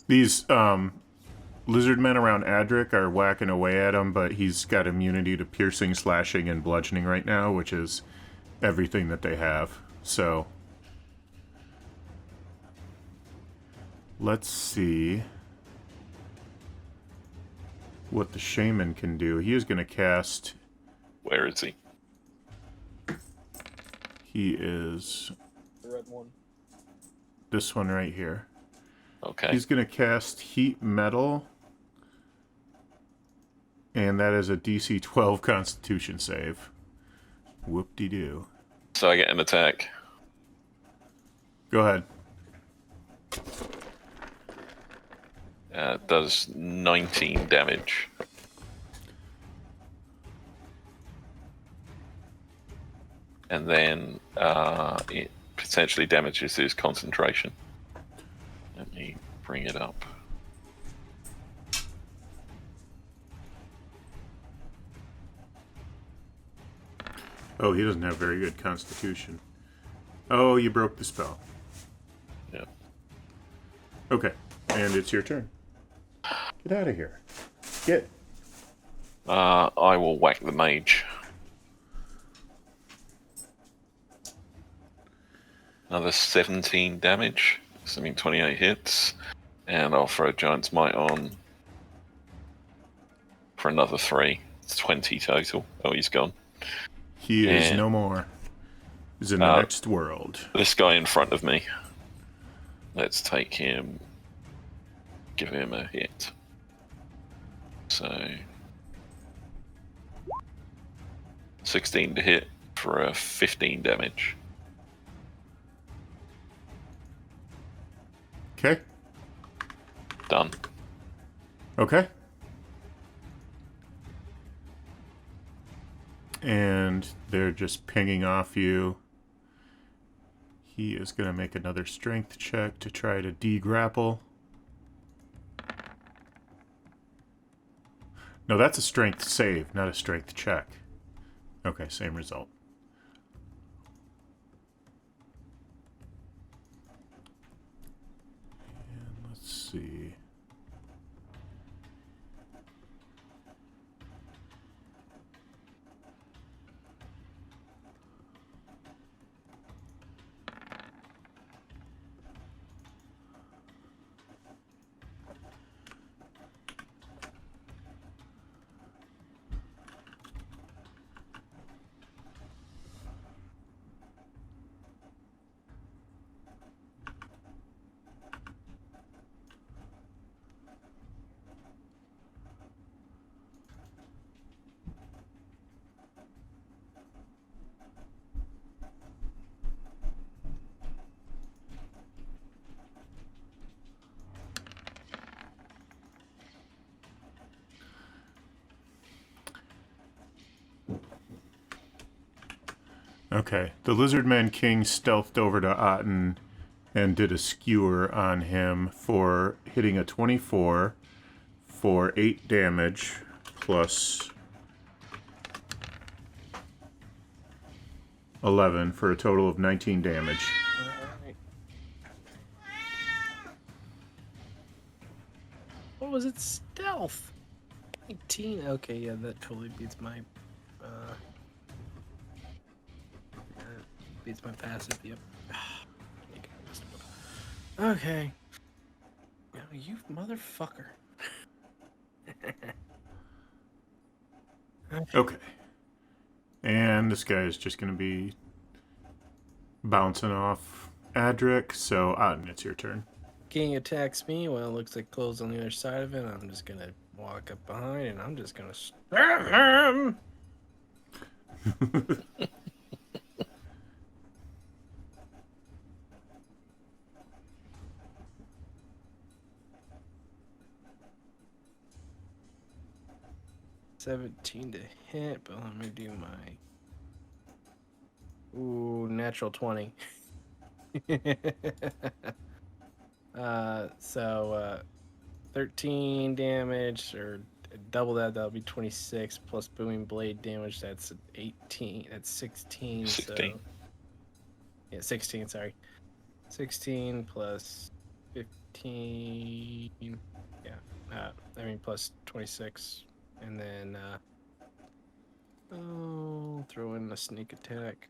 These lizard men around Adrik are whacking away at him, but he's got immunity to piercing, slashing, and bludgeoning right now, which is everything that they have. So let's see what the shaman can do. He is going to cast... Where is he? He is The red one. this one right here. Okay. He's going to cast Heat Metal, and that is a DC 12 Constitution save. Whoop-de-doo. So I get an attack. Go ahead. Does 19 damage. And then it potentially damages his concentration. Let me bring it up. Oh, he doesn't have very good Constitution. Oh, you broke the spell. Yeah. Okay, and it's your turn. Get out of here. Get. I will whack the mage. Another 17 damage, assuming 28 hits. And I'll throw Giant's Might on for another 3. It's 20 total. Oh, he's gone. He is And- no more. He's in the next world. This guy in front of me. Let's take him. Give him a hit. So 16 to hit for a 15 damage. Okay. Done. Okay. And they're just pinging off you. He is going to make another strength check to try to de-grapple. No, that's a strength save, not a strength check. Okay, same result. And let's see. Okay, the Lizardman King stealthed over to Otten and did a skewer on him for hitting a 24 for 8 damage plus 11 for a total of 19 damage. Alright. What was it? Stealth. 18. Okay, yeah, that totally beats my. Beats my passive. Yep. Okay. Oh, you motherfucker. Okay. And this guy is just going to be bouncing off Adrik, so Otten, it's your turn. King attacks me. Well, it looks like clothes on the other side of it. I'm just gonna walk up behind and I'm just gonna stab him. 17 to hit, but let me do my. Ooh, natural 20. So 13 damage, or double that, that'll be 26, plus booming blade damage, that's 18, that's 16, 16. so... Yeah, 16, sorry. 16 plus 15... Yeah, plus 26, and then, oh, throw in a sneak attack.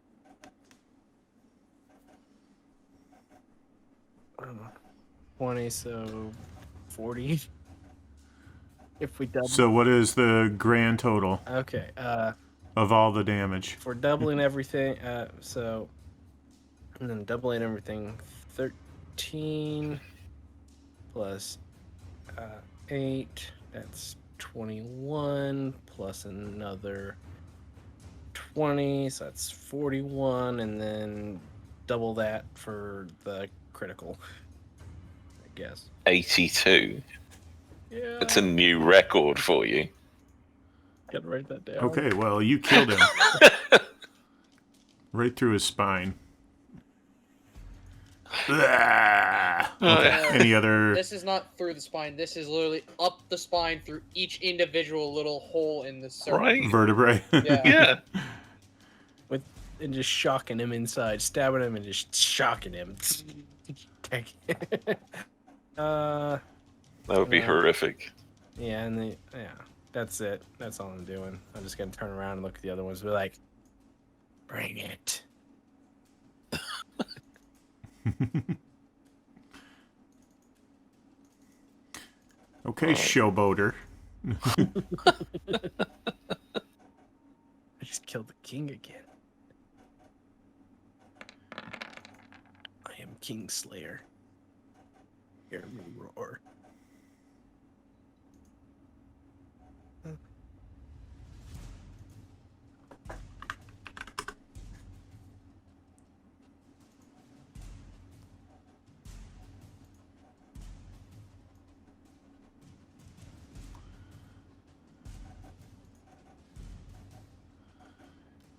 20, so 40. If we double. So what is the grand total Okay, of all the damage? for doubling everything, and then doubling everything, 13 plus 8, that's 21, plus another 20, so that's 41, and then double that for the critical, I guess. 82. Yeah. It's a new record for you. Gotta write that down. Okay, well, you killed him. Right through his spine. Ah. Okay, any other... This is not through the spine. This is literally up the spine through each individual little hole in the circle. Right? vertebrae? Yeah. And just shocking him inside, stabbing him and just shocking him. That would be Yeah. horrific. Yeah, and that's it. That's all I'm doing. I'm just gonna turn around and look at the other ones and be like, bring it. Okay, showboater. I just killed the king again. I am Kingslayer. Hear me roar.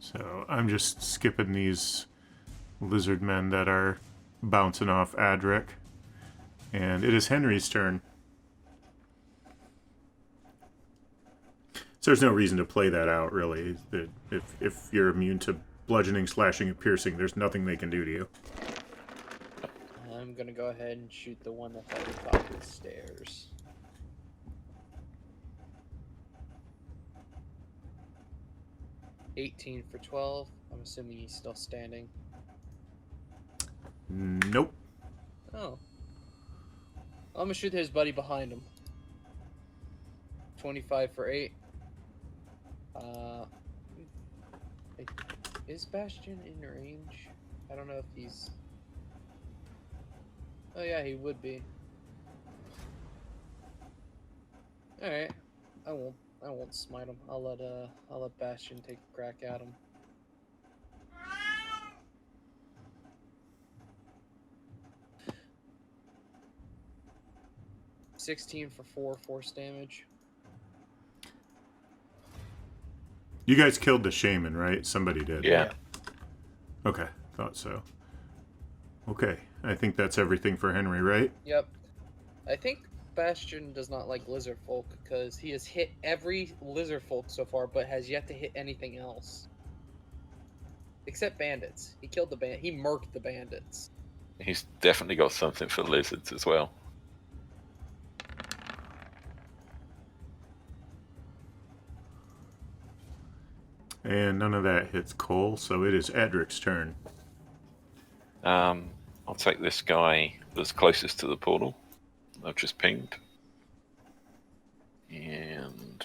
So I'm just skipping these lizard men that are bouncing off Adrik. And it is Henry's turn. So there's no reason to play that out, really. If you're immune to bludgeoning, slashing, and piercing, there's nothing they can do to you. I'm gonna go ahead and shoot the one that's at the top of the stairs. $18 for 12. I'm assuming he's still standing. Nope. Oh. I'm gonna shoot his buddy behind him. 25 for 8. Is Bastion in range? I don't know if he's... Oh yeah, he would be. Alright. I won't smite him. I'll let Bastion take a crack at him. $16 for 4 force damage. You guys killed the shaman, right? Somebody did. Yeah. Okay, thought so. Okay, I think that's everything for Henry, right? Yep. I think Bastion does not like lizard folk because he has hit every lizard folk so far, but has yet to hit anything else. Except bandits. He killed the he murked the bandits. He's definitely got something for lizards as well. And none of that hits Cole, so it is Adrik's turn. I'll take this guy that's closest to the portal. I've just pinged. And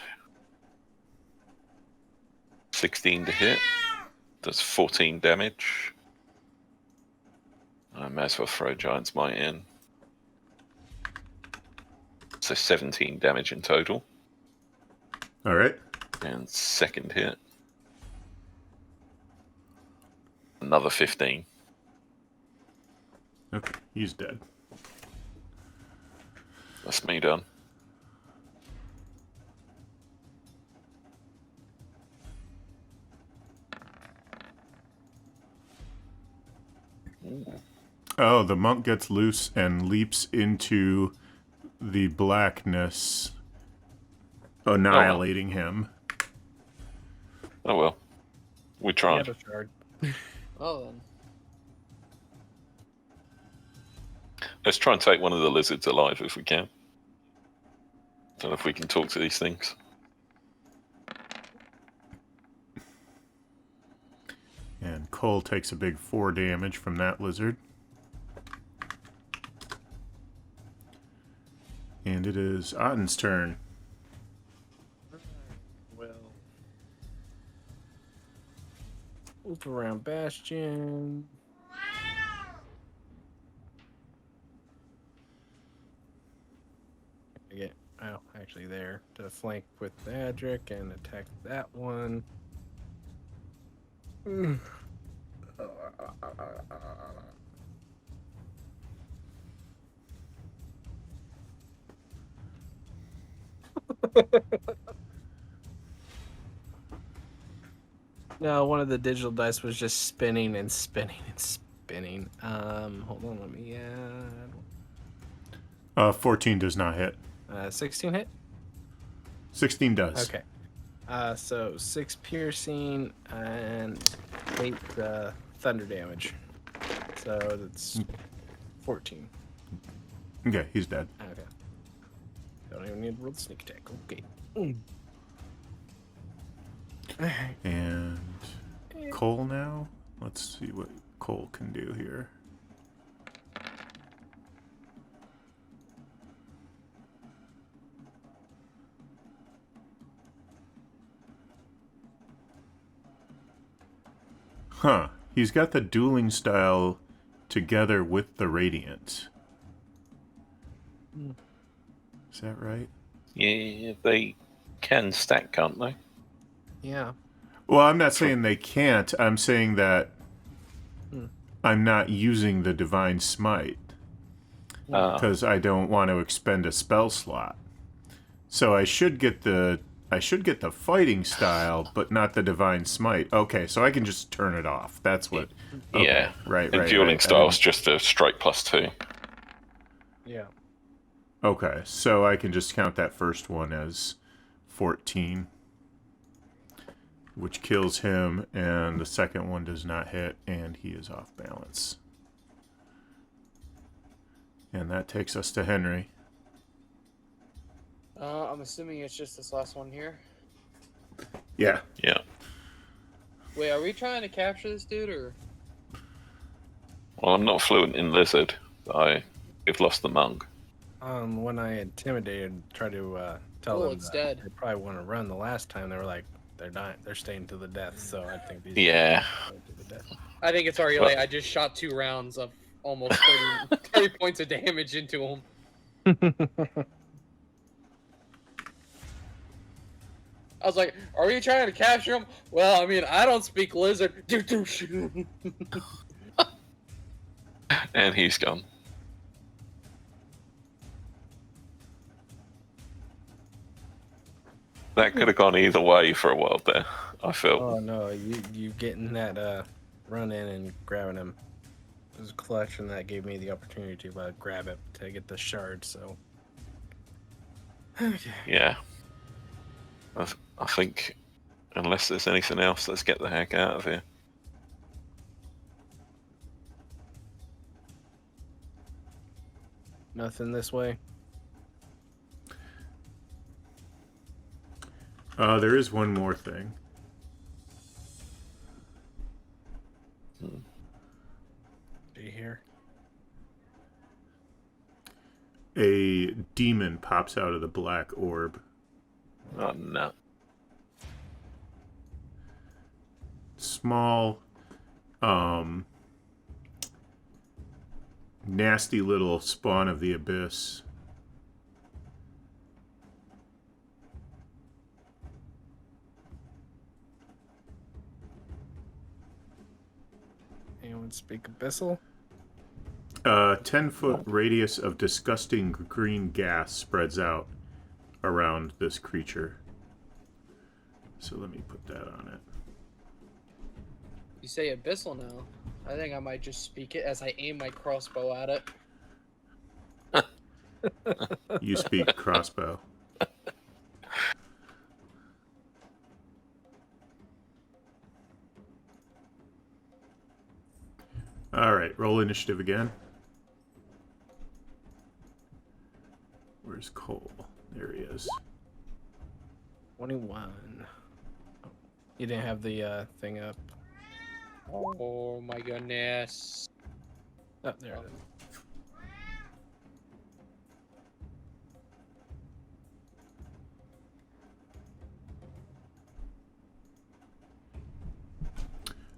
16 to hit. Does 14 damage. I may as well throw Giant's Might in. So 17 damage in total. All right. And second hit. Another 15. Okay, he's dead. That's me done. Oh, the monk gets loose and leaps into the blackness, annihilating him. Oh well. We He tried. had a shard. Oh, then. Let's try and take one of the lizards alive if we can. Don't know if we can talk to these things. And Cole takes a big 4 damage from that lizard. And it is Otten's turn. Well, move around Bastion. Get actually there to flank with Adrik and attack that one. No, one of the digital dice was just spinning and spinning and spinning. Hold on, let me add. 14 does not hit. 16 hit? 16 does. Okay. So 6 piercing and 8 thunder damage. So that's 14. Okay, he's dead. Okay. Don't even need to roll the sneak attack. Okay. And Cole now. Let's see what Cole can do here. Huh. He's got the dueling style together with the radiant. Is that right? Yeah, they can stack, can't they? Yeah. Well, I'm not saying they can't. I'm saying that I'm not using the divine smite because I don't want to expend a spell slot. So I should get the fighting style, but not the divine smite. Okay, so I can just turn it off. That's what. Okay, Yeah. right. And dueling style's just a strike +2. Yeah. Okay, so I can just count that first one as 14, which kills him, and the second one does not hit, and he is off balance. And that takes us to Henry. I'm assuming it's just this last one here. Yeah. Yeah. Wait, are we trying to capture this dude, or? Well, I'm not fluent in lizard. I've lost the monk. When I intimidated, tried to tell Oh, them it's that dead. they probably want to run the last time, they were like, they're dying, they're staying to the death. So I think these Yeah. guys are going to the death. I think it's already Well- late. I just shot 2 rounds of almost 30 points of damage into him. I was like, are we trying to capture him? Well, I mean, I don't speak lizard. And he's gone. That could have gone either way for a while there, I felt. Oh no, you getting that run in and grabbing him. It was clutch, and that gave me the opportunity to grab it to get the shard. So okay. Yeah. I think, unless there's anything else, let's get the heck out of here. Nothing this way. There is one more thing. Do you hear? A demon pops out of the black orb. Oh, no. Small, nasty little spawn of the abyss. Anyone speak abyssal? 10-foot radius of disgusting green gas spreads out around this creature. So let me put that on it. You say abyssal now. I think I might just speak it as I aim my crossbow at it. You speak crossbow. All right, roll initiative again. Where's Cole? There he is. 21. You didn't have the thing up. Oh my goodness. Oh, there it is.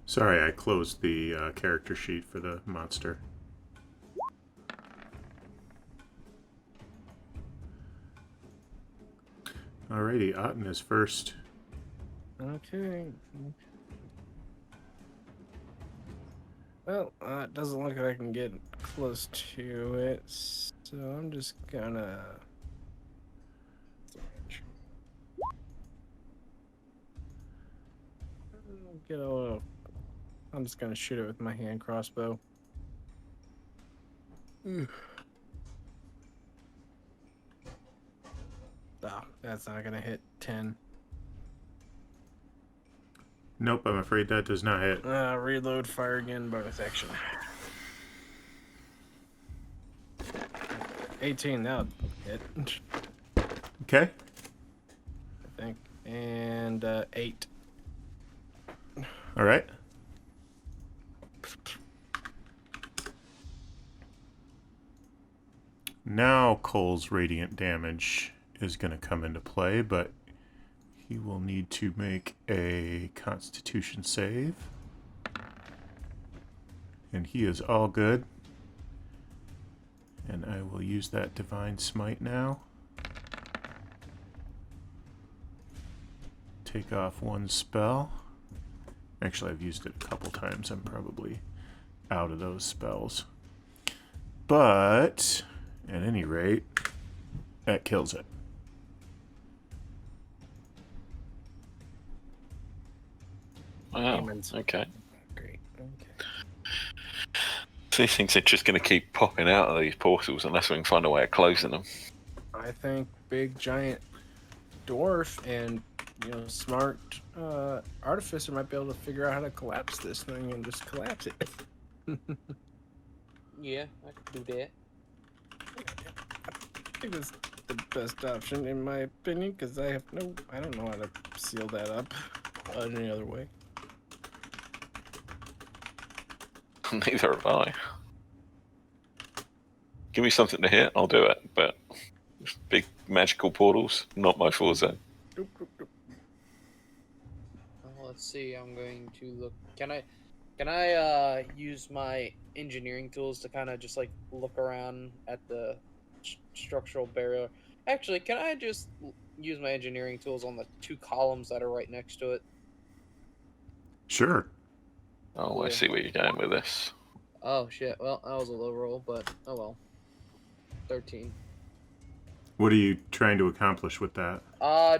Sorry, I closed the character sheet for the monster. Alrighty, Otten is first. Okay. Well, it doesn't look like I can get close to it, so I'm just gonna... Get a little... I'm just gonna shoot it with my hand crossbow. Oh, that's not gonna hit 10. Nope, I'm afraid that does not hit. Reload, fire again, bonus action. 18, that'll hit, Okay. I think. And 8. All right. Now Cole's radiant damage is going to come into play, but he will need to make a Constitution save. And he is all good. And I will use that Divine Smite now. Take off one spell. Actually, I've used it a couple times. I'm probably out of those spells. But, at any rate, that kills it. Wow. Demons. Okay. Great. Okay. So these things are just going to keep popping out of these portals unless we can find a way of closing them. I think big giant dwarf and smart artificer might be able to figure out how to collapse this thing and just collapse it. Yeah, I could do that. I think that's the best option in my opinion because I don't know how to seal that up any other way. Neither have I. Give me something to hit, I'll do it. But big magical portals, not my forte. Doop, doop, doop. Well, let's see. I'm going to look. Can I use my engineering tools to kind of just like look around at the structural barrier? Actually, can I just use my engineering tools on the 2 columns that are right next to it? Sure. Oh, I see where you're going with this. Oh shit. Well, that was a low roll, but oh well. 13. What are you trying to accomplish with that?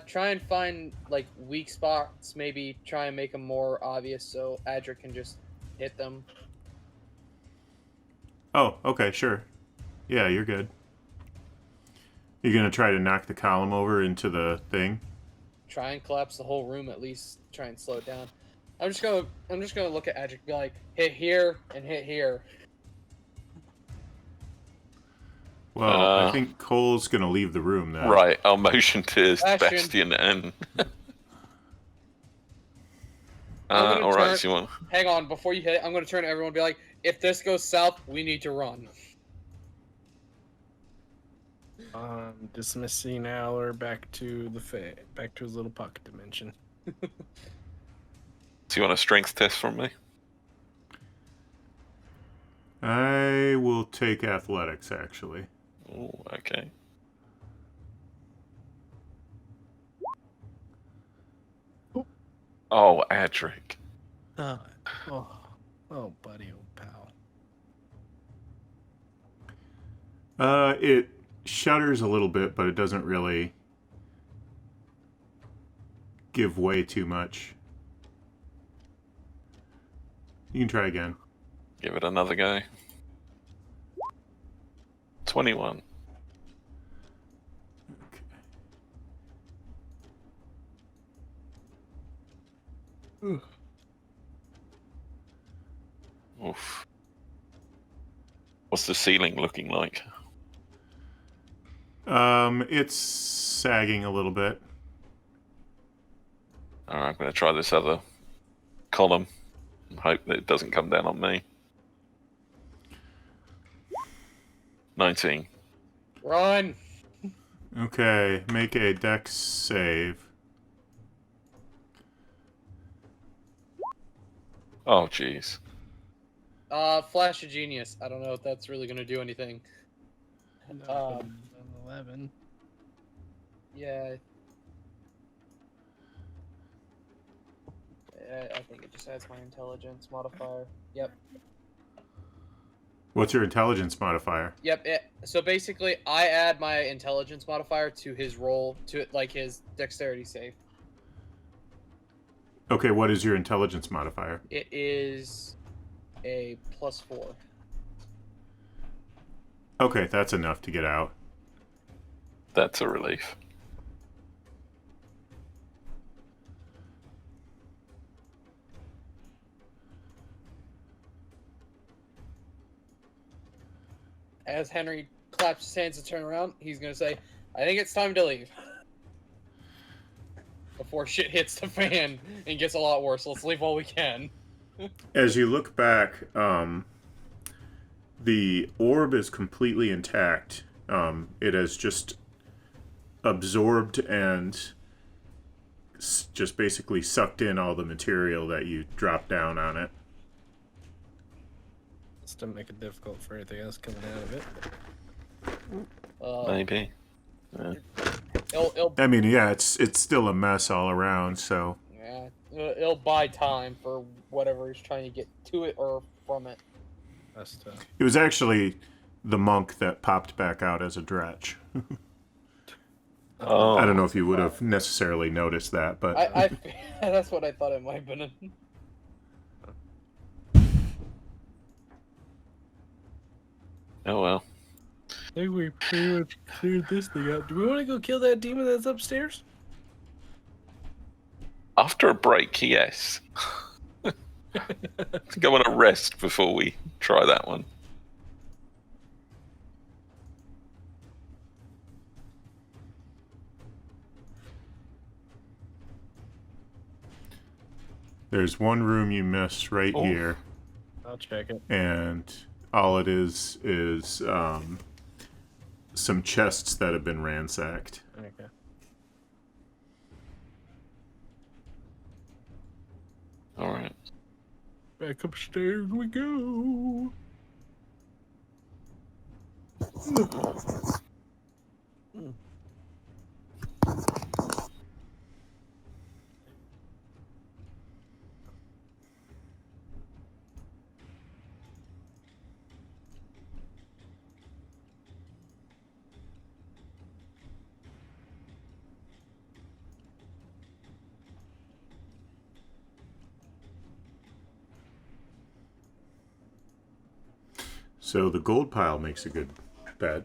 Try and find like weak spots. Maybe try and make them more obvious so Adrik can just hit them. Oh, okay, sure. Yeah, you're good. You're gonna try to knock the column over into the thing? Try and collapse the whole room at least. Try and slow it down. I'm just gonna look at Adrik and be like, hit here and hit here. Well, I think Cole's gonna leave the room now. Right, I'll motion to Bastion. Bastion and... I'm gonna alright, so you want... Hang on, before you hit it, I'm gonna turn to everyone and be like, if this goes south, we need to run. Dismissing Aller back to back to his little pocket dimension. So you want a strength test from me? I will take athletics, actually. Oh, okay. Oh, Adrik. Oh, buddy, old pal. It shudders a little bit, but it doesn't really give way too much. You can try again. Give it another go. 21. Ooh. Oof. What's the ceiling looking like? It's sagging a little bit. Alright, I'm going to try this other column and hope that it doesn't come down on me. 19. Run! Okay, make a dex save. Oh, jeez. Flash of Genius. I don't know if that's really gonna do anything. No, 11. Yeah. I think it just adds my intelligence modifier. Yep. What's your intelligence modifier? Yep. So basically, I add my intelligence modifier to his roll, to like his dexterity save. Okay, what is your intelligence modifier? It is a +4. Okay, that's enough to get out. That's a relief. As Henry claps his hands to turn around, he's gonna say, "I think it's time to leave." Before shit hits the fan and gets a lot worse, let's leave while we can. As you look back, the orb is completely intact. It has just absorbed and just basically sucked in all the material that you dropped down on it. Just to make it difficult for anything else coming out of it. Maybe. Yeah. I mean, yeah, it's still a mess all around, so... Yeah, it'll buy time for whatever he's trying to get to it or from it. That's tough. It was actually the monk that popped back out as a dretch. Oh. I don't know if you would have necessarily noticed that, but... I that's what I thought it might have been. Oh, well. I think we pretty much cleared this thing out. Do we want to go kill that demon that's upstairs? After a break, yes. I think I want to rest before we try that one. There's one room you missed right Oh. here, I'll check it. and all it is some chests that have been ransacked. Okay. Alright. Back upstairs we go. So the gold pile makes a good bed.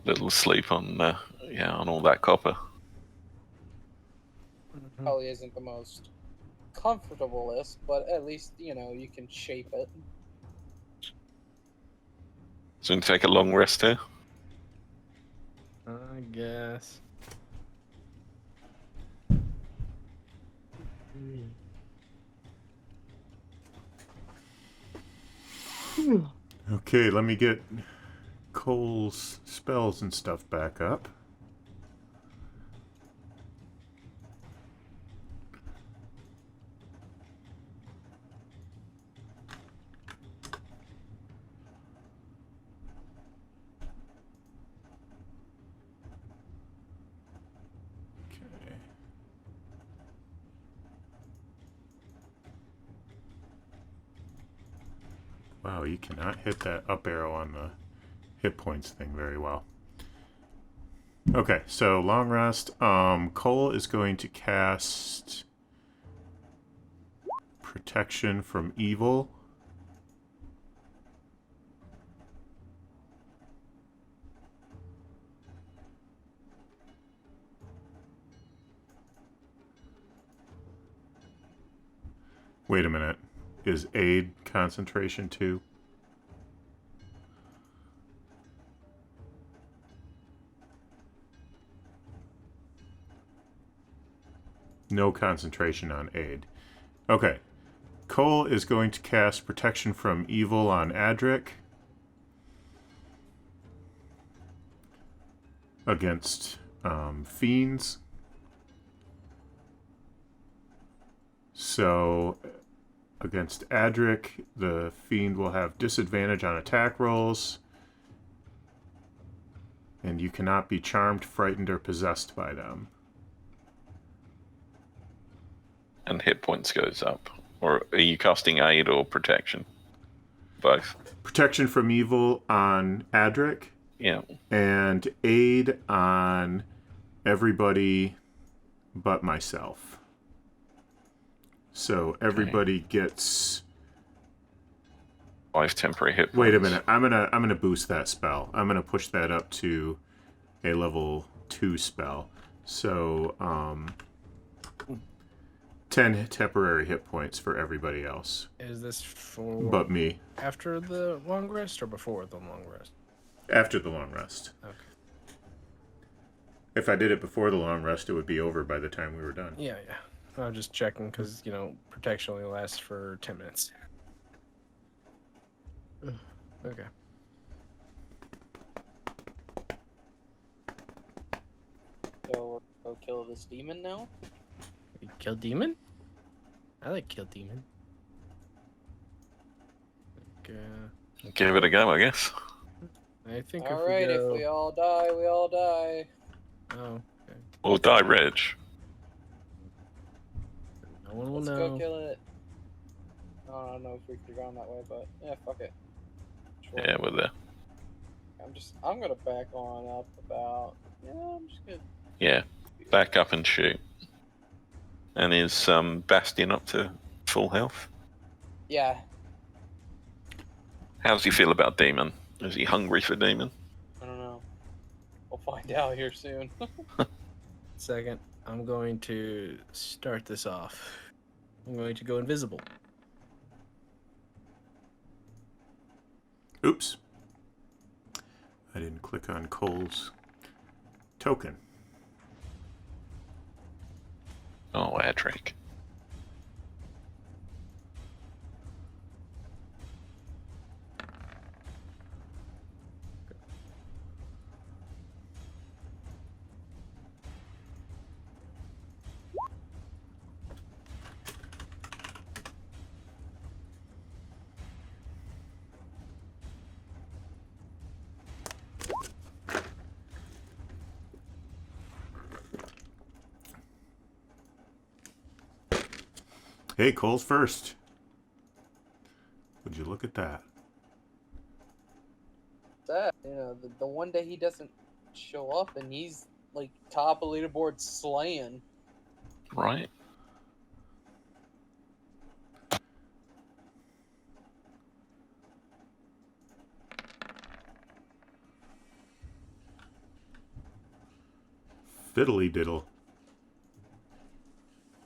Little sleep on, on all that copper. Probably isn't the most comfortablest, but at least, you know, you can shape it. So we can take a long rest here. I guess. Okay, let me get Cole's spells and stuff back up. Okay. Wow, you cannot hit that up arrow on the hit points thing very well. Okay, so long rest. Cole is going to cast protection from evil. Wait a minute. Is aid concentration too? No concentration on aid. Okay. Cole is going to cast protection from evil on Adrik against fiends. So against Adrik, the fiend will have disadvantage on attack rolls, and you cannot be charmed, frightened, or possessed by them. And hit points goes up. Or are you casting aid or protection? Both. Protection from evil on Adrik, Yeah. and aid on everybody but myself. So everybody gets 5 temporary hit points. Wait a minute. I'm gonna boost that spell. I'm gonna push that up to a level 2 spell. So 10 temporary hit points for everybody else. Is this for But me. after the long rest or before the long rest? After the long rest. Okay. If I did it before the long rest, it would be over by the time we were done. Yeah. I'm just checking because, protection only lasts for 10 minutes. Okay. So we'll go kill this demon now. Kill demon? I like kill demon. Give it a go, I guess. I think All right, if if we all die, we all die. Oh, okay. Or die, Reg. No one will Let's know. go kill it. I don't know if we could have gone that way, but yeah, fuck it. Sure. Yeah, we're there. I'm gonna back on up about. Yeah, I'm just gonna. Yeah. Back up and shoot. And is Bastion up to full health? Yeah. How does he feel about Demon? Is he hungry for Demon? I don't know. We'll find out here soon. Second, I'm going to start this off. I'm going to go invisible. Oops. I didn't click on Cole's token. Oh, Adrik. Hey, Cole's first. Would you look at that? That the one day he doesn't show up and he's like top of leaderboard slaying. Right? Fiddly diddle.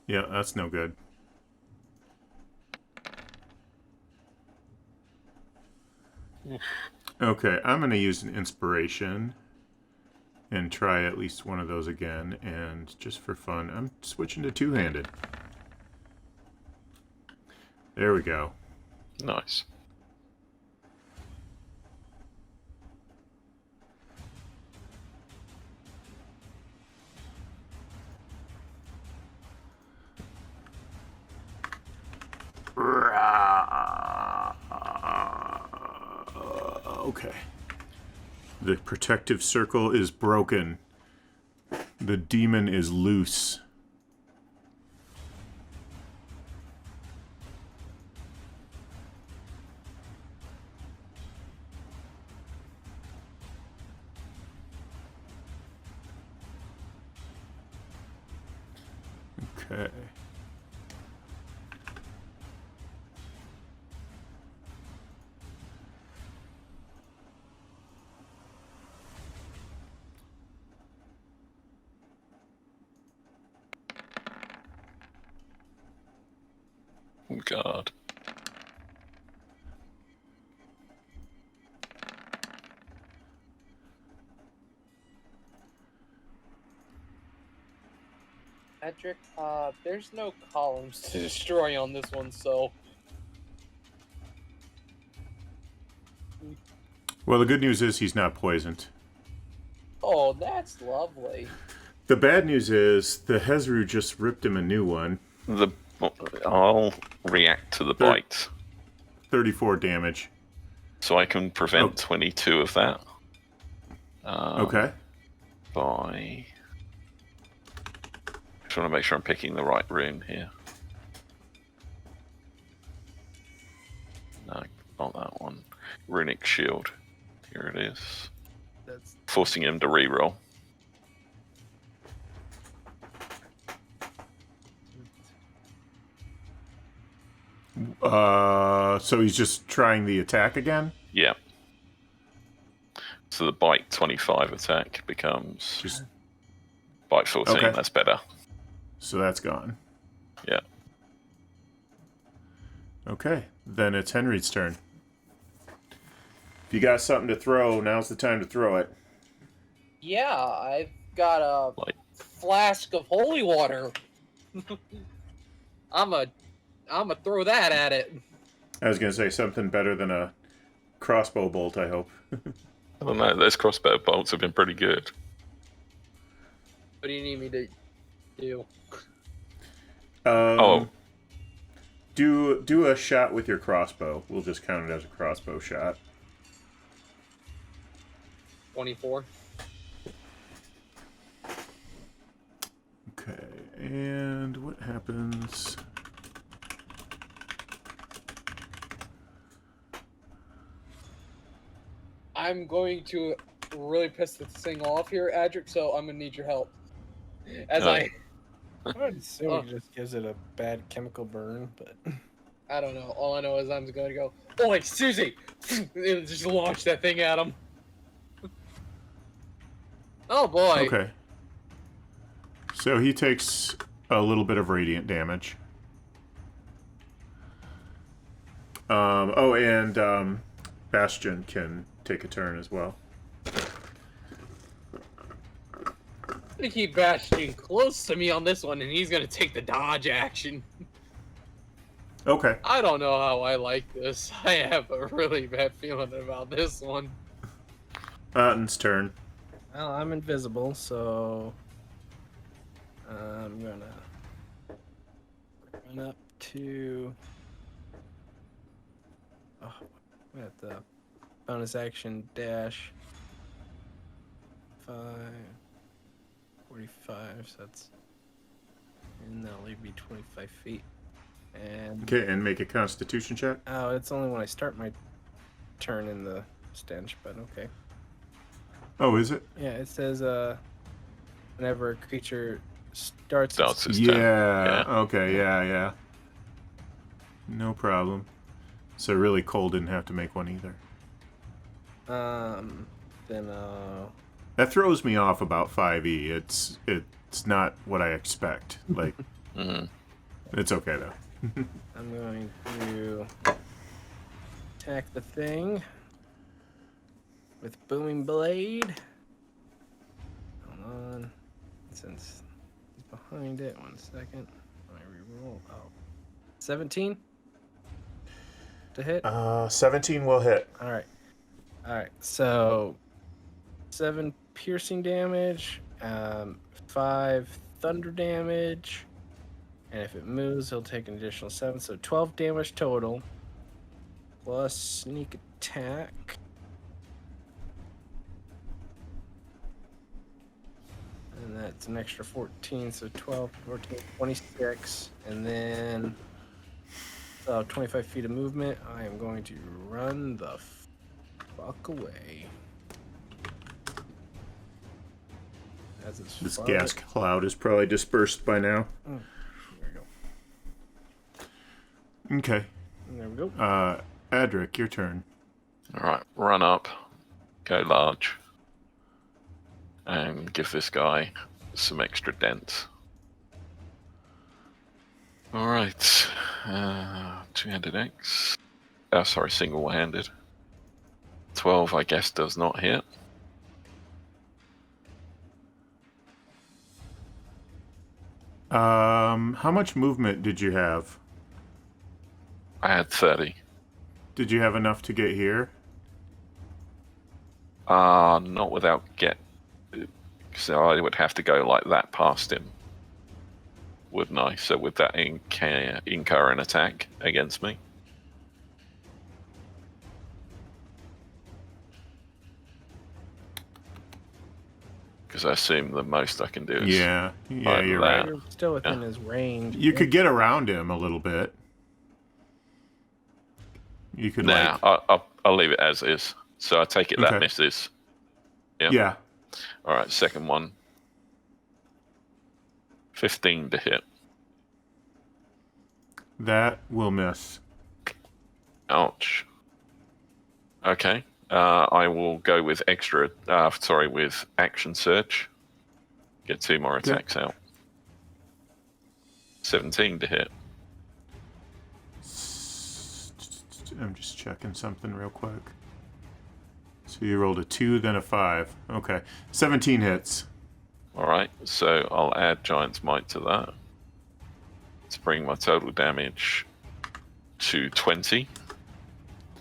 Yeah, that's no good. Okay, I'm going to use an inspiration and try at least one of those again. And just for fun, I'm switching to two-handed. There we go. Nice. Okay. The protective circle is broken. The demon is loose. Okay. Oh, God. Adrik, there's no columns to destroy on this one, so Well, the good news is he's not poisoned. oh, that's lovely. The bad news is the Hezru just ripped him a new one. I'll react to the bite. 34 damage. So I can prevent 22 of that. Okay. By... Just want to make sure I'm picking the right rune here. No, not that one. Runic Shield. Here it is. That's Forcing him to reroll. So he's just trying the attack again? Yeah. So the bite 25 attack becomes Just bite 14. Okay. That's better. so that's gone. Yeah. Okay, then it's Henry's turn. If you got something to throw, now's the time to throw it. Yeah, I've got a Like, flask of holy water. I'ma throw that at it. I was gonna say something better than a crossbow bolt, I hope. I don't know. Those crossbow bolts have been pretty good. What do you need me to do? Do a shot with your crossbow. We'll just count it as a crossbow shot. 24. Okay, and what happens? I'm going to really piss this thing off here, Adrik, so I'm gonna need your help. As Alright. I would assume it just gives it a bad chemical burn, but I don't know. All I know is I'm going to go, "Oi, Susie!" and just launch that thing at him. Oh boy. Okay. So he takes a little bit of radiant damage. And Bastion can take a turn as well. I'm gonna keep Bastion close to me on this one, and he's gonna take the dodge action. Okay. I don't know how I like this. I have a really bad feeling about this one. Otten's turn. well, I'm invisible, so I'm gonna run up to. Oh, we got the bonus action dash. 45, so that's. And that'll leave me 25 feet. And. Okay, and make a Constitution check. Oh, it's only when I start my turn in the stench, but okay. Oh, is it? Yeah, it says whenever a creature starts Starts his Yeah. turn. Yeah. Okay. Yeah. No problem. So really, Cole didn't have to make one either. then That throws me off about 5e. It's not what I expect. Like, it's okay though. I'm going to attack the thing with booming blade. Hold on, since he's behind it. 1 second. I reroll. Oh, 17 to hit. 17 will hit. All right. So 7 piercing damage, 5 thunder damage, and if it moves, he'll take an additional 7. So 12 damage total, plus sneak attack. And that's an extra 14, so 12, 14, 26. And then 25 feet of movement. I am going to run the fuck away. This gas cloud is probably dispersed by now. Okay. There we go. Adrik, your turn. All right, run up, go large, and give this guy some extra dents. All right, two-handed X. Oh, sorry, single-handed. 12, I guess, does not hit. How much movement did you have? I had 30. Did you have enough to get here? Not without so I would have to go like that past him, wouldn't I? So would that incur an attack against me? Because I assume the most I can do is Yeah, like you're that. right. You're still within his range. You could get around him a little bit. You could Nah, I'll leave it as is. So I take it that Okay. misses. Yeah. Yeah. All right, second one. 15 to hit. That will miss. Ouch. Okay. I will go with with action search. Get 2 more attacks out. 17 to hit. I'm just checking something real quick. So you rolled a 2, then a 5. Okay. 17 hits. All right, so I'll add Giant's Might to that to bring my total damage to 20.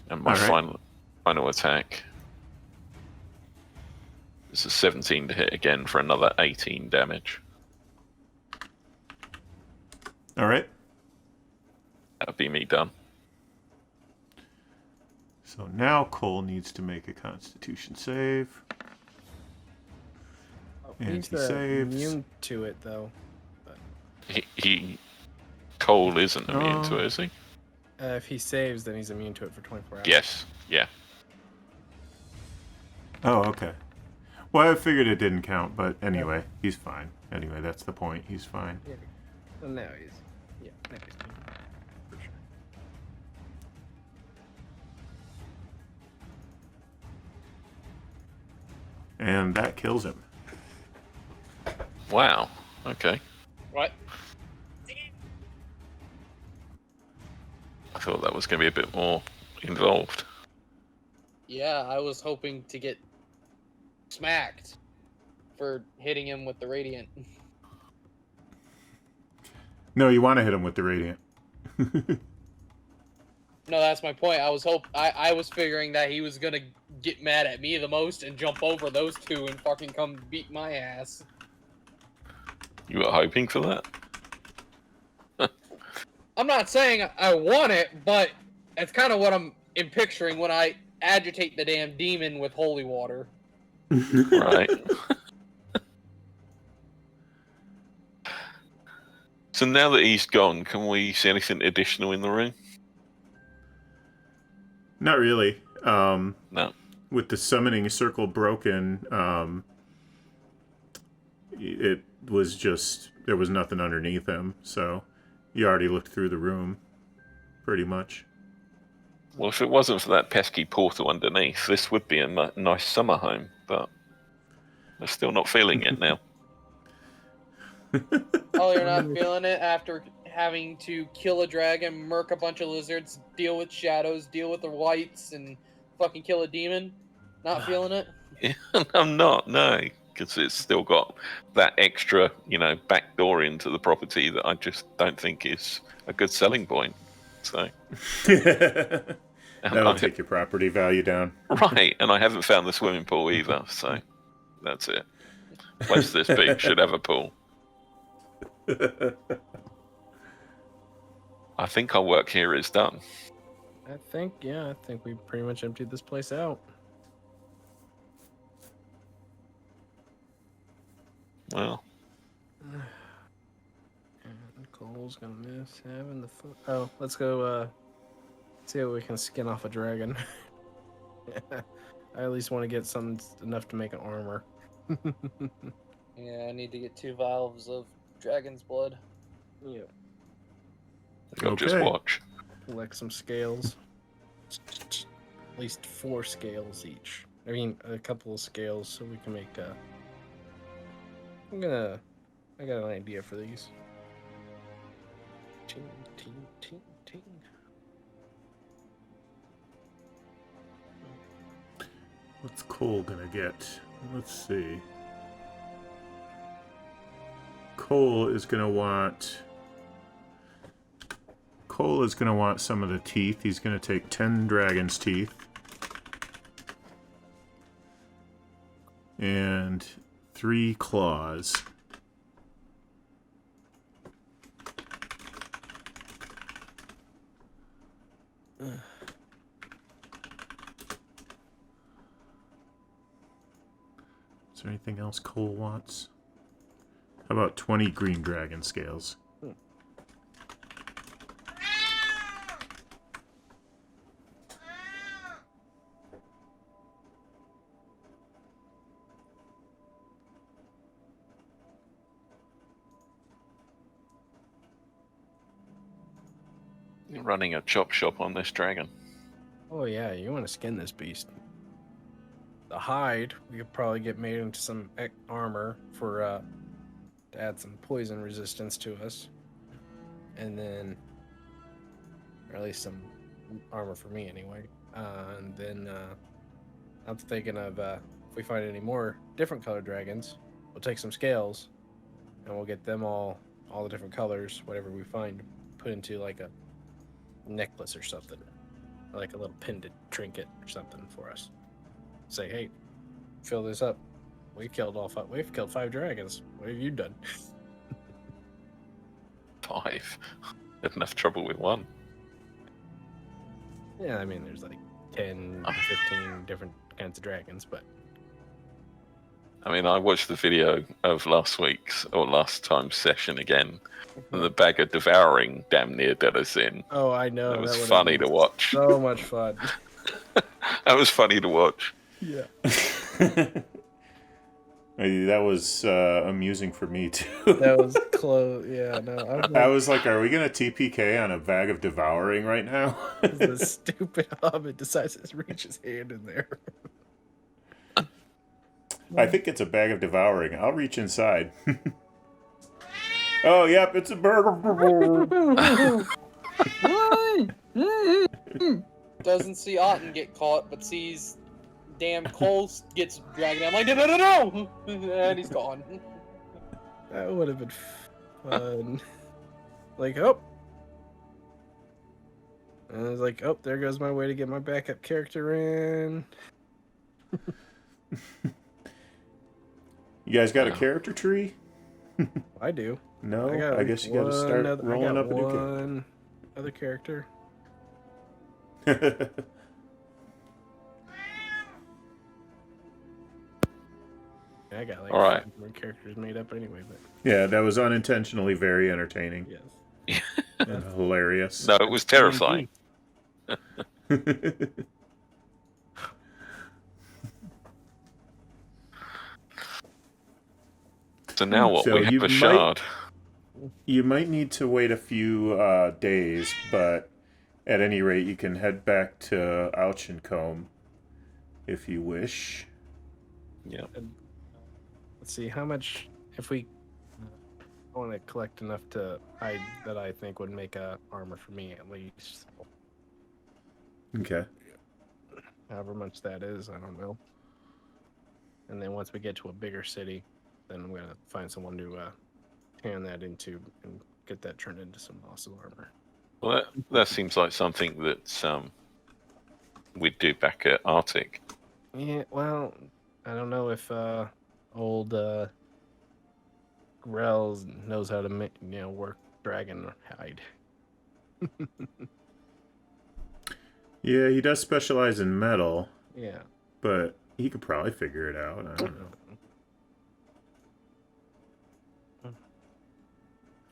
And my All right. final attack is a 17 to hit again for another 18 damage. All right. That'll be me done. So now Cole needs to make a Constitution save. And He's he saves. immune to it, though. Cole isn't immune to it, is he? If he saves, then he's immune to it for 24 hours. Yes. Yeah. Oh, okay. Well, I figured it didn't count, but anyway, he's fine. Anyway, that's the point. He's fine. Yeah. So now he's... Yeah, now he's immune. For sure. And that kills him. Wow. Okay. What? I thought that was going to be a bit more involved. Yeah, I was hoping to get smacked for hitting him with the radiant. No, you want to hit him with the radiant. No, that's my point. I was figuring that he was gonna get mad at me the most and jump over those two and fucking come beat my ass. You were hoping for that? I'm not saying I want it, but it's kind of what I'm picturing when I agitate the damn demon with holy water. Right. So now that he's gone, can we see anything additional in the room? Not really. No. With the summoning circle broken, it was just, there was nothing underneath him, so you already looked through the room, pretty much. Well, if it wasn't for that pesky portal underneath, this would be a nice summer home, but we're still not feeling it now. Oh, you're not feeling it after having to kill a dragon, murk a bunch of lizards, deal with shadows, deal with the whites, and fucking kill a demon? Not feeling it? I'm not, no, because it's still got that extra, back door into the property that I just don't think is a good selling point. So That'll take your property value down. Right, and I haven't found the swimming pool either, so that's it. Place this big should have a pool. I think our work here is done. I think we pretty much emptied this place out. Well, And Cole's gonna miss having the foot. Oh, let's go see if we can skin off a dragon. I at least want to get something enough to make an armor. Yeah, I need to get 2 vials of dragon's blood. Yeah. you'll just Okay. watch. collect some scales. At least 4 scales each. I mean, a couple of scales so we can make I got an idea for these. Ting, ting, ting, ting. What's Cole gonna get? Let's see. Cole is gonna want some of the teeth. He's gonna take 10 dragon's teeth. And 3 claws. Is there anything else Cole wants? How about 20 green dragon scales? You're running a chop shop on this dragon. Oh yeah, you want to skin this beast. The hide we could probably get made into some armor for to add some poison resistance to us, and then, or at least some armor for me anyway. And then I'm thinking of if we find any more different colored dragons, we'll take some scales, and we'll get them all the different colors, whatever we find, put into like a necklace or something, or like a little pendant trinket or something for us. Say, hey, fill this up. We've killed 5 dragons. What have you done? 5. Had enough trouble with 1. Yeah, I mean, there's like 10, 15 different kinds of dragons, but I mean, I watched the video of last time's session again, and the bag of devouring damn near did us in. oh, I know. It was that would've funny been to watch. So much fun. That was funny to watch. Yeah. That was amusing for me too. That was close. Yeah, no. I was like, are we gonna TPK on a bag of devouring right now? The stupid hobbit decides to reach his hand in there. I think it's a bag of devouring. I'll reach inside. Oh, yep, it's a bird. Doesn't see Otten get caught, but sees damn Cole gets dragged down. I'm like, no! And he's gone. That would have been fun. Like, oh. And I was like, oh, there goes my way to get my backup character in. You guys got a character tree? I do. No, I guess you got to start rolling up a new character. One other character. I got like All right. 5 more characters made up anyway, but Yeah, that was unintentionally very entertaining yes. and hilarious. No, it was terrifying. So now what? So We have you a shard. You might need to wait a few days, but at any rate, you can head back to Auchencombe if you wish. Yeah. Let's see how much. If we want to collect enough to hide that I think would make a armor for me at least. Okay. However much that is, I don't know. And then once we get to a bigger city, then I'm gonna find someone to tan that into and get that turned into some awesome armor. Well, that seems like something that we'd do back at Arctic. Yeah, well, I don't know if old Grells knows how to work dragon hide. Yeah, he does specialize in metal, Yeah. but he could probably figure it out. I don't know.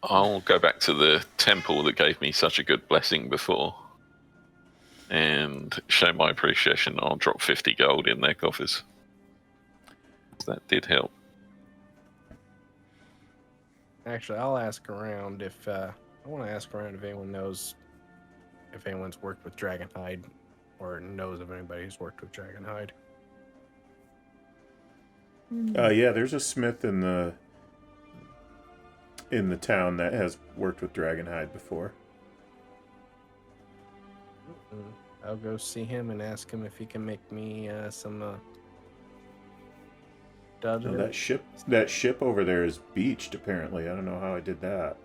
I'll go back to the temple that gave me such a good blessing before and show my appreciation. I'll drop 50 gold in their coffers. That did help. Actually, I'll ask around if I want to ask around if anyone knows if anyone's worked with Dragonhide or knows of anybody who's worked with Dragonhide. Yeah, there's a smith in the town that has worked with Dragonhide before. I'll go see him and ask him if he can make me some duds. No, that ship over there is beached, apparently. I don't know how I did that.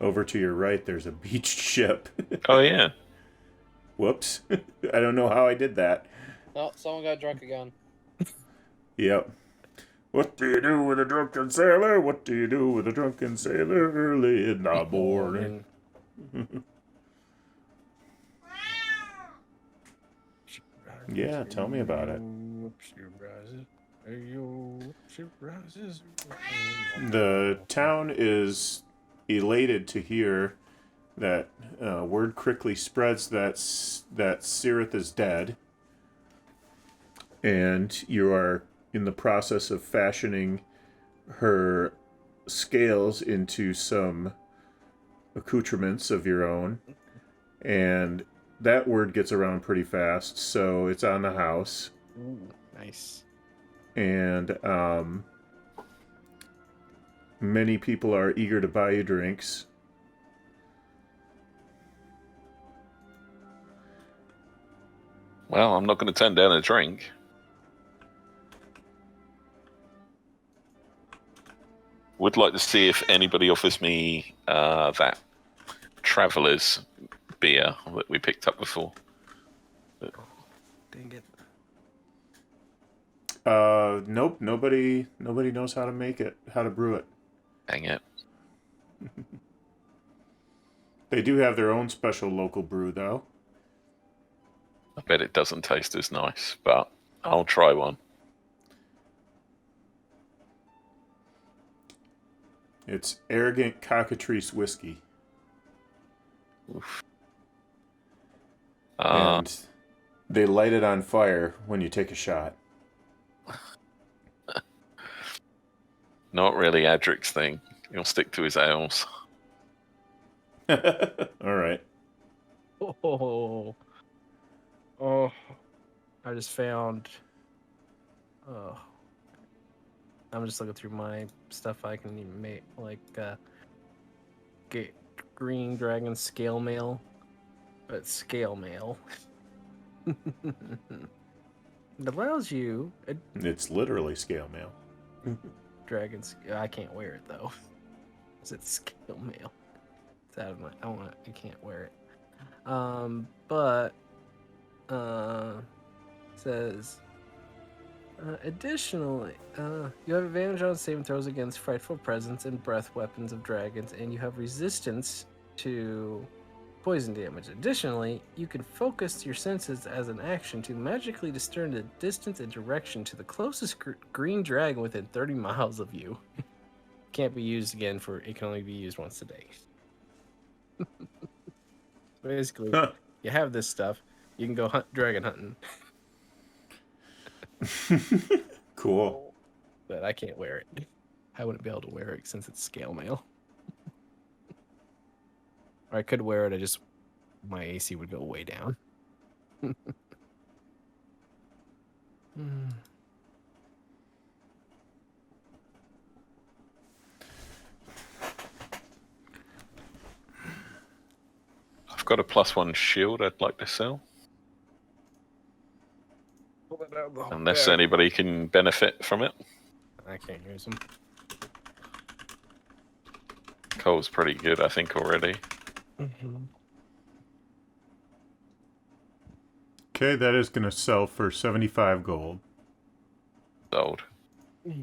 Over to your right, there's a beached ship. Oh, yeah. Whoops. I don't know how I did that. Oh, someone got drunk again. Yep. What do you do with a drunken sailor? What do you do with a drunken sailor early in the morning? Yeah, tell me about it. The town is elated to hear that word quickly spreads that Cirith is dead, and you are in the process of fashioning her scales into some accoutrements of your own, and that word gets around pretty fast, so it's on the house. Ooh, nice. And many people are eager to buy you drinks. Well, I'm not going to turn down a drink. Would like to see if anybody offers me that Traveller's beer that we picked up before. Dang it. Nope. Nobody knows how to make it, how to brew it. Dang it. They do have their own special local brew, though. I bet it doesn't taste as nice, but I'll try one. It's Arrogant Cockatrice Whiskey. Oof. And they light it on fire when you take a shot. Not really Adrik's thing. He'll stick to his ales. All right. Oh, I just found. Oh, I'm just looking through my stuff I can even make, like get green dragon scale mail, but scale mail. It allows you. It's literally scale mail. Dragons. I can't wear it though. Is it scale mail? It's out of my. I can't wear it. But says. Additionally, you have advantage on saving throws against frightful presence and breath weapons of dragons, and you have resistance to poison damage. Additionally, you can focus your senses as an action to magically discern the distance and direction to the closest green dragon within 30 miles of you. Can't be used again it can only be used once a day. Basically, you have this stuff, you can go dragon hunting. Cool. But I can't wear it. I wouldn't be able to wear it since it's scale mail. Or I could wear it, my AC would go way down. I've got a +1 shield I'd like to sell. Unless anybody can benefit from it. I can't use them. Cole's pretty good, I think, already. Okay, that is going to sell for 75 gold. Sold. Do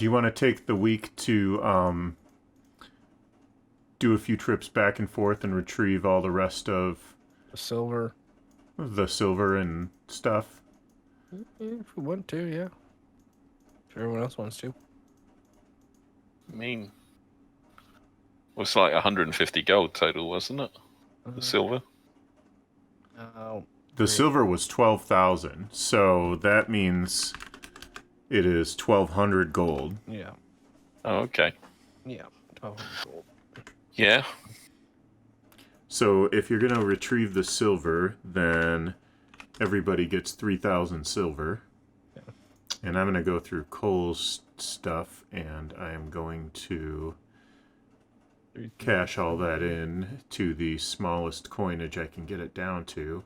you want to take the week to do a few trips back and forth and retrieve all the rest of The silver. and stuff? If we want to, yeah. If everyone else wants to. I mean, it was like 150 gold total, wasn't it? The silver. The silver was 12,000, so that means It is 1,200 gold. Yeah. Oh, okay. Yeah. 1,200 gold. Yeah. So if you're gonna retrieve the silver, then everybody gets 3,000 silver. Yeah. And I'm gonna go through Cole's stuff, and I am going to cash all that in to the smallest coinage I can get it down to.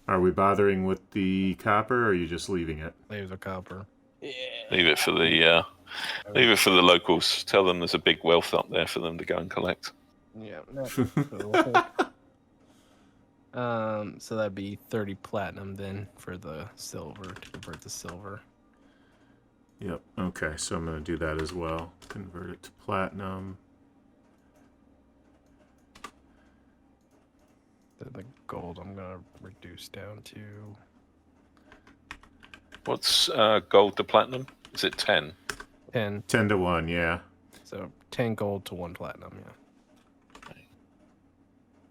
Are we bothering with the copper, or are you just leaving it? Leave the copper. Yeah. Leave it for the locals. Tell them there's a big wealth up there for them to go and collect. Yeah. No. So that'd be 30 platinum then for the silver, to convert the silver. Yep. Okay, so I'm gonna do that as well. Convert it to platinum. The gold I'm gonna reduce down to What's gold to platinum? Is it 10? 10. 10 to 1, yeah. So 10 gold to 1 platinum, yeah. Okay.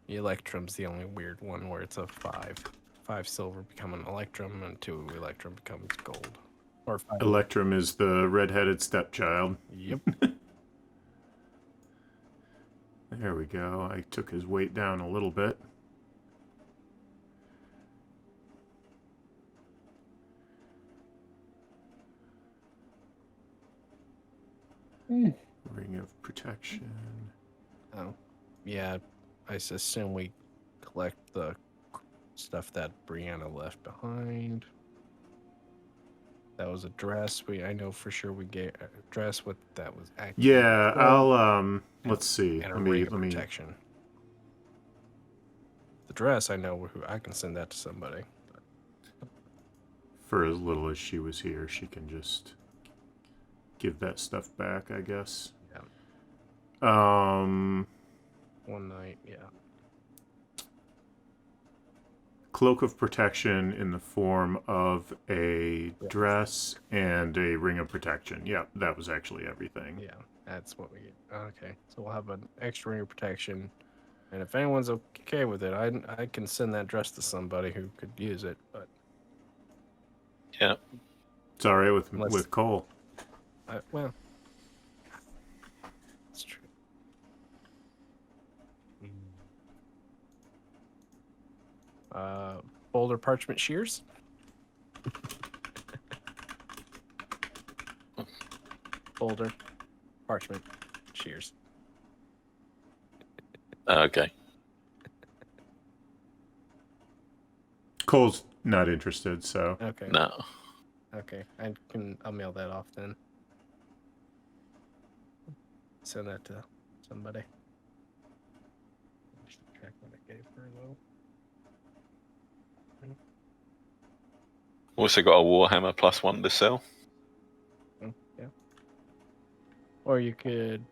The electrum's the only weird one where it's a 5. 5 silver become an electrum, and 2 electrum becomes gold. Or 5. Electrum is the red-headed stepchild. Yep. There we go. I took his weight down a little bit. Ring of protection. Oh, yeah. I assume we collect the stuff that Brianna left behind. That was a dress. I know for sure we get a dress. What that was. Yeah, I'll let's see. And a Let ring of me protection. The dress, I know who I can send that to somebody. for as little as she was here, she can just give that stuff back, I guess. Yeah. One night, yeah. Cloak of protection in the form of a dress and a ring of protection. Yeah, that was actually everything. Yeah, that's what we get. Okay, so we'll have an extra ring of protection, and if anyone's okay with it, I can send that dress to somebody who could use it. But Yeah. It's all right with Unless- Cole. well, it's true. Boulder parchment shears. Boulder parchment shears. Okay. Cole's not interested, so Okay. No. Okay, I'll mail that off then. Send that to somebody. I should check what I gave her though. Also got a Warhammer +1 to sell. Yeah. Or we could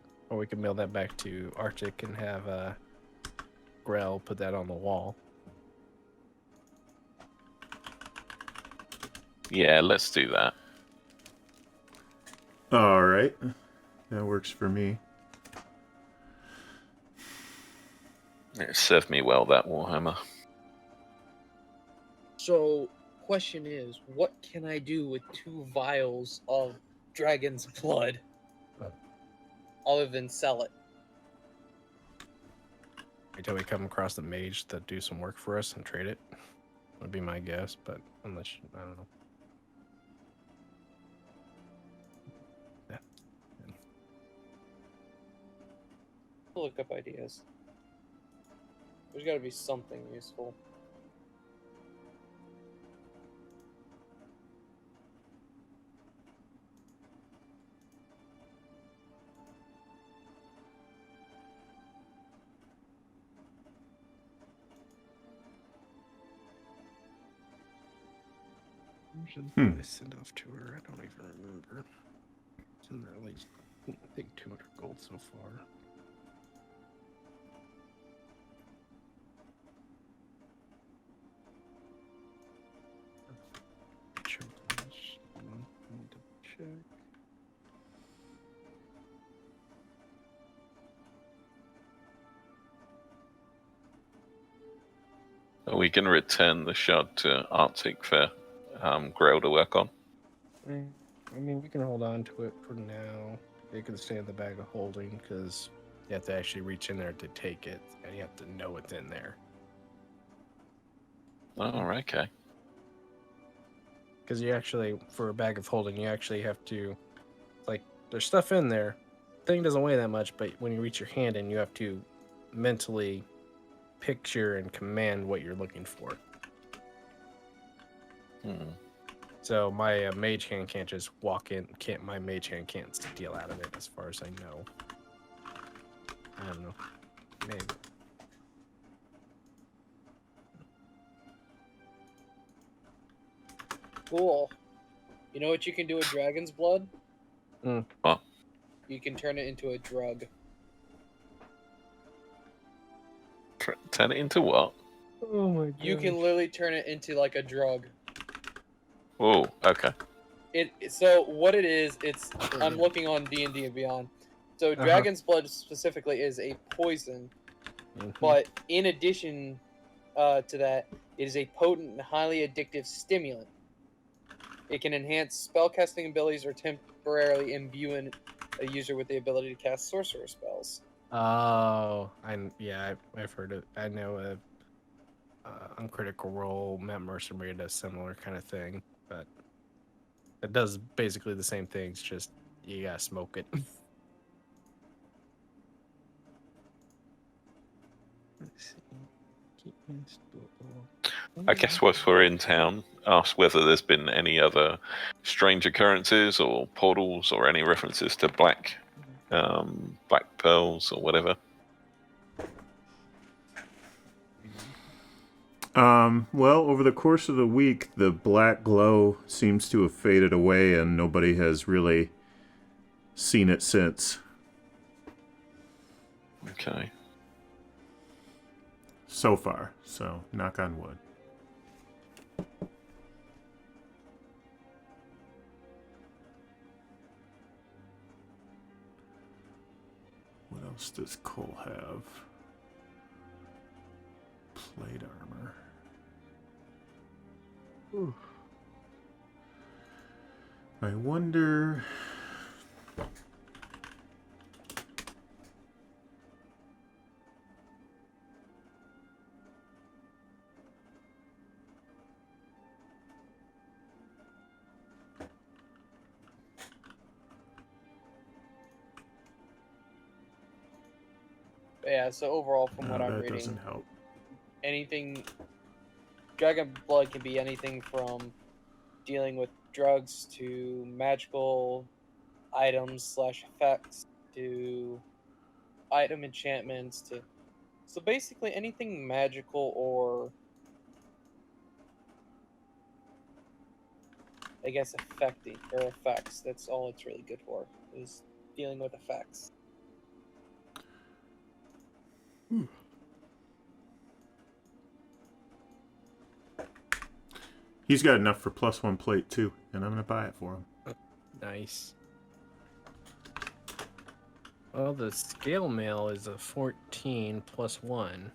mail that back to Arctic and have Grell put that on the wall. Yeah, let's do that. all right. That works for me. It served me well, that Warhammer. So, question is, what can I do with 2 vials of dragon's blood? Other than sell it. Until we come across a mage that do some work for us and trade it. Would be my guess, but unless I don't know. Yeah. I'll look up ideas. There's gotta be something useful. What did I send off to her? I don't even remember. Send her at least, I think 200 gold so far. Check this. Need to check. Are we going to return the shard to Arctic for Grail to work on? I mean, we can hold on to it for now. It can stay in the bag of holding because you have to actually reach in there to take it, and you have to know it's in there. Oh, okay. Because you actually, for a bag of holding, you actually have to, like, there's stuff in there. Thing doesn't weigh that much, but when you reach your hand in, you have to mentally picture and command what you're looking for. Hmm. So my mage hand can't just walk in. My mage hand can't steal out of it, as far as I know. I don't know. Maybe. Cool. You know what you can do with dragon's blood? What? You can turn it into a drug. Turn it into what? Oh my god. You can literally turn it into like a drug. Oh, okay. So what it is, I'm looking on D&D and Beyond. So dragon's blood specifically is a poison, but in addition to that, it is a potent and highly addictive stimulant. It can enhance spellcasting abilities or temporarily imbue a user with the ability to cast sorcerer spells. Oh, I've heard it. I know on Critical Role, Matt Mercenary does similar kind of thing, but it does basically the same thing. It's just you gotta smoke it. Let's see. I guess whilst we're in town, ask whether there's been any other strange occurrences or portals or any references to black pearls or whatever. Well, over the course of the week, the black glow seems to have faded away, and nobody has really seen it since. Okay. So far, so knock on wood. What else does Cole have? Plate armor. Ooh. I wonder... But yeah, so overall, from No, what I'm that reading, doesn't help. anything dragon blood can be anything from dealing with drugs to magical items / effects to item enchantments to so basically anything magical or I guess affecting or effects. That's all it's really good for is dealing with effects. He's got enough for +1 plate too, and I'm gonna buy it for him. Nice. Well, the scale mail is a 14 plus 1.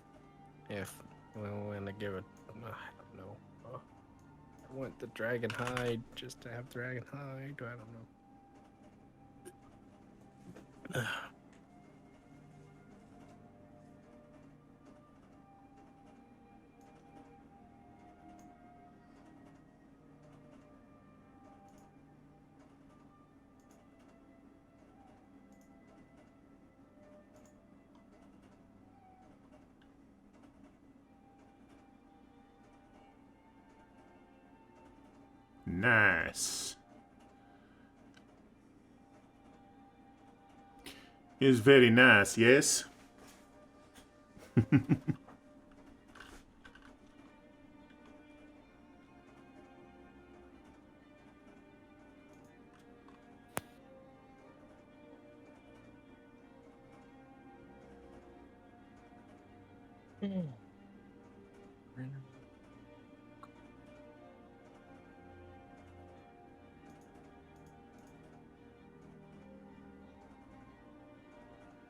If we want to give it, I don't know. I want the dragon hide just to have dragon hide. I don't know. Nice. Is very nice, yes?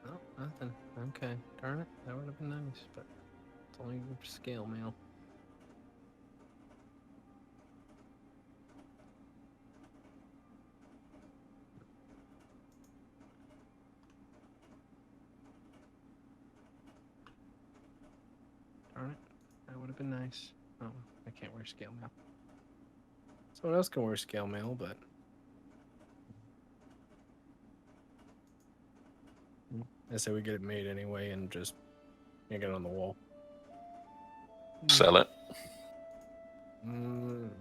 Oh, nothing. Okay. Darn it. That would have been nice, but it's only scale mail. have been nice. Oh, I can't wear scale mail. Someone else can wear scale mail, but I say we get it made anyway and just hang it on the wall. Sell it.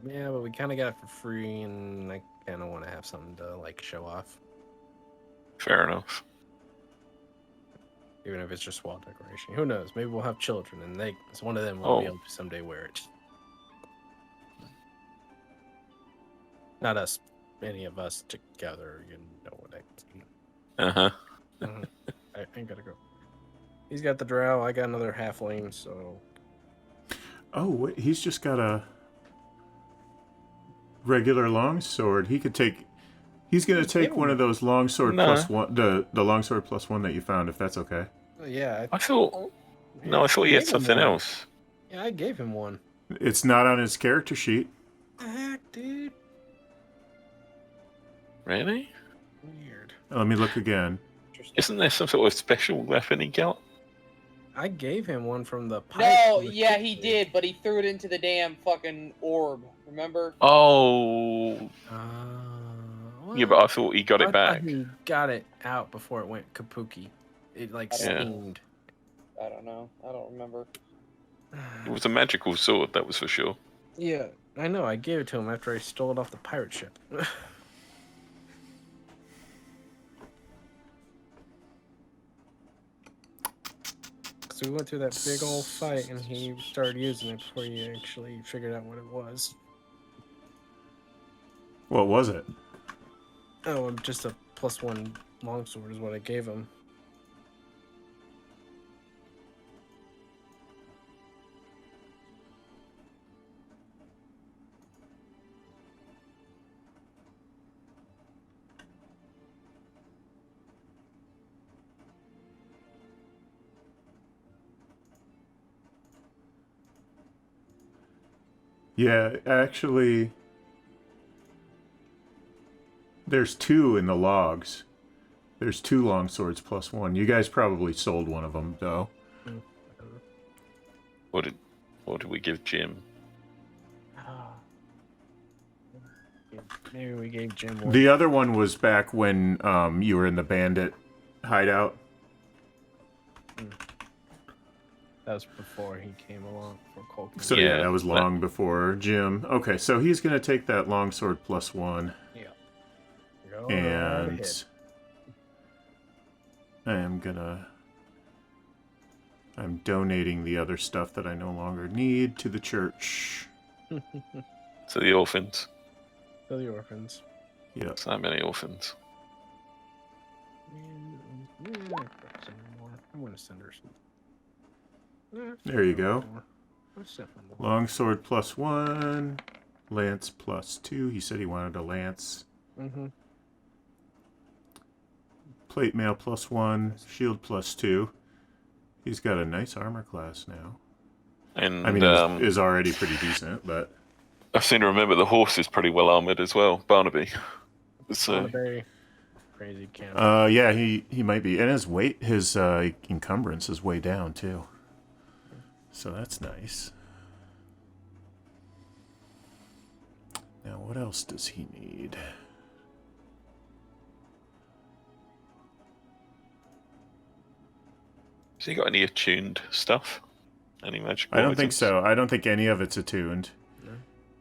Yeah, but we kind of got it for free, and I kind of want to have something to like show off, Fair enough. even if it's just wall decoration. Who knows? Maybe we'll have children, and one of them will be Oh. able to someday wear it. Not us, any of us together. You know what I mean. Uh-huh. I ain't gotta go. He's got the drow. I got another halfling, so Oh, wait, he's just got a regular longsword. He could take. He's gonna take one of those longsword No. plus one, the longsword plus one that you found, if that's okay. yeah. I thought he had gave him something one. else. Yeah, I gave him one. It's not on his character sheet. The heck, dude? Really? Weird. Let me look again. Interesting. Isn't there some sort of special weapon he got? I gave him one from the pipe. No, from the yeah, he kitchen. did, but he threw it into the damn fucking orb. Remember? Oh, Well, yeah, but I thought he got I it back. thought he got it out before it went kapuki. It like Yeah. steamed. I don't know. I don't remember. It was a magical sword, that was for sure. Yeah, I know. I gave it to him after I stole it off the pirate ship. So we went through that big old fight, and he started using it before he actually figured out what it was. What was it? Oh, just a +1 longsword is what I gave him. Yeah, actually, there's 2 in the logs. There's 2 longswords plus 1. You guys probably sold one of them, though. What did we give Jim? Maybe we gave Jim one. The other one was back when you were in the bandit hideout. That was before he came along for Cole. So yeah, Yeah, that was that- long before Jim. Okay, so he's gonna take that longsword plus 1, Yeah. Go and ahead. I'm donating the other stuff that I no longer need to the church. To the orphans. To the orphans. Yep. So many orphans. I'm gonna send her some. There you go. What's that one? Longsword plus 1, lance plus 2. He said he wanted a lance. Mm-hmm. Plate mail plus 1, shield plus 2. He's got a nice armor class now. And I mean, is already pretty decent, but I seem to remember the horse is pretty well armored as well, Barnaby. So Very crazy camp. yeah, he might be, and his weight, his encumbrance is way down too. So that's nice. Now, what else does he need? has he got any attuned stuff? Any magical I don't think items? so. I don't think any of it's attuned. No.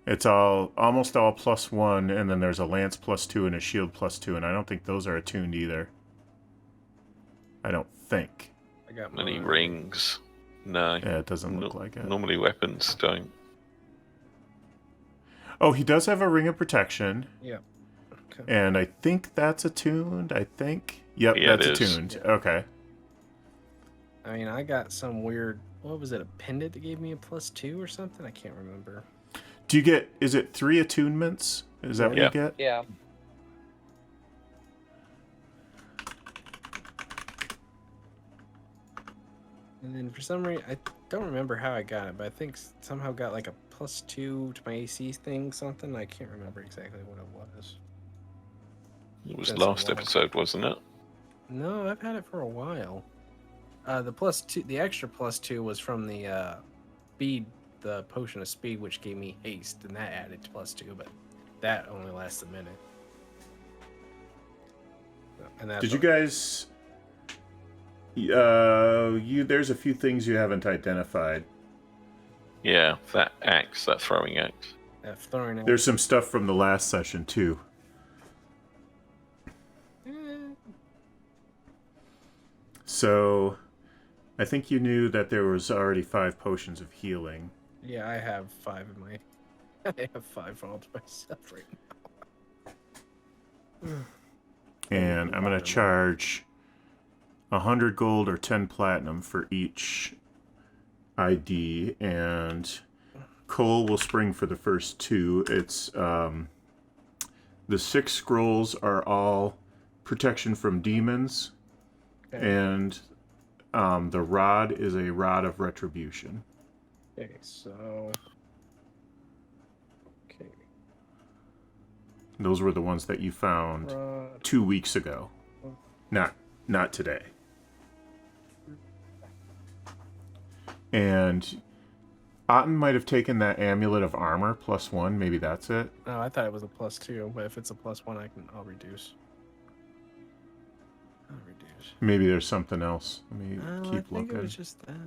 It's almost all plus 1, and then there's a lance plus 2 and a shield plus 2, and I don't think those are attuned either. I don't think. I got Any mine. rings? No. Yeah, it doesn't look like it. Normally weapons don't. Oh, he does have a ring of protection, Yeah. Okay. and I think that's attuned. I think. Yep, Yeah, that's it is. attuned. Okay. I mean, I got some weird. What was it? A pendant that gave me a +2 or something? I can't remember. Do you get? Is it 3 attunements? Is that what Yeah. you get? Yeah. And then for some reason, I don't remember how I got it, but I think somehow got like a +2 to my AC thing, something. I can't remember exactly what it was. It was That's a last lot. episode, wasn't it? No, I've had it for a while. The +2, the extra +2 was from the bead the potion of speed, which gave me haste, and that added +2, but that only lasts a minute. And that's Did you guys? There's a few things you haven't identified. Yeah, that axe, that throwing axe. throwing out. There's some stuff from the last session too. So, I think you knew that there was already 5 potions of healing. Yeah, I have 5 in my. I have 5 all to myself right now. And I'm going to charge 100 gold or 10 platinum for each ID, and Cole will spring for the first 2. It's the 6 scrolls are all protection from demons, and the rod is a rod of retribution. Okay, so. Okay. Those were the ones that you found 2 weeks ago. Not today. And Otten might have taken that amulet of armor +1. Maybe that's it. Oh, I thought it was a +2, but if it's a +1, I'll reduce. Maybe there's something else. Let me I keep think looking. it was just that.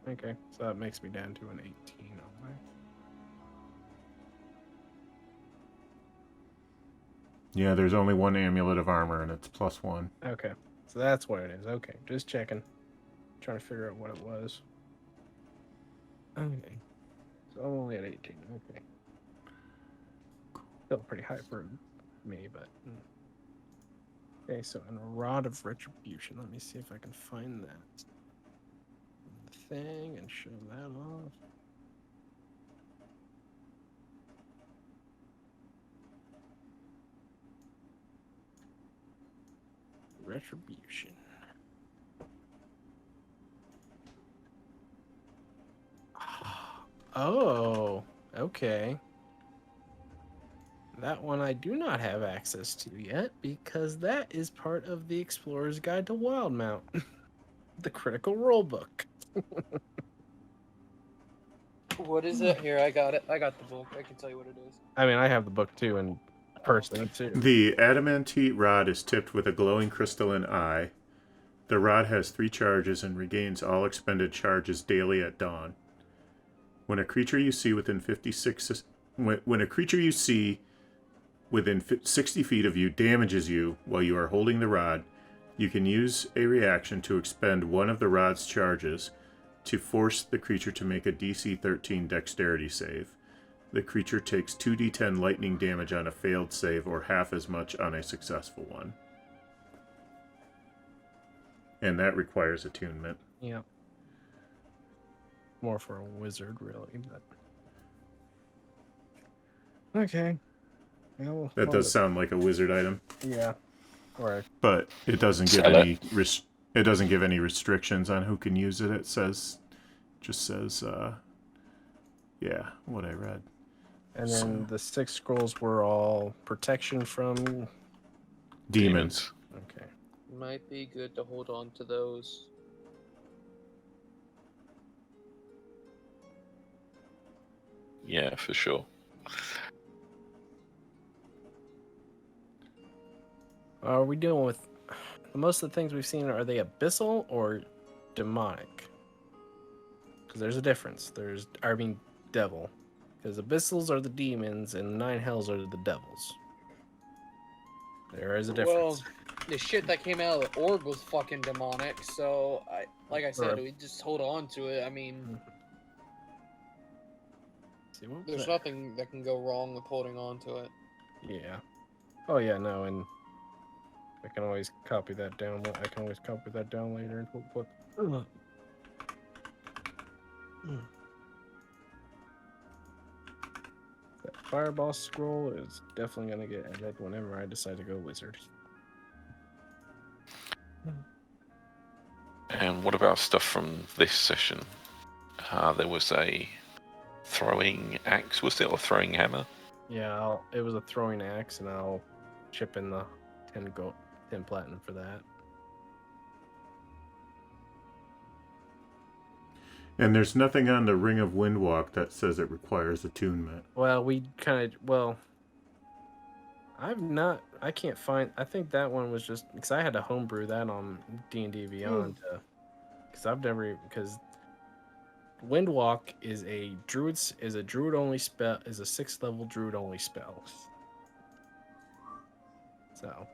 Okay, so that makes me down to an 18 on my. Yeah, there's only one amulet of armor, and it's +1. Okay, so that's what it is. Okay, just checking. Trying to figure out what it was. Okay, so I'm only at 18. Okay, still pretty high for me, but okay. So, and a rod of retribution. Let me see if I can find that thing and show that off. Retribution. Oh, okay. That one I do not have access to yet because that is part of the Explorer's Guide to Wildmount, the Critical Role book. What is it? Here, I got it. I got the book. I can tell you what it is. I mean, I have the book too, and person too. The adamantite rod is tipped with a glowing crystalline eye. The rod has 3 charges and regains all expended charges daily at dawn. When a creature you see within 60 feet of you damages you while you are holding the rod, you can use a reaction to expend one of the rod's charges to force the creature to make a DC 13 dexterity save. The creature takes 2d10 lightning damage on a failed save or half as much on a successful one. And that requires attunement. Yeah. More for a wizard, really, but okay. Well, That does sound like a wizard item. Yeah. Or But it doesn't give any it doesn't give any restrictions on who can use it. It says yeah, what I read. and then the 6 scrolls were all protection from Demons. Okay. Might be good to hold on to those. Yeah, for sure. Are we dealing with most of the things we've seen? Are they abyssal or demonic? Because there's a difference. Devil. Because abyssals are the demons and 9 hells are the devils. There is a difference. Well, the shit that came out of the orb was fucking demonic. So, like I said, we just hold on to it. I mean, there's nothing that can go wrong with holding on to it. Yeah. Oh yeah, no, and I can always copy that down. I can always copy that down later and put. That fireball scroll is definitely gonna get added whenever I decide to go wizard. And what about stuff from this session? There was a throwing axe, was it, or throwing hammer? Yeah, it was a throwing axe, and I'll chip in the 10 platinum for that. And there's nothing on the Ring of Windwalk that says it requires attunement. Well, I can't find, I think that one was just, because I had to homebrew that on D&D Beyond, because Windwalk is a druid only spell, is a 6th level druid only spell. So.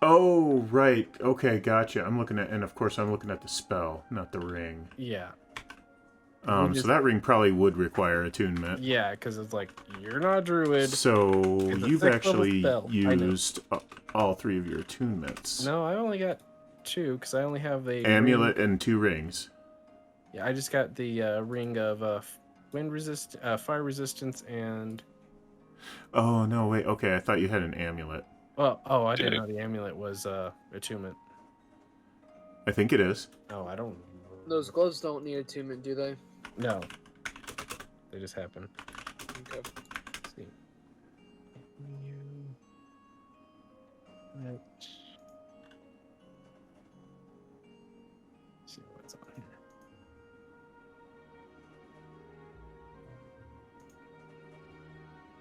Oh, right. Okay, gotcha. And of course I'm looking at the spell, not the ring. Yeah. So that ring probably would require attunement. Yeah, because it's like, you're not a druid. So you've actually spell. used all 3 of your attunements. No, I only got 2, because I only have a amulet ring. and 2 rings. Yeah, I just got the ring of fire resistance, and... Oh, no, wait. Okay, I thought you had an amulet. I didn't know the amulet was attunement. I think it is. Oh, I don't... Those gloves don't need attunement, do they? No. They just happen. Okay. Let's see. Let's see what's on here.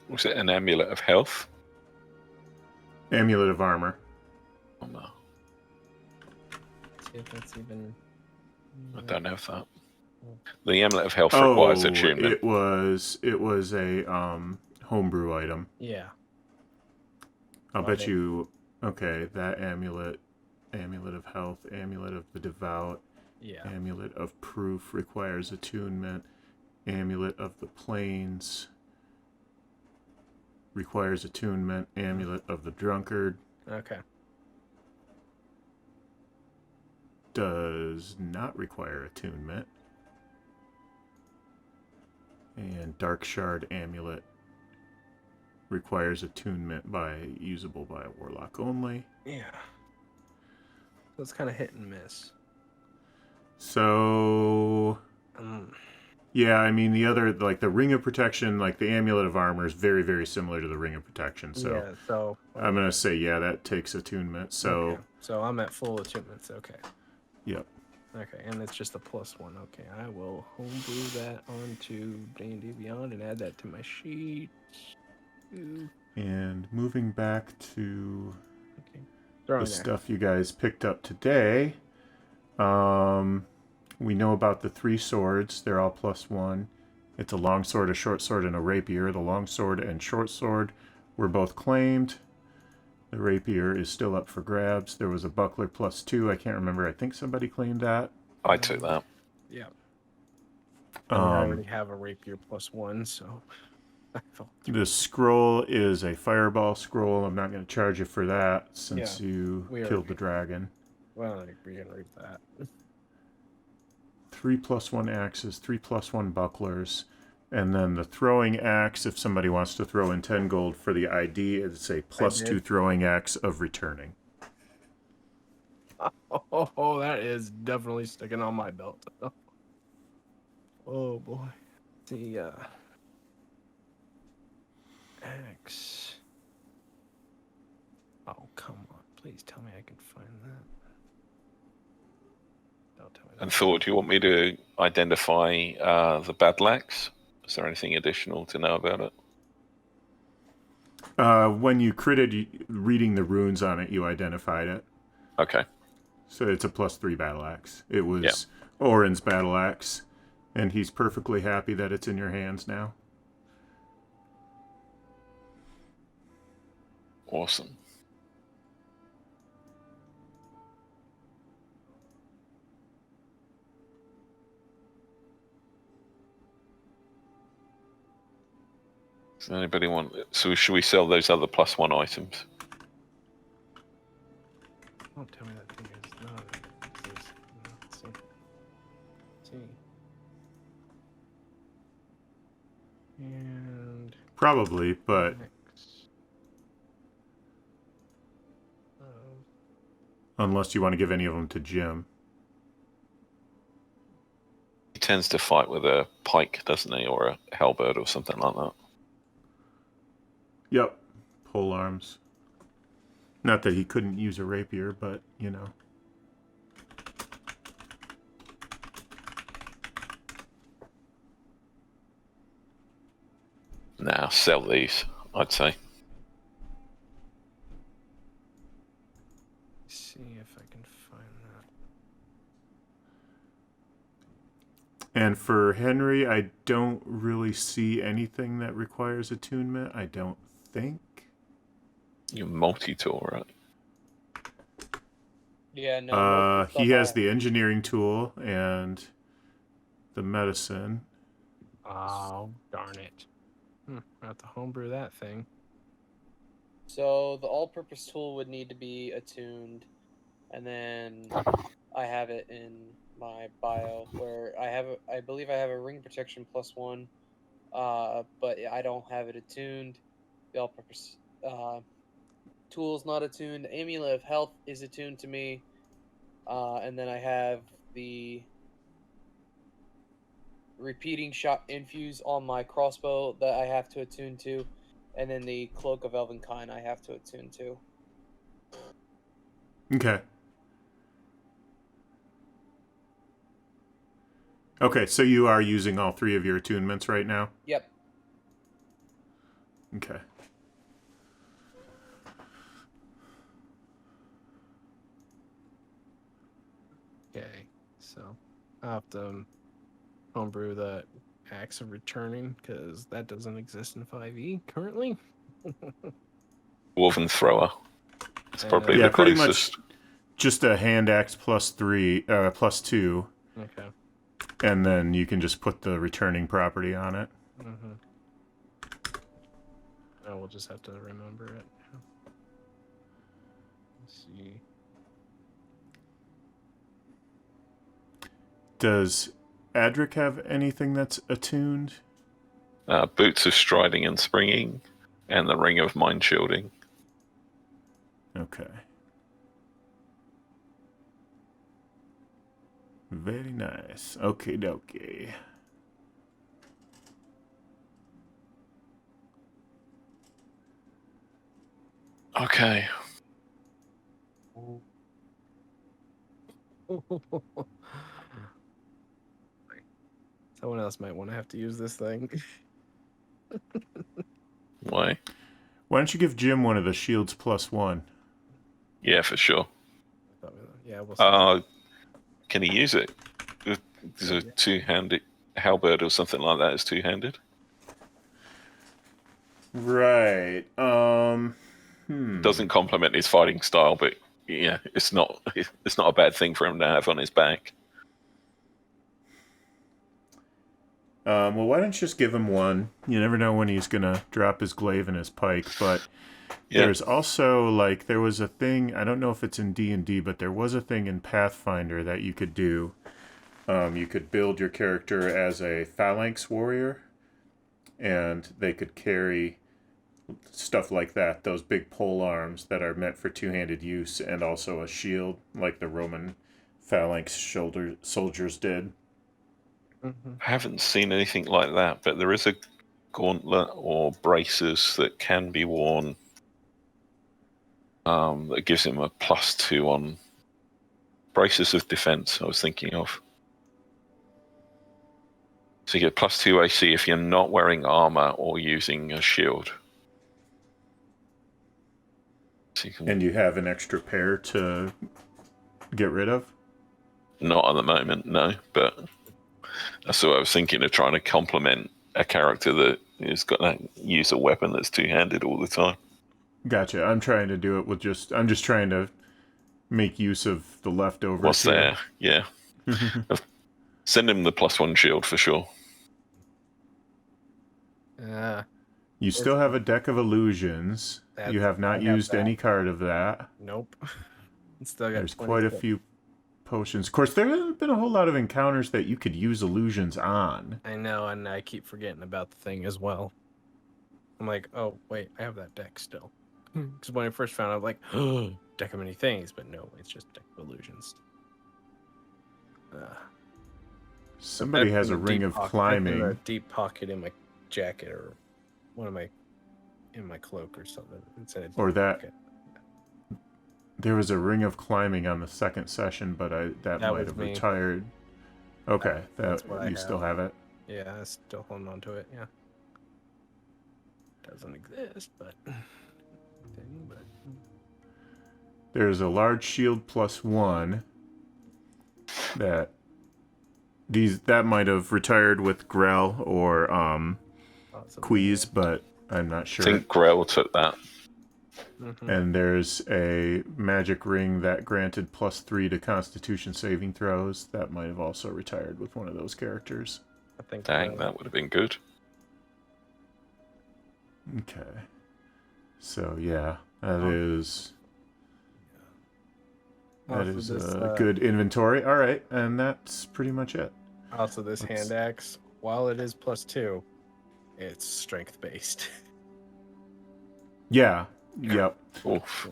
Was it an amulet of health? Amulet of armor. Oh, no. See if that's even... I don't have that. The amulet of health requires attunement. It was a homebrew item. Yeah. I'll bet you. Okay, that amulet of health, amulet of the devout, Yeah. amulet of proof requires attunement, amulet of the plains requires attunement, amulet of the drunkard Okay. does not require attunement. And Dark Shard Amulet requires attunement usable by a warlock only. Yeah. So it's kind of hit and miss. So, yeah, I mean, the other, like the Ring of Protection, like the Amulet of Armor is very, very similar to the Ring of Protection. So, yeah, so I'm going to say, yeah, that takes attunement. So, okay. So I'm at full attunements. Okay. Yep. Okay, and it's just a +1. Okay, I will homebrew that onto D&D Beyond and add that to my sheet. And moving back to Okay. the stuff you guys picked up today, we know about the 3 swords. They're all +1. It's a long sword, a short sword, and a rapier. The long sword and short sword were both claimed. The rapier is still up for grabs. There was a buckler +2. I can't remember. I think somebody claimed that. I took that. Yeah. I already have a rapier +1, so I felt the scroll is a fireball scroll. I'm not going to charge you for that since you killed the dragon. Well, we're gonna read that. 3 +1 axes, 3 +1 bucklers. And then the throwing axe, if somebody wants to throw in 10 gold for the ID, it's a +2 throwing axe of returning. Oh, that is definitely sticking on my belt. Oh boy. The axe. Oh, come on. Please tell me I can find that. Don't tell me that. And thought, do you want me to identify the battle axe? Is there anything additional to know about it? When you critted reading the runes on it, you identified it. Okay. So it's a +3 battle axe. It was Orin's battle axe, and he's perfectly happy that it's in your hands now. Awesome. Does anybody want... So should we sell those other +1 items? Don't tell me that thing is not. Let's see. And Probably, but unless you want to give any of them to Jim. tends to fight with a pike, doesn't he, or a halberd or something like that. Yep. Pole arms. Not that he couldn't use a rapier, but, you know. Now, sell these, I'd say. See if I can find that. And for Henry, I don't really see anything that requires attunement, I don't think. You multi-tool, right? Yeah, no. Most of the He stuff has the engineering tool and the medicine. Oh, darn it. I have to homebrew that thing. So the all-purpose tool would need to be attuned, and then I have it in my bio where I believe I have a ring protection +1, but I don't have it attuned. The all-purpose tool is not attuned. Amulet of Health is attuned to me, and then I have the repeating shot infuse on my crossbow that I have to attune to, and then the Cloak of Elvenkind I have to attune to. Okay. Okay, so you are using all 3 of your attunements right now? Yep. Okay. Okay, so I'll have to homebrew the Axe of Returning, because that doesn't exist in 5e currently. Dwarven Thrower. It's probably Yeah, the pretty closest. much just a hand axe +2, Okay. and then you can just put the returning property on it. Mm-hmm. Oh, we'll just have to remember it. Let's see. Does Adrik have anything that's attuned? Boots of Striding and Springing, and the Ring of Mind Shielding. Okay. Very nice. Okie dokie. Okay. Someone else might want to have to use this thing. Why? Why don't you give Jim one of the shields +1? Yeah, for sure. Yeah, we'll see. Can he use it? Is a two-handed halberd or something like that is two-handed? Right. Doesn't complement his fighting style, but yeah, it's not a bad thing for him to have on his back. Well, why don't you just give him one? You never know when he's gonna drop his glaive and his pike. But there's also there was a thing. I don't know if it's in D&D, but there was a thing in Pathfinder that you could do. You could build your character as a phalanx warrior, and they could carry stuff like that. Those big pole arms that are meant for two-handed use, and also a shield like the Roman phalanx soldiers did. Mm-hmm. I haven't seen anything like that, but there is a gauntlet or braces that can be worn that gives him a +2 on braces of defense. I was thinking of. So you get +2 AC if you're not wearing armor or using a shield. So you can, And you have an extra pair to get rid of? not at the moment, no, but that's what I was thinking of, trying to complement a character that is got to use a weapon that's two-handed all the time. Gotcha. I'm trying to do it I'm just trying to make use of the leftovers. What's here. there? Yeah. Send him the +1 shield for sure. You still have a deck of illusions. You have not used any card of that. Nope. Still got There's quite a few potions. Of course, there haven't been a whole lot of encounters that you could use illusions on. I know, and I keep forgetting about the thing as well. I'm like, oh, wait, I have that deck still. Because when I first found it, I'm like, oh, deck of many things. But no, it's just deck of illusions. Somebody has a ring of in a climbing. deep pocket in my jacket or one of my in my cloak or something. It's in a deep Or that. pocket. There was a ring of climbing on the second session, but that might was have me. retired. Okay, That's what I you still have it. Yeah, I still holding on to it. Yeah, doesn't exist, but There's a large shield +1 that might have retired with Grell or possibly. Queeze, but I'm not I sure. think Grell took that. Mhm. And there's a magic ring that granted +3 to Constitution saving throws. That might have also retired with one of those characters. I think Dang, that would have been good. Okay. So yeah, that is a good inventory. All right, and that's pretty much it. Also, this hand axe, while it is +2, it's strength based. Yeah. Yep. Oof.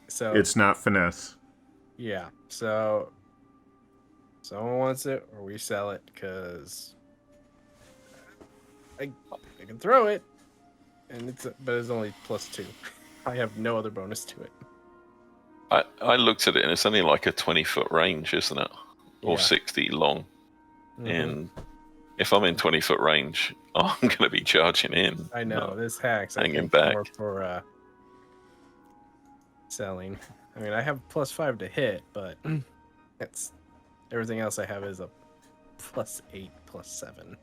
So It's not finesse. yeah. So someone wants it, or we sell it because I can throw it, and but it's only +2. I have no other bonus to it. I looked at it and it's only like a 20-foot range, isn't it? Or Yeah. 60 long. Mhm. And if I'm in 20-foot range, I'm going to be charging in. I know not this hacks. I hanging think back. more for selling. I mean, I have +5 to hit, but it's everything else I have is a +8, +7.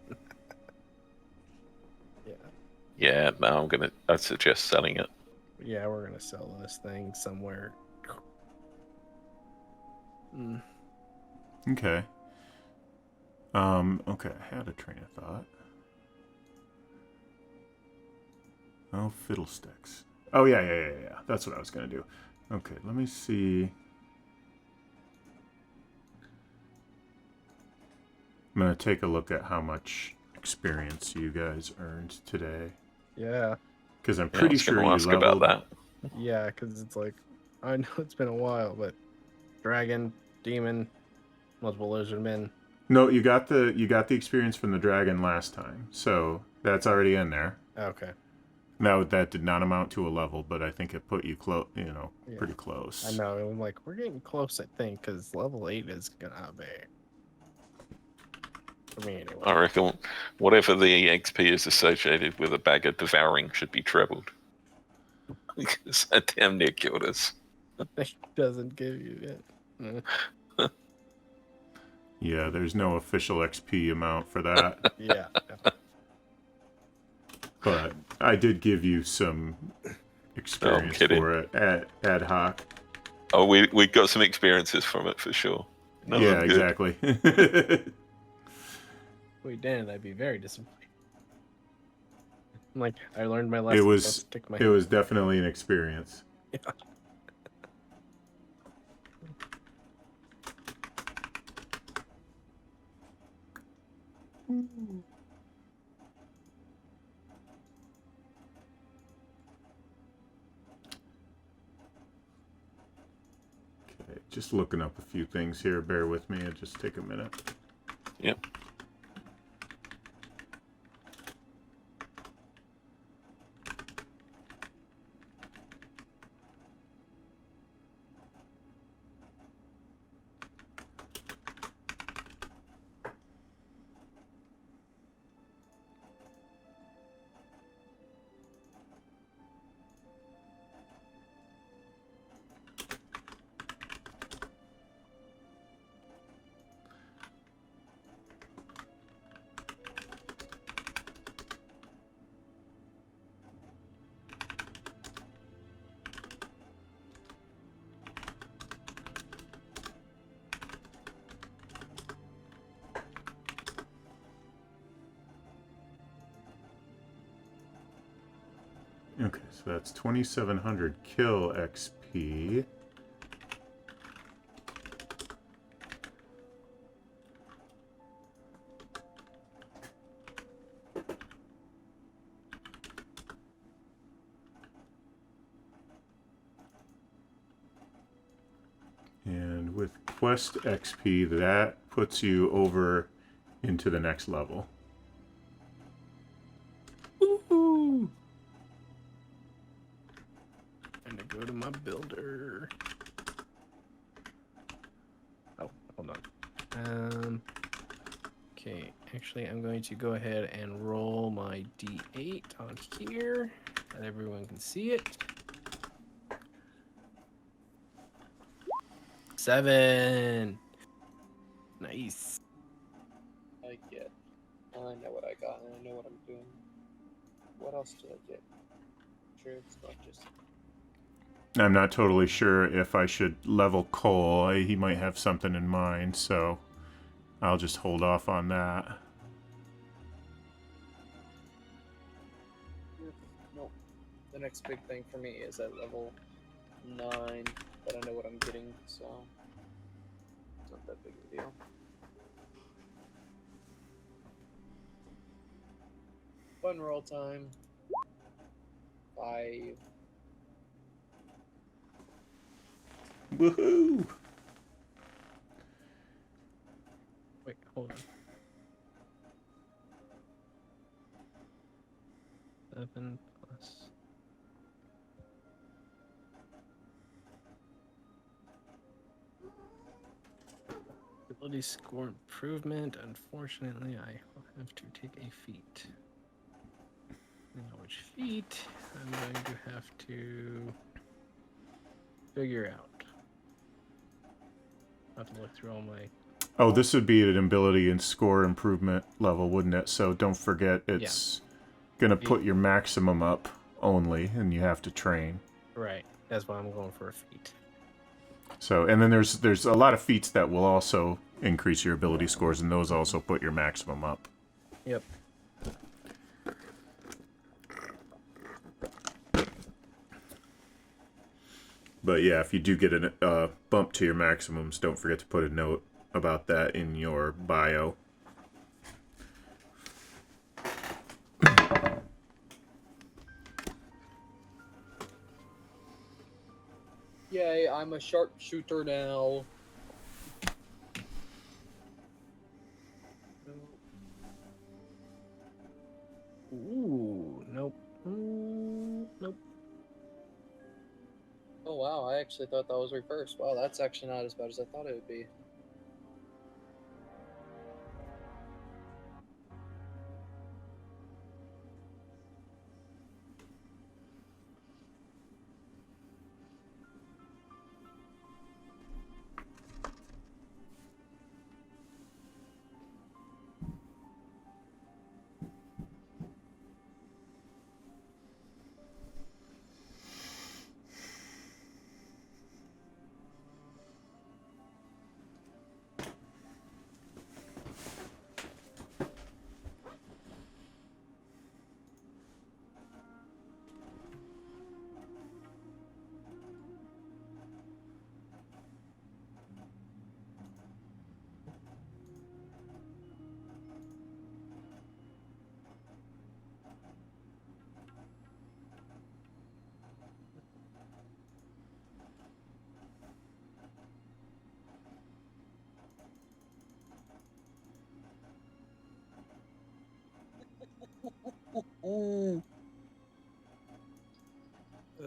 Yeah. Yeah, no, I'd suggest selling it. Yeah, we're gonna sell this thing somewhere. Okay. Okay, I had a train of thought. Oh, fiddlesticks. Oh, yeah. That's what I was going to do. Okay, let me see. I'm going to take a look at how much experience you guys earned today. Yeah. Because I'm Yeah, I pretty was sure gonna you ask leveled... about that. Yeah, because it's like, I know it's been a while, but dragon, demon, multiple lizardmen. No, you got the experience from the dragon last time, so that's already in there. Okay. Now that did not amount to a level, but I think it put you pretty close. I know. I'm like, we're getting close, I think, because level 8 is gonna be for me anyway. I reckon whatever the XP is associated with a bag of devouring should be trebled. Because that damn near killed us. It doesn't give you it. Yeah, there's no official XP amount for that. Yeah. But I did give you some experience kidding. for it ad hoc. Oh, we got some experiences from it for sure. No, yeah, I'm good. exactly. If we didn't, I'd be very disappointed. I'm like, I learned my lesson. It was definitely an experience. Yeah. Okay, just looking up a few things here. Bear with me. It'll just take a minute. Yep. Okay, so that's 2,700 kill XP. And with quest XP, that puts you over into the next level. Woohoo! And to go to my builder. Oh, hold on. Okay, actually, I'm going to go ahead and roll my D8 on here, that everyone can see it. 7. Nice. I get. I know what I got, and I know what I'm doing. What else did I get? Sure, it's not just. I'm not totally sure if I should level Cole. He might have something in mind, so I'll just hold off on that. Nope. The next big thing for me is at level 9, but I know what I'm getting, so it's not that big of a deal. Fun roll time. 5. Woohoo! Wait, hold on. 7 plus. Ability score improvement. Unfortunately, I will have to take a feat. I don't know which feat I'm going to have to figure out. I'll have to look through all my. Oh, this would be an ability and score improvement level, wouldn't it? So don't forget it's going to put your maximum up only, and you have to train. Right. That's why I'm going for a feat. So, and then there's a lot of feats that will also increase your ability scores, and those also put your maximum up. Yep. But yeah, if you do get a bump to your maximums, don't forget to put a note about that in your bio. Yay, I'm a sharpshooter now. Ooh, nope. Nope. Oh wow, I actually thought that was reversed. Wow, that's actually not as bad as I thought it would be.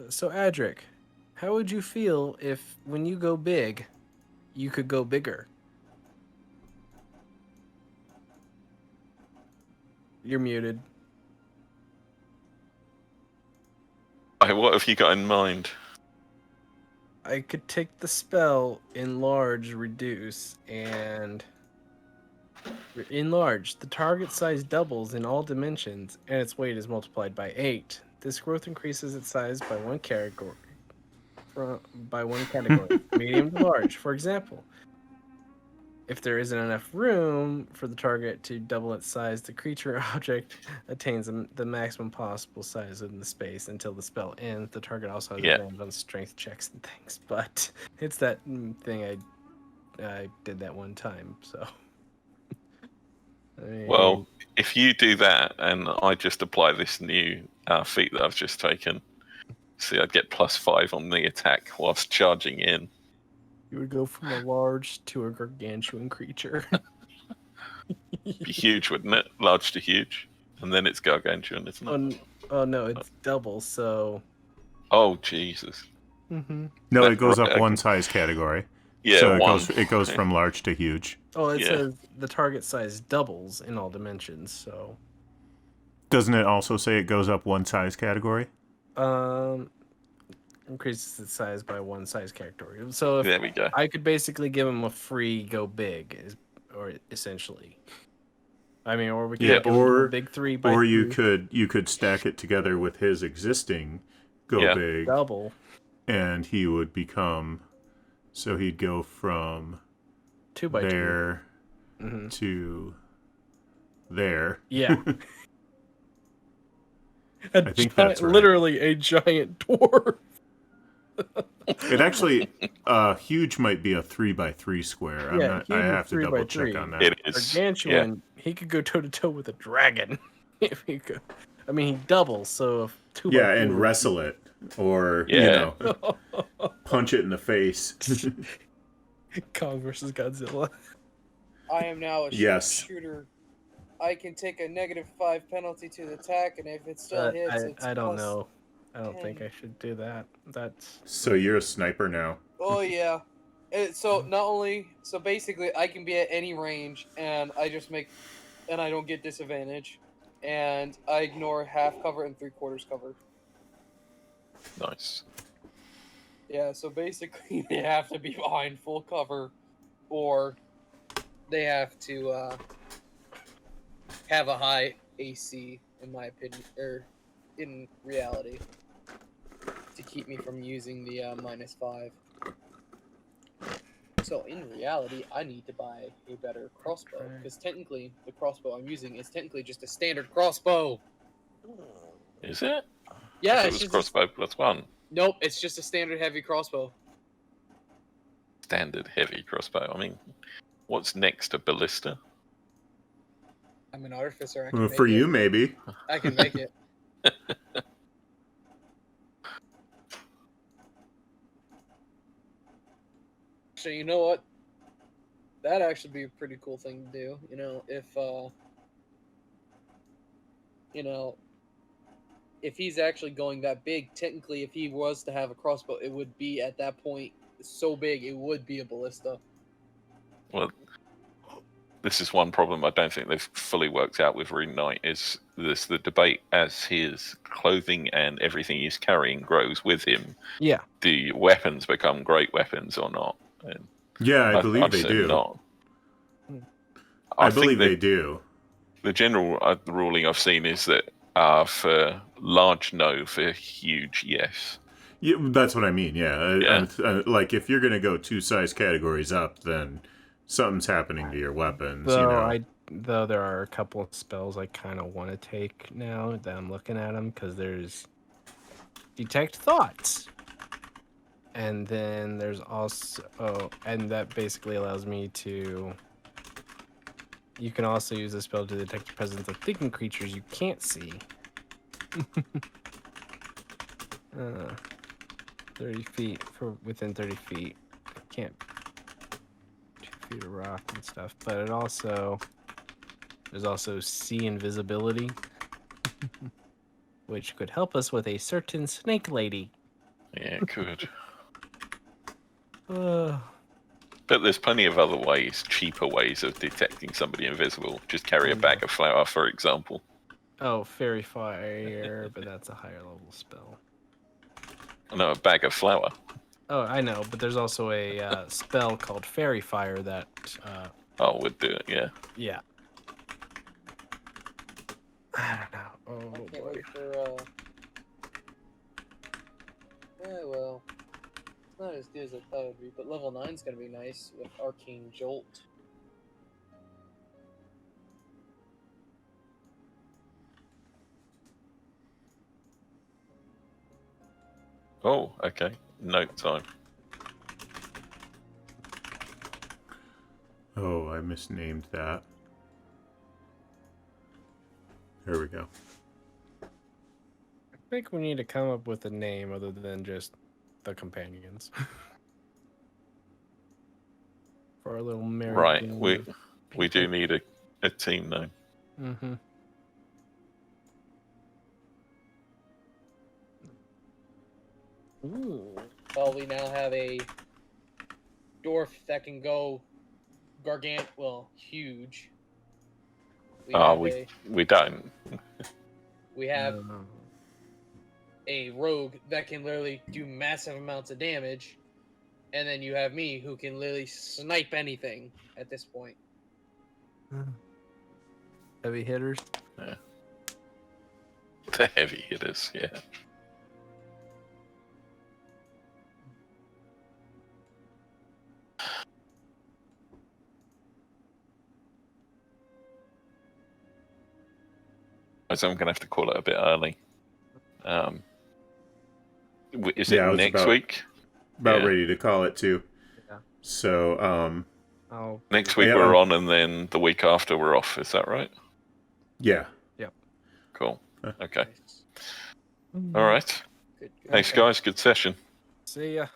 So, Adrik, how would you feel if, when you go big, you could go bigger? You're muted. What have you got in mind? I could take the spell Enlarge Reduce and enlarge. The target size doubles in all dimensions and its weight is multiplied by 8. This growth increases its size by one category. Medium to large. For example, if there isn't enough room for the target to double its size, the creature or object attains the maximum possible size in the space until the spell ends. The target also has advantage on strength checks and things, but it's that thing I did that one time, so. I mean, Well, if you do that and I just apply this new feat that I've just taken, see, I'd get +5 on the attack whilst charging in. you would go from a large to a gargantuan creature. Be huge, wouldn't it? Large to huge, and then it's gargantuan, isn't it? Oh no, it's double. So. Oh Jesus! Mm-hmm. No, That- it goes up right, one size category. Yeah, So one. it goes from large to huge. Oh, it Yeah. says the target size doubles in all dimensions. So. Doesn't it also say it goes up one size category? Increases its size by one size category. So if There we go. I could basically give him a free go big, or essentially. I mean, or we could Yeah, give him or a big 3 by or you 3 could stack it together with his existing go Yeah. big, double and he would become. So he'd go from 2 by 2. there Mm-hmm. to there. Yeah. I think that's right. Literally a giant dwarf. It actually, huge might be a 3 by 3 square. I'm Yeah, not. huge I is have to 3 by double check 3. on that. It is. Yeah. Gargantuan, he could go toe to toe with a dragon if he could. I mean, he doubles, so if 2 Yeah, by 4 and would wrestle it, or Yeah. punch it in the face. be Kong versus Godzilla. I am now a Yes. shooter. I can take a -5 penalty to the attack, and if it still hits, it's I don't plus- know. I don't think 10. I should do that. That's So you're a sniper now. Oh yeah. So not only basically I can be at any range, and I don't get disadvantage, and I ignore half cover and 3/4 cover. Nice. Yeah, so basically they have to be behind full cover, or they have to have a high AC, in my opinion, or in reality, to keep me from using the -5. So in reality, I need to buy a better crossbow, because technically the crossbow I'm using is technically just a standard crossbow. Is it? Yeah, It it's was just crossbow +1. nope, it's just a standard heavy crossbow. Standard heavy crossbow. I mean, what's next to ballista? I'm an artificer. I can Well, make for it. you, maybe. I can make it. So you know what? That'd actually be a pretty cool thing to do. If he's actually going that big, technically, if he was to have a crossbow, it would be at that point so big it would be a ballista. Well, this is one problem I don't think they've fully worked out with Rune Knight, is this the debate as his clothing and everything he's carrying grows with him. yeah. Do weapons become great weapons or not? And Yeah, I believe I'd they say do. Not. I think believe that they do. the general ruling I've seen is that for large, no. For huge, yes. Yeah, that's what I mean. Yeah, Yeah. like if you're gonna go 2 size categories up, then something's happening to your weapons. Though there are a couple of spells I kind of want to take now that I'm looking at them, because there's detect thoughts, and then there's also and that basically allows me to. You can also use the spell to detect the presence of thinking creatures you can't see. 30 feet for within 30 feet. I can't 2 feet of rock and stuff, but there's also sea invisibility, which could help us with a certain snake lady. Yeah, it could. Uh, But there's plenty of other ways, cheaper ways of detecting somebody invisible. Just carry a bag of flour, for example. oh, fairy fire, but that's a higher level spell. No, a bag of flour. Oh, I know, but there's also a spell called fairy fire that, Oh, would do it, yeah. yeah. I don't know. I Oh can't boy. wait for. Yeah, well, it's not as good as I thought it would be, but level 9's gonna be nice with Arcane Jolt. Oh, okay. Note time. Oh, I misnamed that. There we go. I think we need to come up with a name other than just the companions. For our little merry Right. band We of do people. need a a team name. Mm-hmm. Ooh. Well, we now have a dwarf that can go huge. We don't. We have a rogue that can literally do massive amounts of damage, and then you have me who can literally snipe anything at this point. Heavy hitters. Yeah. The heavy hitters, yeah. So I'm going to have to call it a bit early. Is it I was next week? About Yeah. ready to call it too. Yeah. So, Next week Yeah, we're on, and then the week after we're off. Is that right? yeah. Yep. Cool. Okay. Nice. All right. Good. Thanks, guys. Good session. See ya.